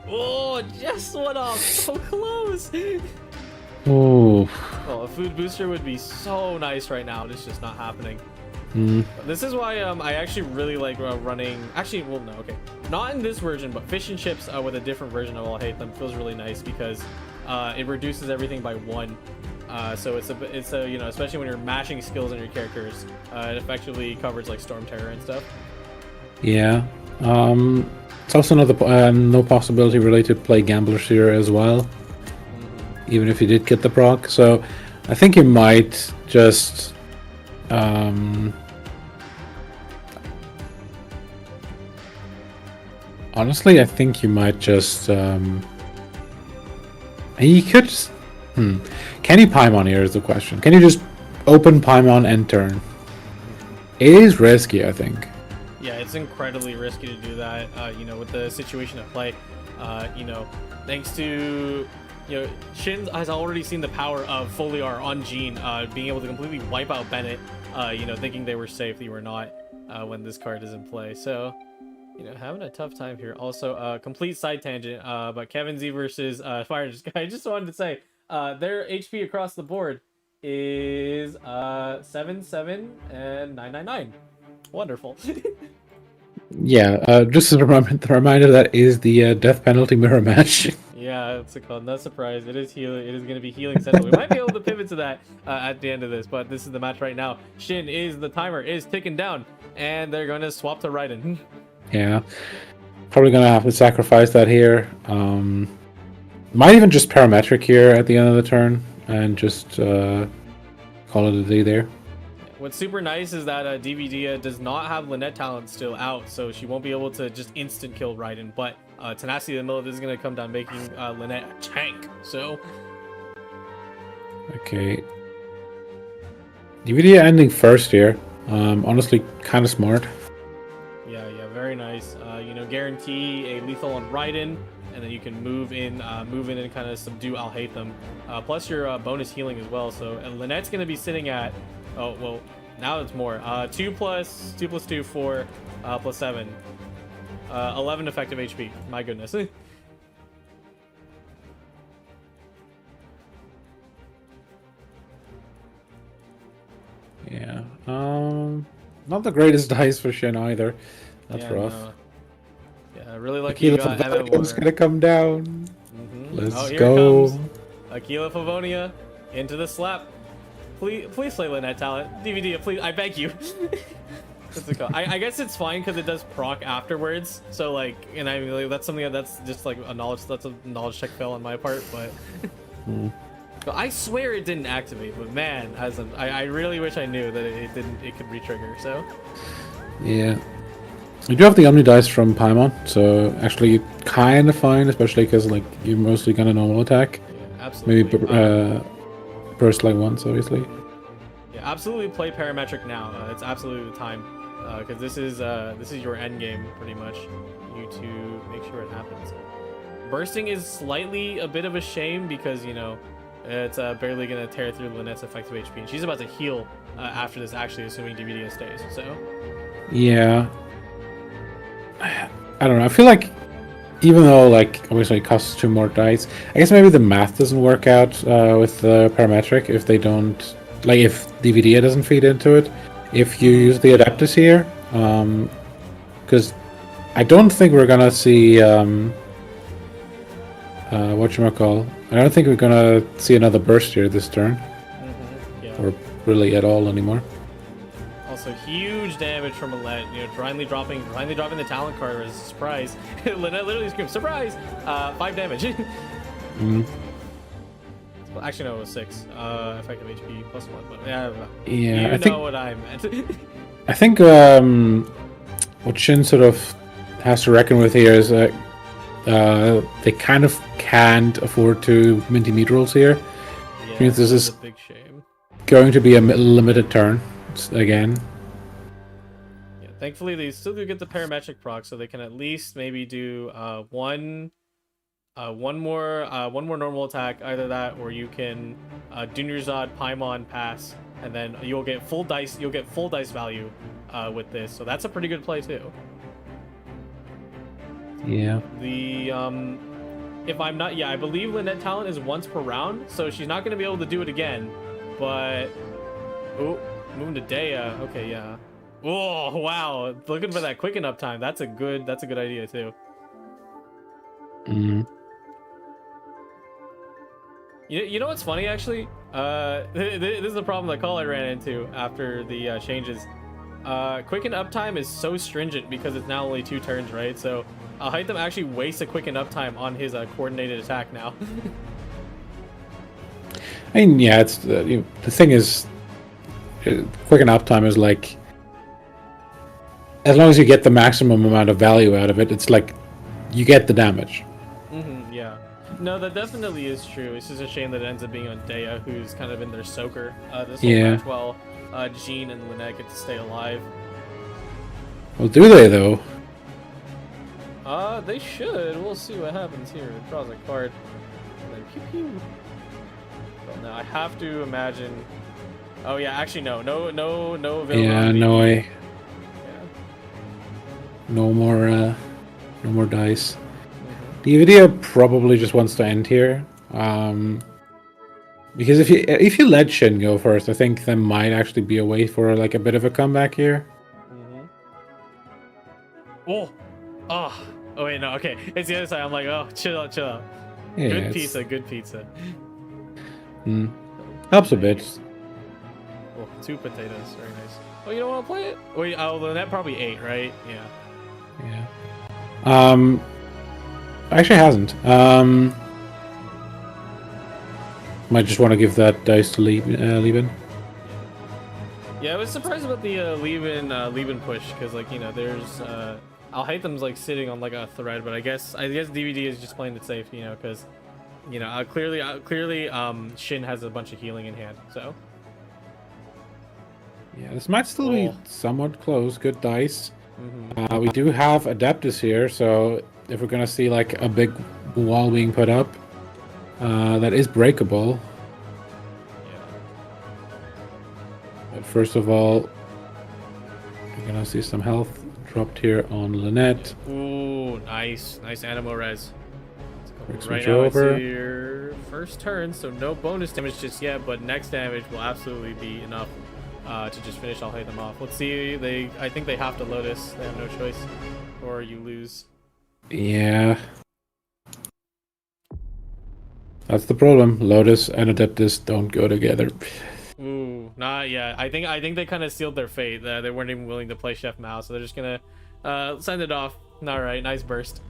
Oh, just went off so close. Oh, a food booster would be so nice right now. It's just not happening. This is why I actually really like running. Actually, well, no, okay, not in this version, but fish and chips with a different version of Alhaitham feels really nice because it reduces everything by 1. So it's a you know, especially when you're mashing skills on your characters, it effectively covers like Storm Terror and stuff. Yeah. It's also no possibility really to play Gamblers here as well, even if you did get the proc. So I think you might just honestly, I think you might just and you could just, can you Paimon here is the question. Can you just open Paimon and turn? It is risky, I think. Yeah, it's incredibly risky to do that, you know, with the situation at play. You know, thanks to, you know, Shin has already seen the power of Foliar on Jean, being able to completely wipe out Bennett, you know, thinking they were safe, they were not, when this card is in play. So, you know, having a tough time here. Also, complete side tangent, but Kevin Z versus Fire Guy. I just wanted to say, their HP across the board is 7, 7, and 999. Wonderful. Yeah, just a reminder that is the death penalty mirror match. Yeah, it's called. No surprise. It is healing. It is going to be healing central. We might be able to pivot to that at the end of this, but this is the match right now. Shin the timer is ticking down, and they're going to swap to Raiden. Yeah, probably going to have to sacrifice that here. Might even just parametric here at the end of the turn and just call it a day there. What's super nice is that DVD does not have Lynette talent still out, so she won't be able to just instant kill Raiden, but Tenacity in the middle of this is going to come down, making Lynette a tank, so... Okay. DVD ending first here. Honestly, kind of smart. Yeah, very nice. You know, guarantee a lethal on Raiden, and then you can move in and kind of subdue Alhaitham. Plus your bonus healing as well, so Lynette's going to be sitting at... Oh, well, now it's more. 2 plus 2, 4, plus 7. 11 effective HP. My goodness. Yeah. Not the greatest dice for Shin either. That's rough. No. Yeah, really lucky you got It's gonna come down. Let's here go. Comes Aquila Favonia into the slap. Please play Lynette talent. DVD, please, I beg you. What's it called? I guess it's fine because it does proc afterwards. So like, and I mean, like, that's something that's just like a knowledge check fail on my part, but. I swear it didn't activate, but man, I really wish I knew that it didn't. It could retrigger. So Yeah. You do have the Omni dice from Paimon, so actually kind of fine, especially because like you're mostly gonna normal attack. yeah, absolutely. Maybe burst like once, obviously. Yeah, absolutely play parametric now. It's absolutely the time, because this is your end game pretty much. You to make sure it happens. Bursting is slightly a bit of a shame because you know it's barely gonna tear through Lynette's effective HP, and she's about to heal after this. Actually, assuming DVD stays. So Yeah. I don't know. I feel like even though like obviously it costs 2 more dice, I guess maybe the math doesn't work out with the parametric if they don't like if DVD doesn't feed into it. If you use the Adeptus here, because I don't think we're gonna see whatchamacall. I don't think we're gonna see another burst here this turn, yeah. or really at all anymore. Also, huge damage from Lynette. You know, blindly dropping the talent card as a surprise. Lynette literally screams, "Surprise!" 5 damage. Well, actually, no, it was 6. Effective HP plus 1. But yeah, Yeah, I think what I meant. I think what Shin sort of has to reckon with here is that they kind of can't afford to minty meat rolls here. Yeah, Means this is a big shame. going to be a limited turn again. Yeah, thankfully they still do get the parametric proc, so they can at least maybe do one more normal attack, either that or you can Dunyarzad Paimon pass, and then you'll get full dice value with this, so that's a pretty good play too. Yeah. The if I'm not, yeah, I believe Lynette talent is once per round, so she's not going to be able to do it again, but oh, moving to Daya. Okay, yeah. Oh, wow, looking for that quicken up time. That's a good idea too. You know what's funny, actually? This is the problem that Call I ran into after the changes. Quicken up time is so stringent because it's now only 2 turns, right? So Alhaitham actually wastes a quicken up time on his coordinated attack now. I mean, yeah, it's the thing is, quicken up time is like, as long as you get the maximum amount of value out of it, it's like you get the damage. Yeah. No, that definitely is true. It's just a shame that it ends up being on Daya, who's kind of in their soaker this whole match, while Jean and Lynette get to stay alive. Well, do they though? They should. We'll see what happens here. It draws a card. And then pew pew. Well, now I have to imagine. Oh yeah, actually no availability. Yeah, no way. Yeah. No more dice. The video probably just wants to end here, because if you let Shin go first, I think there might actually be a way for like a bit of a comeback here. Oh wait, no, okay, it's the other side. I'm like, oh, chill out. Yeah, good pizza. Helps a bit. Oh, 2 potatoes, very nice. Oh, you don't want to play it? Wait, that probably 8, right? Yeah. Actually hasn't. Might just want to give that dice to Lieben. Yeah, I was surprised about the Lieben push, because like, you know, there's Alhaitham's like sitting on like a thread, but I guess DVD is just playing it safe, you know, because you know clearly Shin has a bunch of healing in hand, so yeah, this might still be somewhat close. Good dice. We do have Adeptus here, so if we're gonna see like a big wall being put up, that is breakable. But first of all, we're gonna see some health dropped here on Lynette. Ooh, nice Animo res. Right now it's your first turn, so no bonus damage just yet, but next damage will absolutely be enough to just finish Alhaitham off. Let's see, I think they have to Lotus. They have no choice, or you lose. Yeah. That's the problem. Lotus and Adeptus don't go together. Ooh, not yet. I think they kind of sealed their fate. They weren't even willing to play Chef Mao, so they're just gonna send it off. All right, nice burst.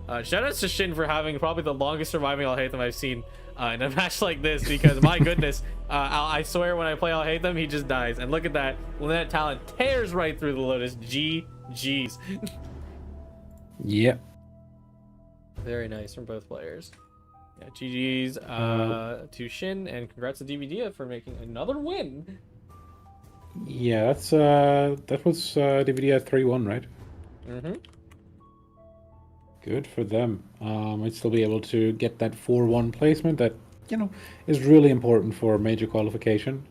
Shoutouts to Shin for having probably the longest surviving Alhaitham I've seen in a match like this because my goodness, I swear when I play Alhaitham, he just dies. And look at that, Lynette talent tears right through the Lotus. GG's. Yep. Very nice from both players. Yeah, GG's to Shin, and congrats to DVD for making another win. Yeah, that was DVD at 3-1, right? Mm-hmm. Good for them. Might still be able to get that 4-1 placement that, is really important for major qualification.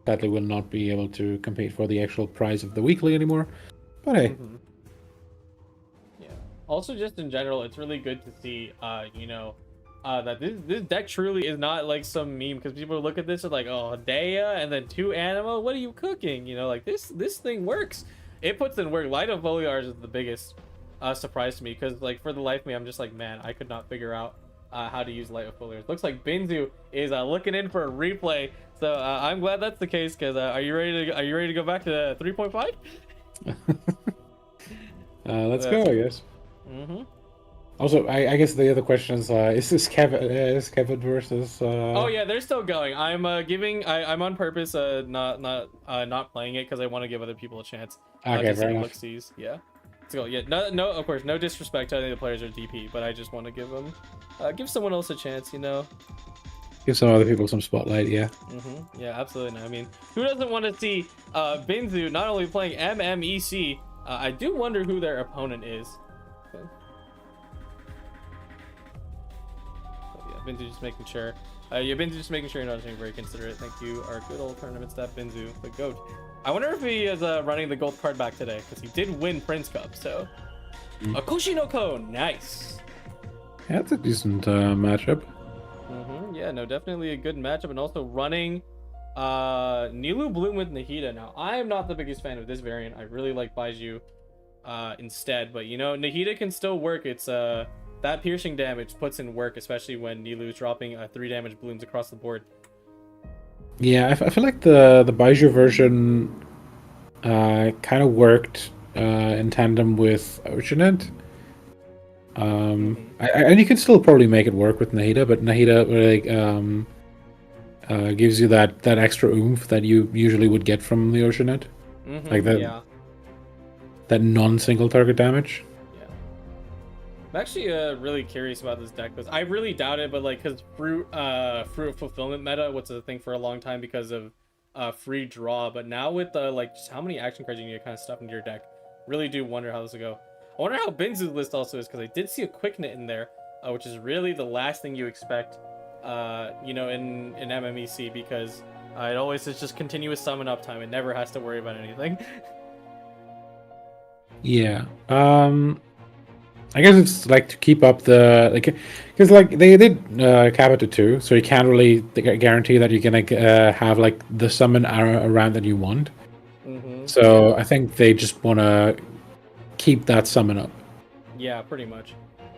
Sadly, will not be able to compete for the actual prize of the weekly anymore. But hey. Mm-hmm. Yeah. Also, just in general, it's really good to see, that this deck truly is not like some meme, because people look at this and like, oh, Daya and then 2 Anima, what are you cooking? Like this thing works. It puts in work. Light of Foliage is the biggest surprise to me, because like for the life of me, I'm just like, man, I could not figure out how to use Light of Foliage. Looks like Benzo is looking in for a replay, so I'm glad that's the case. Because are you ready to go back to 3.5? Let's go, I guess. Mm-hmm. Also, I guess the other question is this Kevin versus? Oh yeah, they're still going. I'm I'm on purpose not playing it because I want to give other people a chance. Okay, to fair see enough. look-sees. Yeah. So yeah, no, of course, no disrespect to any of the players or DP, but I just want to give someone else a chance, Give some other people some spotlight, yeah. Mm-hmm. Yeah, absolutely. I mean, who doesn't want to see Benzo not only playing MMEC? I do wonder who their opponent is. Okay. So, yeah, Benzo just making sure. Benzo just making sure you're not being very considerate. Thank you, our good old tournament staff, Benzo, the GOAT. I wonder if he is running the gold card back today, because he did win Prince Cup, so. Koshinoko, nice. Yeah, that's a decent matchup. Yeah, no, definitely a good matchup, and also running Nilou Bloom with Nahida. Now, I am not the biggest fan of this variant. I really like Baiju instead, but Nahida can still work. It's that piercing damage puts in work, especially when Nilou's dropping 3 damage blooms across the board. Yeah, I feel like the Baiju version kind of worked in tandem with Oceanid. And you can still probably make it work with Nahida, but Nahida gives you that extra oomph that you usually would get from the Oceanid, like that non-single target damage. Yeah, I'm actually really curious about this deck, because I really doubt it, but because fruit of fulfillment meta was a thing for a long time because of free draw, but now with just how many action cards you need to kind of stuff into your deck, really do wonder how this will go. I wonder how Benzo's list also is, because I did see a quick knit in there, which is really the last thing you expect, in MMEC, because it always is just continuous summon uptime. It never has to worry about anything. Yeah. I guess it's like to keep up the because they did cap it to 2, so you can't really guarantee that you're gonna have the summon around that you want. So I think they just want to keep that summon up. Yeah, pretty much.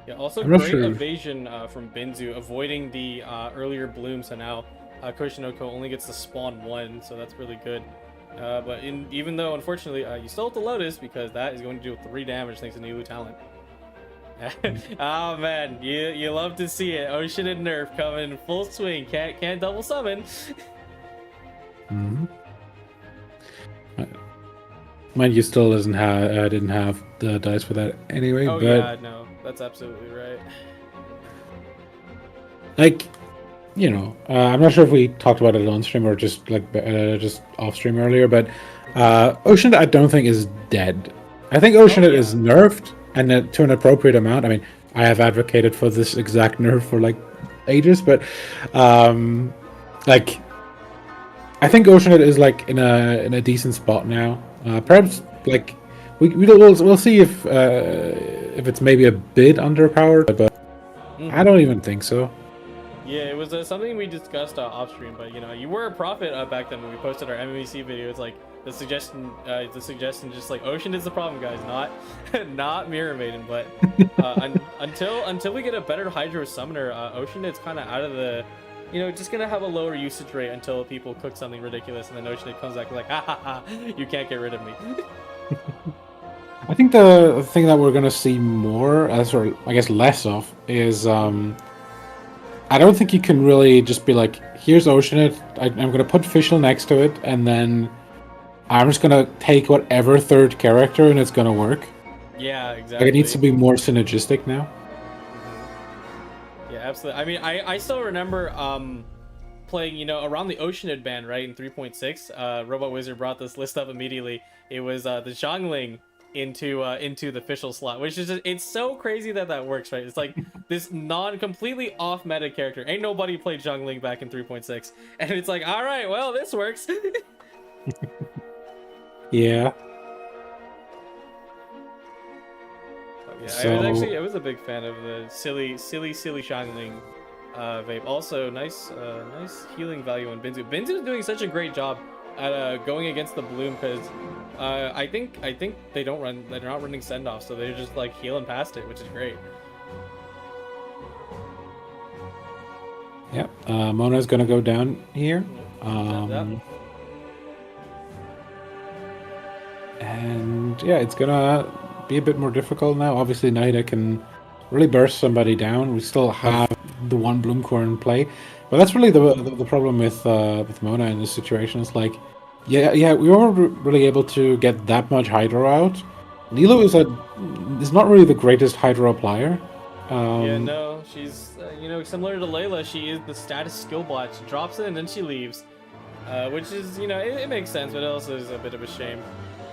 Yeah, also great evasion from Benzo, avoiding the earlier bloom, so now Koshinoko only gets to spawn 1, so that's really good. But even though, unfortunately, you still have the Lotus, because that is going to do 3 damage thanks to Nilou talent. Oh man, you love to see it. Ocean and Nerf coming in full swing. Can't double summon. Mind you, still didn't have the dice for that anyway. Oh but, yeah, no, that's absolutely right. I'm not sure if we talked about it on stream or just just off stream earlier, but Ocean I don't think is dead. I think Ocean is nerfed, and to an appropriate amount. I mean, I have advocated for this exact nerf for ages, but I think Ocean is in a decent spot now. Perhaps we'll see if it's maybe a bit underpowered, but I don't even think so. Yeah, it was something we discussed off stream, but you were a prophet back then when we posted our MMEC video. It's the suggestion just Ocean is the problem, guys, not Mirror Maiden. But until we get a better Hydro Summoner, Ocean is kind of out of the, just gonna have a lower usage rate until people cook something ridiculous, and then Ocean comes back ha ha ha, you can't get rid of me. I think the thing that we're gonna see more, or I guess less of, is I don't think you can really just be like, here's Oceanit, I'm going to put Fischl next to it, and then I'm just going to take whatever third character and it's going to work. Yeah, Like, exactly. it needs to be more synergistic now. Yeah, absolutely. I mean, I still remember playing, you know, around the Oceanid ban, right, in 3.6. Robot Wizard brought this list up immediately. It was the Zhongling into the official slot, which is just, it's so crazy that works, right? It's like this completely off meta character. Ain't nobody played Zhongling back in 3.6, and it's like, all right, well, this works. Yeah. Yeah, So... I was a big fan of the silly Zhongling vape. Also, nice healing value on Benzo. Benzo's doing such a great job at going against the bloom, because I think they're not running send off, so they're just like healing past it, which is great. Yep, Mona's gonna go down here. And yeah, it's gonna be a bit more difficult now. Obviously, Nida can really burst somebody down. We still have the one bloom core in play, but that's really the problem with Mona in this situation. It's like, yeah, we weren't really able to get that much Hydro out. Nilo is not really the greatest Hydro applier. Yeah, no, she's you know, similar to Layla, she is the status skill bot. She drops it and then she leaves, which is, you know, it makes sense, but it also is a bit of a shame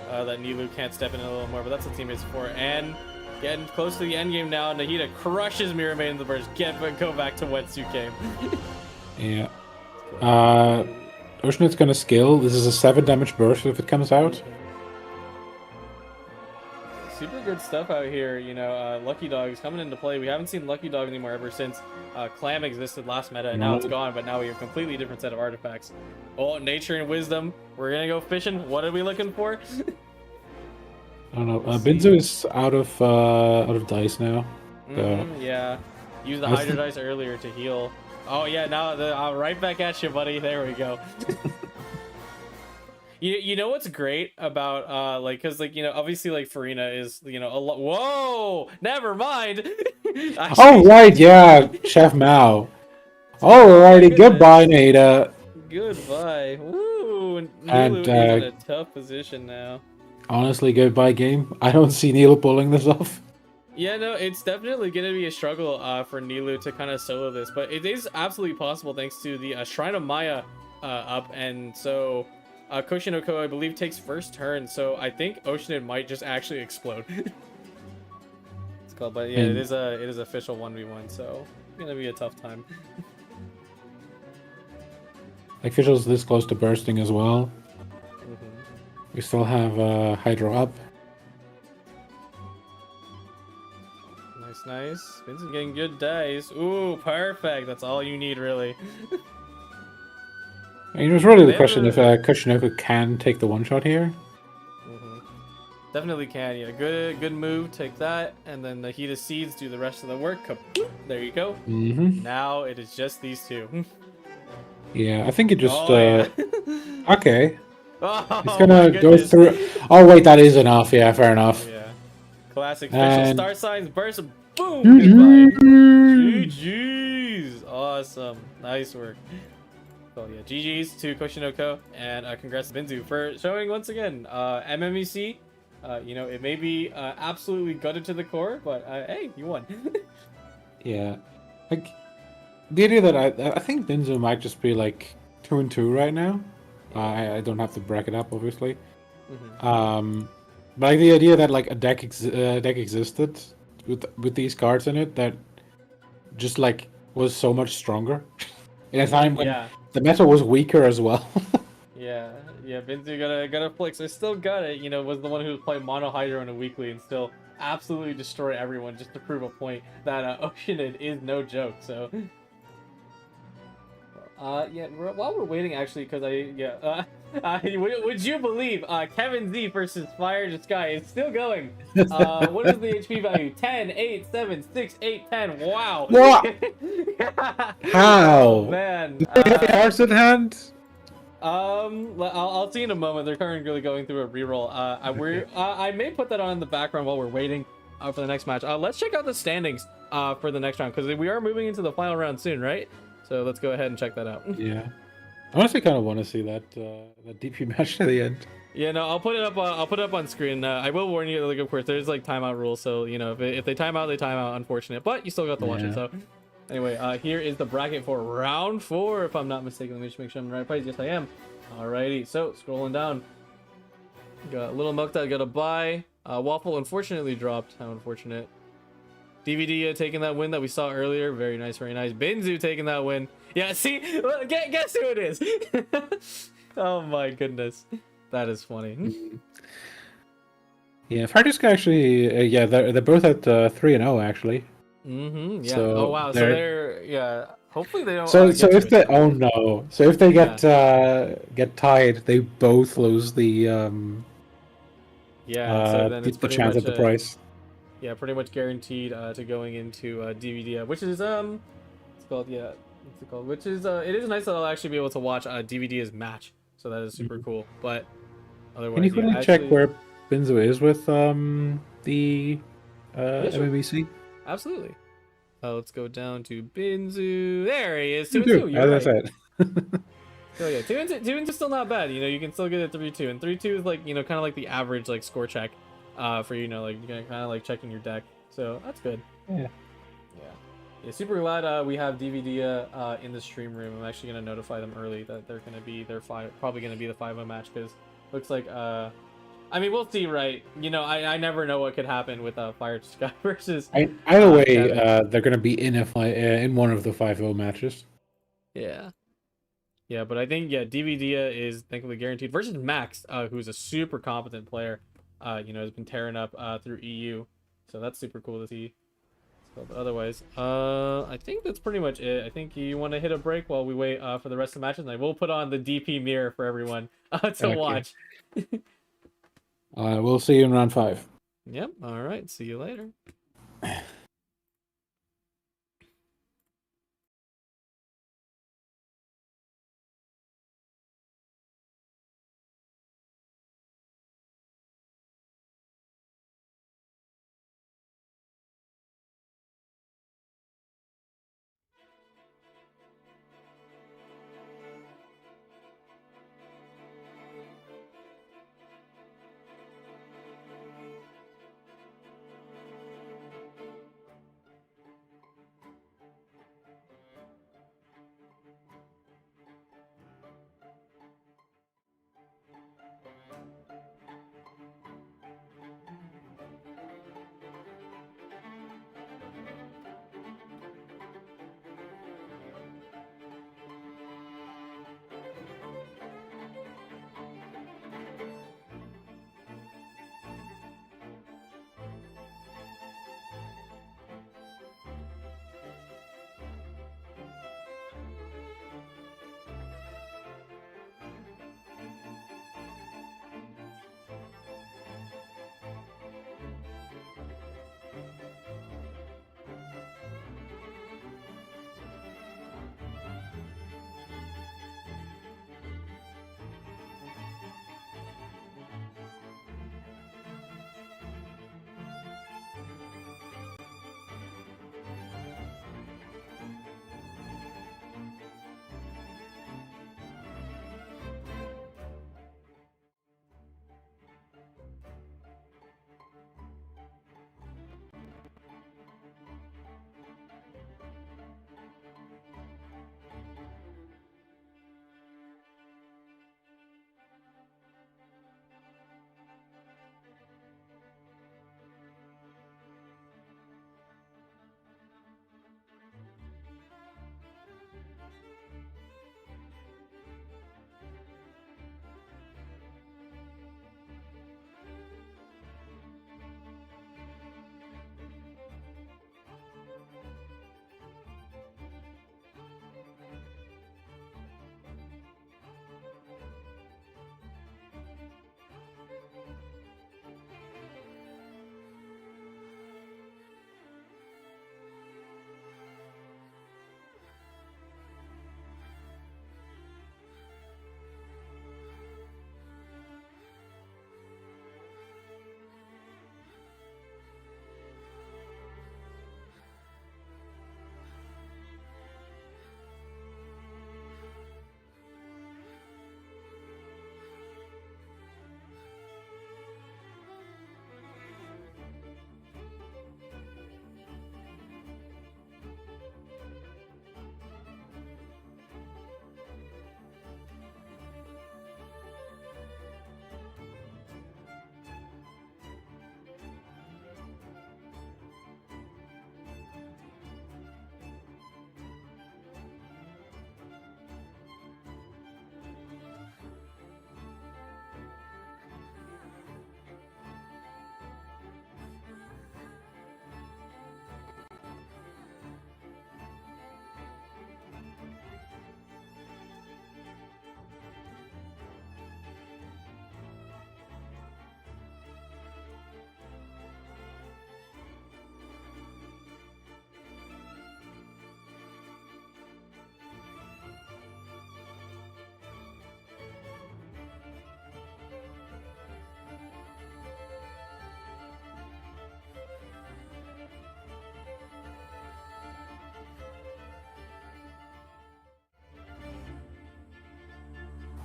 that Nilo can't step in a little more. But that's what teammates for. And getting close to the end game now, Nahida crushes Mirror Maid in the burst. Go back to wetsuit game. Yeah. Oceanit's gonna skill. This is a 7 damage burst if it comes out. Super good stuff out here, you know. Lucky Dog is coming into play. We haven't seen Lucky Dog anymore ever since Clam existed last meta, and now it's gone, but now we have a completely different set of artifacts. Oh, Nature and Wisdom. We're gonna go fishing. What are we looking for? I don't know. Benzo is out of dice now. So. Yeah. Use the Hydro dice earlier to heal. Oh yeah, now right back at you, buddy. There we go. You know what's great about like, because like, you know, obviously like Farina is, you know, a lot. Whoa, never mind. Oh right, yeah, Chef Mao. Alrighty, goodbye, Nada. Goodbye. Woo. And Nilu is in a tough position now. Honestly, goodbye game. I don't see Nilo pulling this off. Yeah, no, it's definitely going to be a struggle for Nilo to kind of solo this, but it is absolutely possible thanks to the Shrine of Maya up, and so Koshinoko, I believe, takes first turn, so I think Oceanid might just actually explode. It's called, but yeah, it is official 1v1, so it's going to be a tough time. Like, Fischl's this close to bursting as well. We still have Hydro up. Nice. Vincent getting good dice. Ooh, perfect. That's all you need, really. I mean, it was really the question if Koshinoko can take the one-shot here. Definitely can, yeah. Good move. Take that. And then the Heat of Seeds do the rest of the work. There you go. Now it is just these two. Yeah, I think it just... yeah. Okay. Oh, it's gonna go through... Oh, wait, that is enough. Yeah, fair enough. Yeah. Classic Fischl star signs burst. Boom! GG's! Awesome. Nice work. Oh yeah, GG's to Koshinoko, and congrats to Benzo for showing once again. MMEC, you know, it may be absolutely gutted to the core, but hey, you won. Yeah. Like, the idea that I think Benzo might just be like 2-2 right now. I don't have to bracket up, obviously. But like the idea that like a deck existed with these cards in it that just like was so much stronger in a time when the meta was weaker as well. yeah, Benzo got a flex. I still got it. You know, was the one who was playing Mono Hydro in a weekly and still absolutely destroy everyone just to prove a point that Oceanid is no joke. So. Yeah, while we're waiting, actually, because would you believe Kevin Z versus Fire to Sky is still going? What is the HP value? 10, 8, 7, 6, 8, 10. Wow. What? How? Oh, man. Cards in hand? I'll see in a moment. They're currently going through a reroll. I may put that on in the background while we're waiting. for the next match. Let's check out the standings for the next round, because we are moving into the final round soon, right? So let's go ahead and check that out. Yeah, I honestly kind of want to see that that DP match to the end. Yeah, no, I'll put it up. I'll put it up on screen. I will warn you, like, of course, there's like timeout rules, so you know, if they time out, they time out. Unfortunate, but you still got to watch it. So, anyway, here is the bracket for round 4, if I'm not mistaken. Let me just make sure I'm in the right place. Yes, I am. Alrighty, so scrolling down, got Little Milk that got a bye. Waffle unfortunately dropped. How unfortunate. DVD taking that win that we saw earlier. Very nice, very nice. Benzo taking that win. Yeah, see, guess who it is. Oh my goodness. That is funny. Yeah, Fardisk actually, yeah, they're both at 3-0 actually. Yeah. So oh wow. So they're yeah. Hopefully they don't. So if they so if they get tied, they both lose the so then it's the chance much at the price. Yeah, pretty much guaranteed to going into DVD, which is it's called what's it called? Which is it is nice that I'll actually be able to watch DVD's match. So that is super cool. But otherwise, can you quickly check where Benzo is with the MMBC? Absolutely. Let's go down to Benzo. There he is. 2-2. You're right. As I said. So yeah, 2-2 is still not bad. You know, you can still get it 3-2, and 3-2 is like, you know, kind of like the average like score check, for, you know, like kind of like checking your deck. So that's good. Yeah. Yeah, super glad we have DVD in the stream room. I'm actually gonna notify them early that they're gonna be probably gonna be the 5-0 match, because looks like I mean, we'll see, right? You know, I never know what could happen with Fire Sky versus. Either way, they're going to be in one of the 5-0 matches. Yeah. Yeah, but I think DVD is thankfully guaranteed versus Max, who's a super competent player. You know, has been tearing up through EU, so that's super cool to see. So, but otherwise, I think that's pretty much it. I think you want to hit a break while we wait for the rest of the matches, and I will put on the DP mirror for everyone to watch. We'll see you in round 5. Yep. All right. See you later.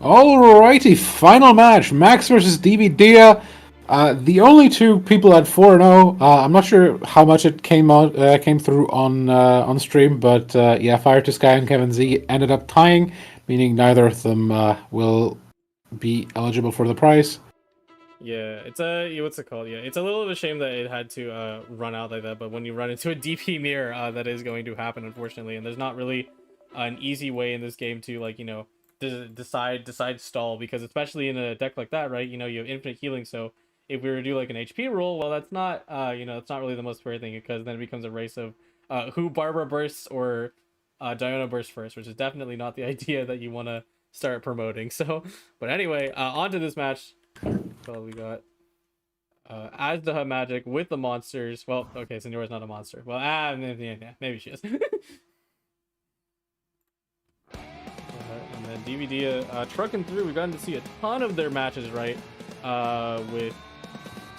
Alrighty, final match: Max versus DVD. The only two people at 4-0. I'm not sure how much it came through on stream, but yeah, Fire to Sky and Kevin Z ended up tying, meaning neither of them will be eligible for the prize. Yeah, it's a what's it called? Yeah, it's a little of a shame that it had to run out like that. But when you run into a DP mirror, that is going to happen, unfortunately. And there's not really an easy way in this game to like decide stall, because especially in a deck like that, right? You have infinite healing. So if we were to do like an HP roll, well, that's not that's not really the most fair thing, because then it becomes a race of who Barbara bursts or Diana bursts first, which is definitely not the idea that you want to start promoting. So, but anyway, on to this match. So we got Azdaha magic with the monsters. Well, okay, Signora's not a monster. Well, maybe she is. And then DVD trucking through. We've gotten to see a ton of their matches, right? With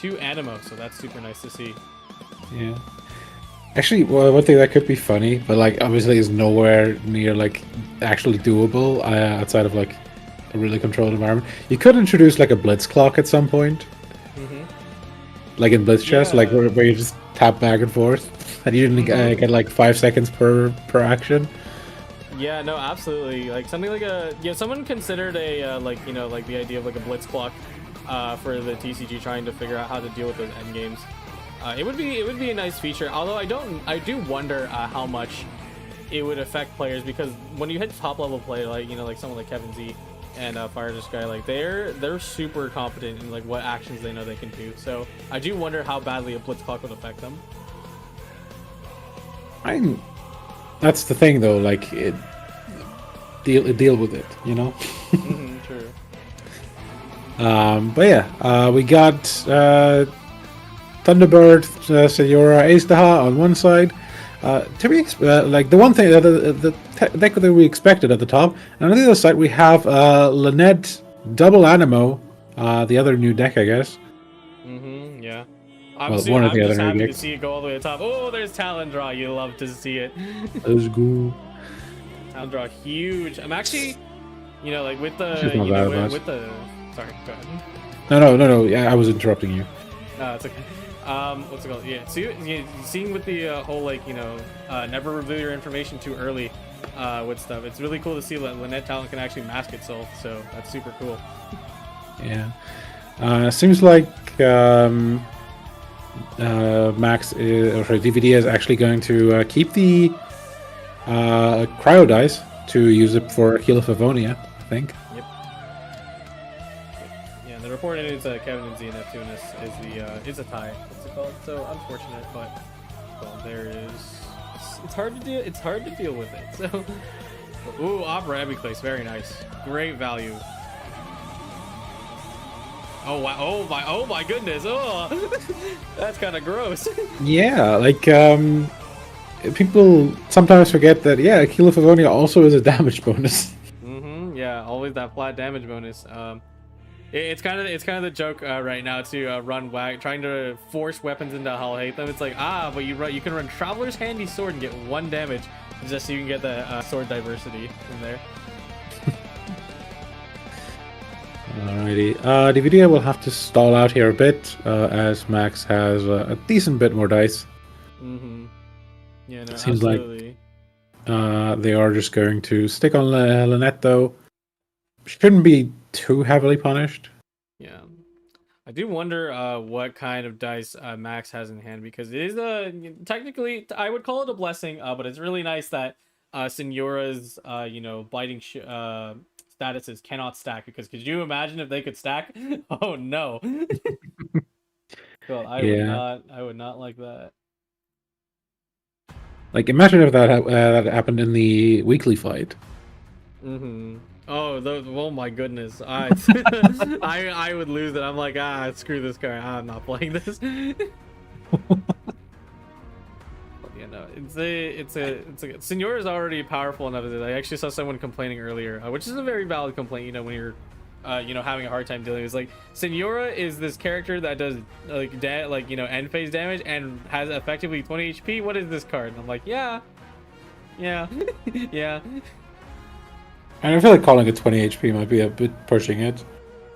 2 Animo, so that's super nice to see. Yeah. Actually, well, one thing that could be funny, but like obviously is nowhere near like actually doable outside of like a really controlled environment. You could introduce like a blitz clock at some point, like in Blitz Chess, like where you just tap back and forth, and you didn't get like 5 seconds per action. Yeah, no, absolutely. Like something like someone considered a like the idea of like a blitz clock for the TCG, trying to figure out how to deal with those end games. It would be a nice feature. Although I do wonder how much it would affect players, because when you hit top level play, like like someone like Kevin Z and Fire to Sky, like they're super confident in like what actions they know they can do. So I do wonder how badly a blitz clock would affect them. That's the thing though, like deal with it, True. But yeah, we got Thunderbird, Signora, Azdaha on one side. To be like the one thing the deck that we expected at the top, and on the other side we have Lynette, double Animo, the other new deck, I guess. Yeah. One of the other just new happy to decks. see it go all the way to the top. Oh, there's Talon Draw. You love to see it. Let's go. Talon Draw, huge. I'm actually, like with the, She's not bad, with the. Sorry, go ahead. No. Yeah, I was interrupting you. No, it's okay. What's it called? Yeah, seeing with the whole like never reveal your information too early with stuff. It's really cool to see that Lynette talent can actually mask itself. So that's super cool. Yeah. Seems like Max DVD is actually going to keep the cryo dice to use it for Heal of Avonia, I think. Yep. Yeah, and the reported is Kevin and Z Neptune is a tie. What's it called? So unfortunate, but well, there is. It's hard to deal. It's hard to deal with it. So, ooh, Opera Abiclace, very nice, great value. Oh wow! Oh my goodness! Oh, that's kind of gross. Yeah, like people sometimes forget that. Yeah, Heal of Avonia also is a damage bonus. Yeah, always that flat damage bonus. It's kind of the joke right now to run trying to force weapons into Alhaitham. It's like but you can run Traveler's Handy Sword and get 1 damage just so you can get the sword diversity in there. Alrighty, DVD will have to stall out here a bit as Max has a decent bit more dice. Yeah, no, Seems absolutely. Like they are just going to stick on Lynette though. Shouldn't be too heavily punished. Yeah, I do wonder what kind of dice Max has in hand, because it is technically I would call it a blessing, but it's really nice that Signora's biting statuses cannot stack, because could you imagine if they could stack? Oh no. Well, I would not like that. Like, imagine if that happened in the weekly fight. Oh my goodness! I would lose it. I'm like, screw this card. I'm not playing this. It's a Signora is already powerful enough. I actually saw someone complaining earlier, which is a very valid complaint. When you're having a hard time dealing. It's like Signora is this character that does end phase damage and has effectively 20 HP. What is this card? And I'm like, yeah. And I feel like calling it 20 HP might be a bit pushing it.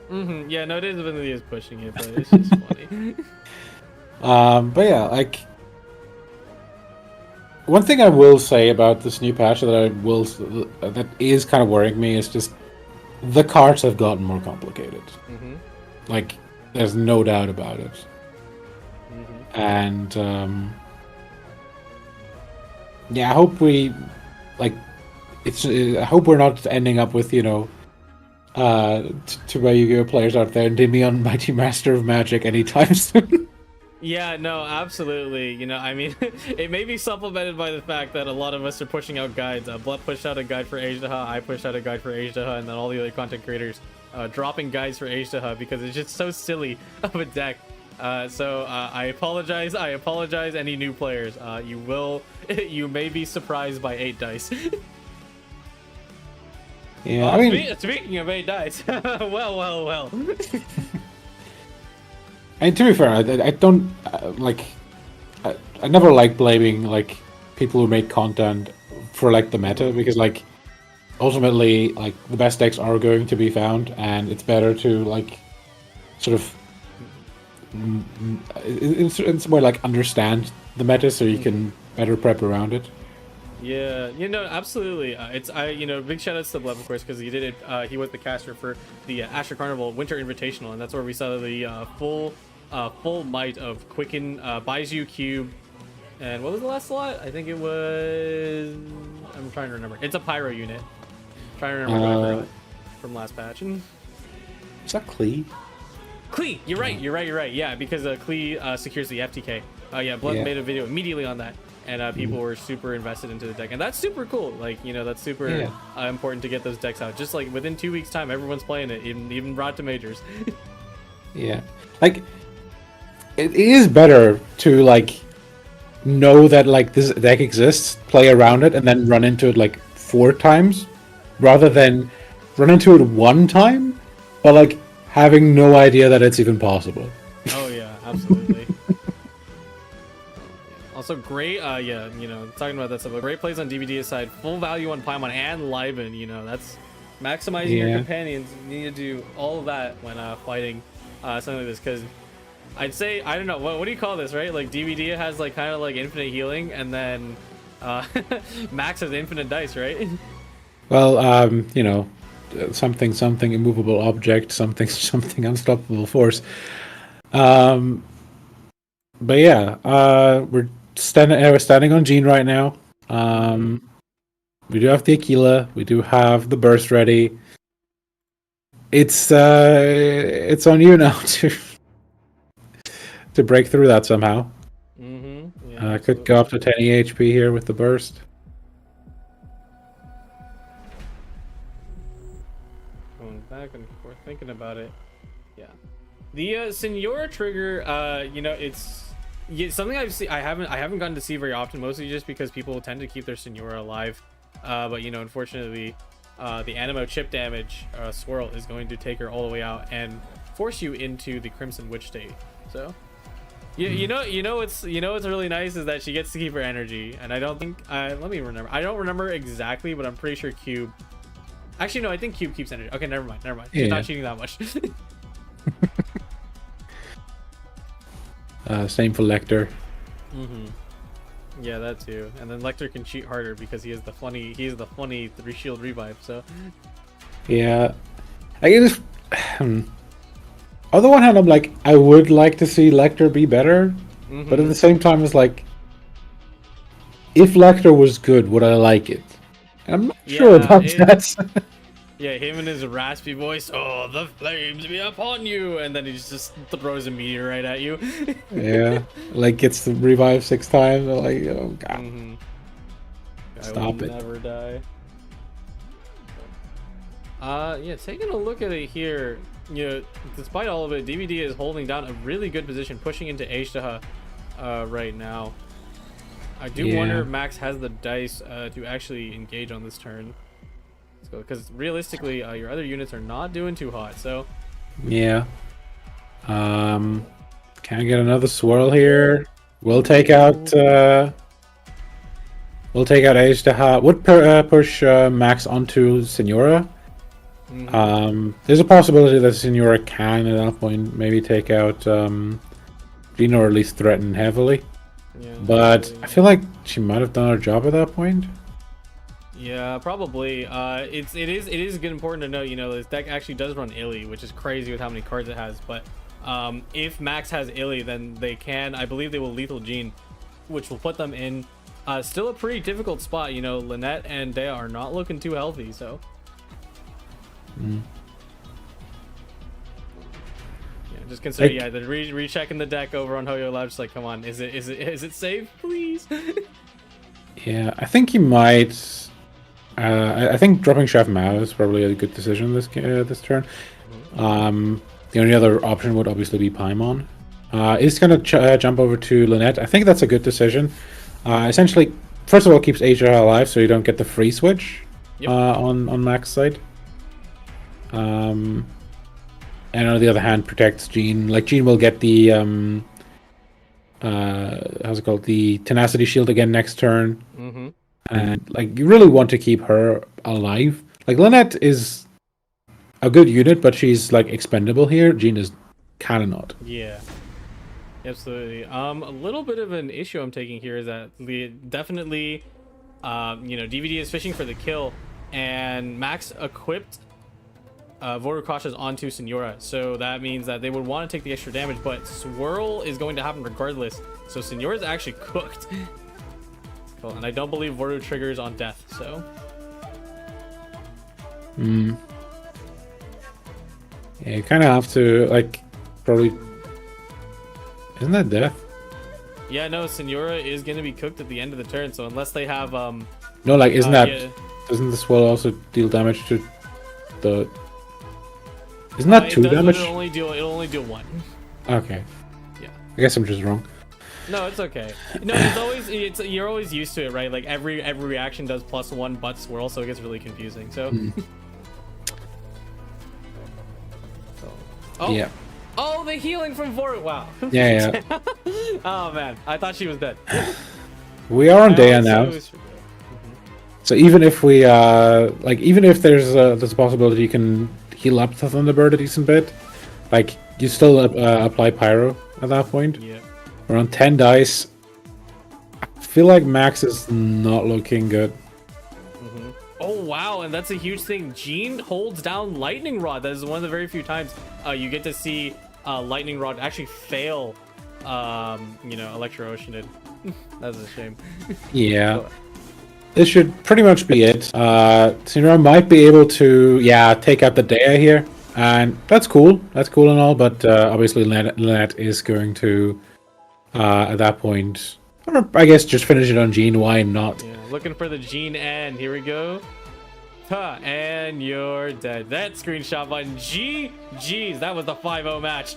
Yeah, no, it really is pushing it, but it's just funny. But yeah, like one thing I will say about this new patch that is kind of worrying me is just the cards have gotten more complicated. Like, there's no doubt about it. And yeah, I hope we like. I hope we're not ending up with to where you go players out there and Endymion Mighty Master of Magic anytime soon. Yeah, no, absolutely. You know, I mean, it may be supplemented by the fact that a lot of us are pushing out guides. Blood pushed out a guide for Azdaha, I pushed out a guide for Azdaha, and then all the other content creators dropping guides for Azdaha because it's just so silly of a deck. So I apologize. I apologize, any new players. You may be surprised by 8 dice. Yeah, I mean, speaking of 8 dice, well. And to be fair, I don't like. I never like blaming like people who make content for like the meta because like ultimately like the best decks are going to be found, and it's better to like sort of in some way like understand the meta so you can better prep around it. Yeah, absolutely. Big shout outs to Bleb, of course, because he did it. He was the caster for the Asher Carnival Winter Invitational, and that's where we saw the full might of Quicken, buys you Cube, and what was the last slot? I think it was. I'm trying to remember. It's a Pyro unit. I'm trying to remember what I forgot from last patch. Is that Klee? Klee, you're right. Yeah, because Klee secures the FTK. Yeah, Blood made a video immediately on that. And people were super invested into the deck, and that's super cool. Like, that's super important to get those decks out. Just like within 2 weeks' time, everyone's playing it, even brought to majors. Yeah, like it is better to like know that like this deck exists, play around it, and then run into it like 4 times, rather than run into it 1 time, but like having no idea that it's even possible. Oh yeah, absolutely. Also great, talking about that stuff, but great plays on DVD aside, full value on Paimon and Liven, that's maximizing your companions. You need to do all of that when fighting something like this, because I'd say, I don't know, what do you call this, right? Like DVD has like kind of like infinite healing, and then Max has infinite dice, right? Well, something immovable object, something unstoppable force. But yeah, we're standing on Jean right now. We do have the Aquila. We do have the burst ready. It's on you now to break through that somehow. Yeah, could go up to 10 HP here with the burst. Going back and forth thinking about it. Yeah, the Signora trigger. It's something I haven't gotten to see very often, mostly just because people tend to keep their Signora alive. But unfortunately, the Animo chip damage swirl is going to take her all the way out and force you into the Crimson Witch state. So, what's really nice is that she gets to keep her energy, and I don't think let me remember. I don't remember exactly, but I'm pretty sure Cube. Actually, no, I think Cube keeps energy. Okay, never mind. She's not cheating that much. Same for Lecter. Yeah, that too. And then Lecter can cheat harder because he is the funny 3 shield revive. So yeah, I guess. On the one hand, I'm like, I would like to see Lecter be better, but at the same time, it's like, if Lecter was good, would I like it? And I'm not sure about that. Yeah, him and his raspy voice. Oh, the flames be upon you, and then he just throws a meteor right at you. Yeah, like gets the revive 6 times. Like, oh god, stop it! Never die. Yeah, taking a look at it here. Despite all of it, DVD is holding down a really good position, pushing into Azdaha right now. I do wonder if Max has the dice to actually engage on this turn. Because realistically, your other units are not doing too hot. So yeah, can I get another swirl here? We'll take out We'll take out Azdaha. Would push Max onto Signora. There's a possibility that Signora can, at that point, maybe take out Jean, or at least threaten heavily. Yeah, but I feel like she might have done her job at that point. Yeah, probably. It is good important to know, you know, this deck actually does run Illy, which is crazy with how many cards it has. But if Max has Illy, then they can, I believe they will lethal Jean, which will put them in still a pretty difficult spot. You know, Lynette and Dea are not looking too healthy, so. Yeah, just consider, the rechecking the deck over on Hoyo Lab, just like, come on, is it safe, please? Yeah, I think he might. I think dropping Chef Mao is probably a good decision this turn. The only other option would obviously be Paimon. He's going to jump over to Lynette. I think that's a good decision. Essentially, first of all, keeps Azdaha alive, so you don't get the free switch on Max's side. And on the other hand, protects Jean. Like, Jean will get the how's it called? The Tenacity Shield again next turn. And like, you really want to keep her alive. Like, Lynette is a good unit, but she's like expendable here. Jean is kind of not. Yeah, absolutely. A little bit of an issue I'm taking here is that definitely, you know, DVD is fishing for the kill, and Max equipped Vorukashas onto Signora, so that means that they would want to take the extra damage, but swirl is going to happen regardless. So Signora's actually cooked. Cool. And I don't believe Voru triggers on death, so. Yeah, you kind of have to, like, probably. Isn't that death? Yeah, no, Signora is going to be cooked at the end of the turn, so unless they have No, like, isn't that? Yeah. Doesn't the swirl also deal damage to the? Isn't that 2 damage? It'll only deal 1. Okay. Yeah. I guess I'm just wrong. No, it's okay. No, you're always used to it, right? Like, every reaction does +1 but swirl, so it gets really confusing. So. Oh. Yeah. Oh, the healing from Voru. Wow. Yeah. Oh man, I thought she was dead. We are on Dea now. So even if we even if there's a possibility you can heal up the Thunderbird a decent bit, like, you still apply Pyro at that point. Yeah. We're on 10 dice. I feel like Max is not looking good. Oh wow, and that's a huge thing. Jean holds down Lightning Rod. That is one of the very few times you get to see Lightning Rod actually fail, you know, Electro Oceanid. That's a shame. Yeah. This should pretty much be it. Signora might be able to, take out the Dea here. And that's cool. That's cool and all, but obviously Lynette is going to, at that point, or I guess just finish it on Jean. Why not? Yeah, looking for the Jean end. Here we go. Huh, and you're dead. That screenshot button. GG's. That was the 5-0 match.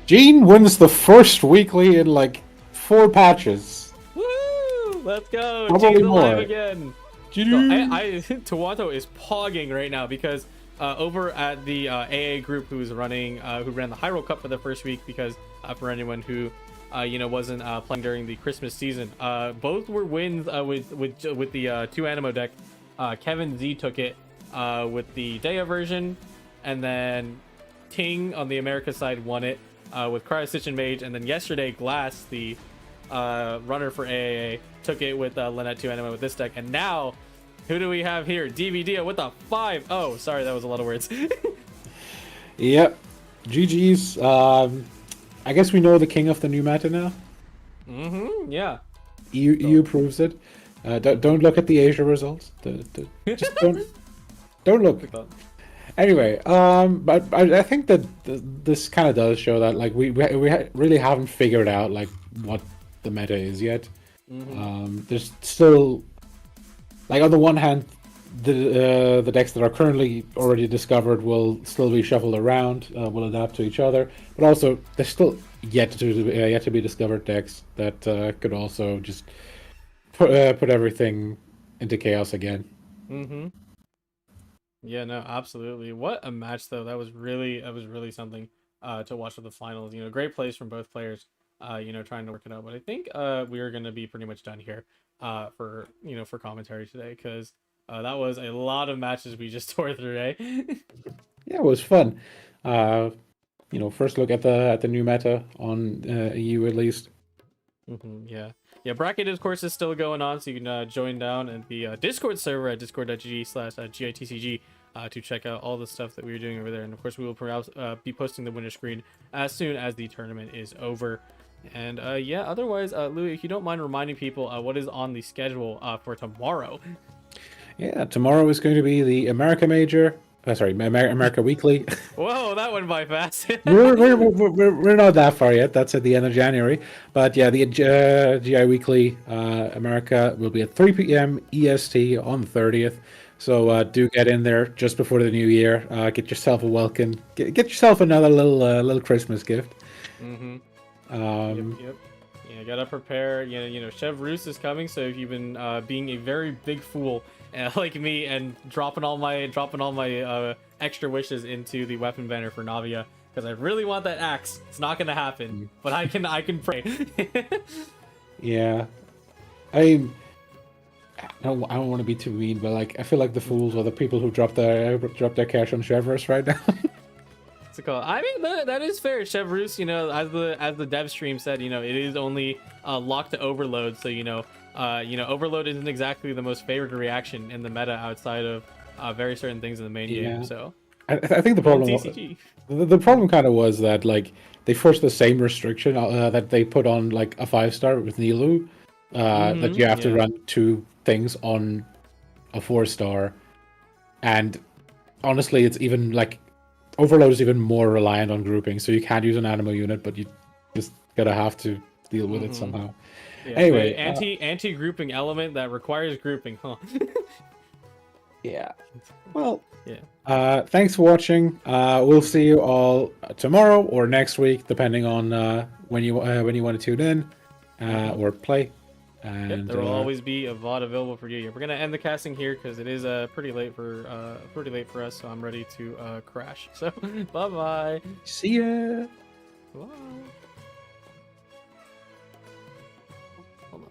Jean wins the first weekly in like 4 patches. Woo! Let's go. Probably Jean's more. alive again. So Toronto is pogging right now because over at the AA group who ran the Hyrule Cup for the first week, because for anyone who you know, wasn't playing during the Christmas season, both were wins with the 2 Animo deck. Kevin Z took it with the Dea version, and then Ting on the America side won it with Cryo Stitch and Mage, and then yesterday Glass, the runner for AAA, took it with Lynette 2 Animo with this deck, and now who do we have here? DVD with a 5. Oh, sorry, that was a lot of words. Yep. GG's. I guess we know the king of the new meta now. Yeah. EU proves it. Don't look at the Asia results. Just don't look. Anyway, but I think that this kind of does show that, like, we really haven't figured out, like, what the meta is yet. There's still, like, on the one hand, the decks that are currently already discovered will still be shuffled around, will adapt to each other, but also there's still yet to be discovered decks that could also just put everything into chaos again. Yeah, no, absolutely. What a match, though. That was really something to watch for the finals. You know, great plays from both players. You know, trying to work it out. But I think we are going to be pretty much done here. for for commentary today, because that was a lot of matches we just tore through, eh? Yeah, it was fun. First look at the new meta on EU at least. Yeah, bracket of course is still going on, so you can join down in the Discord server at discord.gg/GITCG to check out all the stuff that we were doing over there. And of course we will perhaps be posting the winner screen as soon as the tournament is over. And yeah, otherwise, Louis, if you don't mind reminding people what is on the schedule for tomorrow. Yeah, tomorrow is going to be the America Major. America Weekly. Whoa, that went by fast. we're not that far yet. That's at the end of January. But yeah, the GI Weekly America will be at 3 p.m. EST on the 30th. So do get in there just before the new year. Get yourself a welcome. Get yourself another little Christmas gift. Yep. Yeah, gotta prepare. Chef Roos is coming. So if you've been being a very big fool like me and dropping all my extra wishes into the weapon banner for Navia, because I really want that axe. It's not gonna happen, but I can pray. Yeah, I don't want to be too mean, but like I feel like the fools are the people who drop their cash on Chevrolet right now. What's it called? I mean, that is fair. Chef Roos, as the dev stream said, it is only locked to overload, so overload isn't exactly the most favored reaction in the meta outside of very certain things in the main game. So I think the problem kind of was that like they forced the same restriction that they put on like a 5-star with Nilu, that you have to run 2 things on a 4-star, and honestly, it's even like Overload is even more reliant on grouping, so you can't use an animal unit, but you just have to deal with it somehow. Yeah, anyway, anti-grouping element that requires grouping, huh? Yeah. Well, yeah. Thanks for watching. We'll see you all tomorrow or next week, depending on when you want to tune in or play. And there will always be a VOD available for you. We're gonna end the casting here because it is pretty late for us, so I'm ready to crash. So bye bye. See ya. Bye. Hold on.